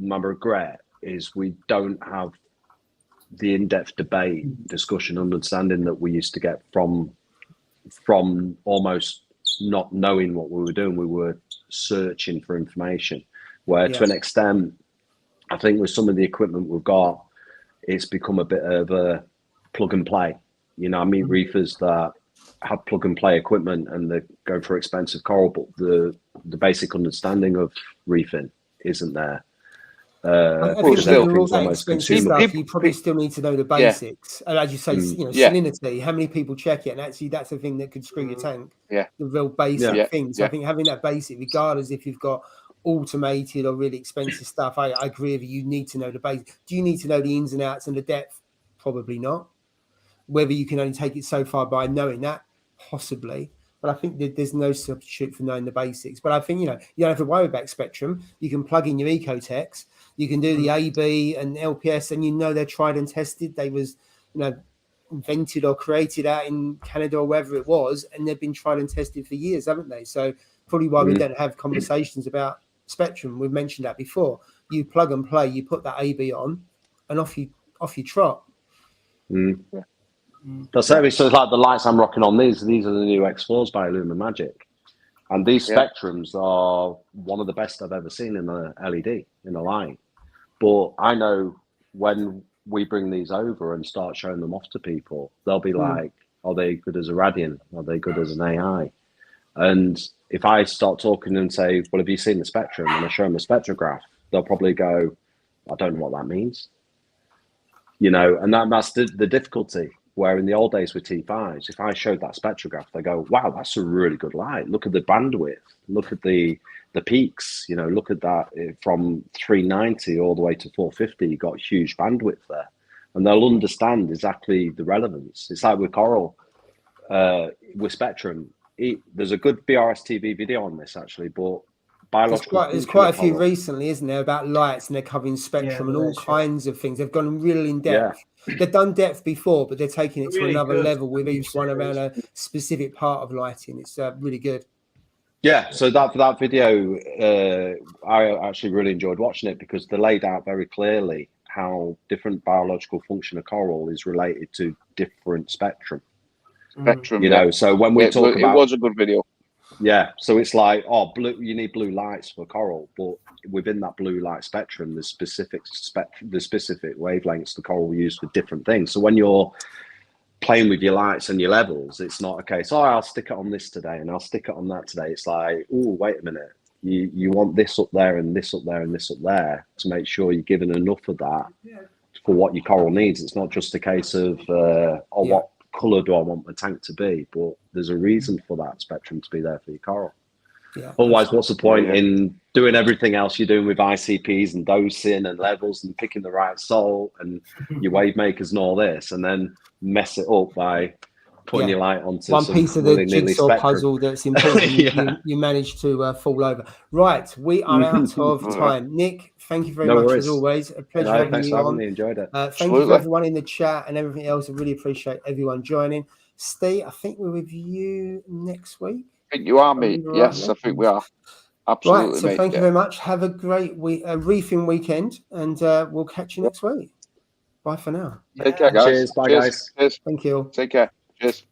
my regret is we don't have the in-depth debate, discussion, understanding that we used to get from almost not knowing what we were doing. We were searching for information, where to an extent, I think with some of the equipment we've got, it's become a bit of a plug and play. You know, I meet reefers that have plug and play equipment and they go for expensive coral, but the basic understanding of reefing isn't there. I think with all that expensive stuff, you probably still need to know the basics. And as you say, you know, salinity, how many people check it? And actually, that's the thing that could screw your tank. The real basic things. I think having that basic, regardless if you've got automated or really expensive stuff, I agree with you. You need to know the basics. Do you need to know the ins and outs and the depth? Probably not. Whether you can only take it so far by knowing that, possibly. But I think that there's no substitute for knowing the basics. But I think, you know, you don't have to worry about spectrum. You can plug in your Ecotechs. You can do the AB and LPS, and you know they're tried and tested. They was, you know, invented or created out in Canada or wherever it was, and they've been tried and tested for years, haven't they? So probably why we don't have conversations about spectrum. We've mentioned that before. You plug and play. You put that AB on, and off you trot. That's it. So it's like the lights I'm rocking on. These are the new X4s by Illuma Magic, and these spectrums are one of the best I've ever seen in a LED in a light. But I know when we bring these over and start showing them off to people, they'll be like, "Are they good as a Radian? Are they good as an AI?" And if I start talking and say, "Well, have you seen the spectrum?" and I show them a spectrograph, they'll probably go, "I don't know what that means." You know, and that's the difficulty. Where in the old days with T5s, if I showed that spectrograph, they go, wow, that's a really good light. Look at the bandwidth. Look at the peaks. You know, look at that from 390 all the way to 450. You got huge bandwidth there. And they'll understand exactly the relevance. It's like with coral, with spectrum. There's a good BRS TV video on this, actually, but there's quite a few recently, isn't there, about lights, and they're covering spectrum and all kinds of things. They've gone really in depth. They've done depth before, but they're taking it to another level with each one around a specific part of lighting. It's really good. Yeah, so that video, I actually really enjoyed watching it because they laid out very clearly how different biological function of coral is related to different spectrum. You know, so when we talk about, it was a good video. Yeah, so it's like, oh, you need blue lights for coral, but within that blue light spectrum, there's specific wavelengths the coral will use for different things. So when you're playing with your lights and your levels, it's not a case, oh, I'll stick it on this today and I'll stick it on that today. It's like, oh, wait a minute, you want this up there and this up there and this up there to make sure you're giving enough of that for what your coral needs. It's not just a case of, what colour do I want my tank to be, but there's a reason for that spectrum to be there for your coral. Otherwise, what's the point in doing everything else you're doing with ICPs and dosing and levels and picking the right salt and your wave makers and all this, and then mess it up by putting your light onto one piece of the jigsaw puzzle that's important. You managed to fall over. Right, we are out of time. Nick, thank you very much as always. A pleasure having you on. Enjoyed it. Thank you for everyone in the chat and everything else. I really appreciate everyone joining. Steve, I think we're with you next week. I think you are, mate. Yes, I think we are. Absolutely, right, so mate. Thank you very much. Have a great reefing weekend, and we'll catch you next week. Bye for now. Take care, guys. Cheers. Bye, guys. Cheers. Thank you. Take care. Cheers.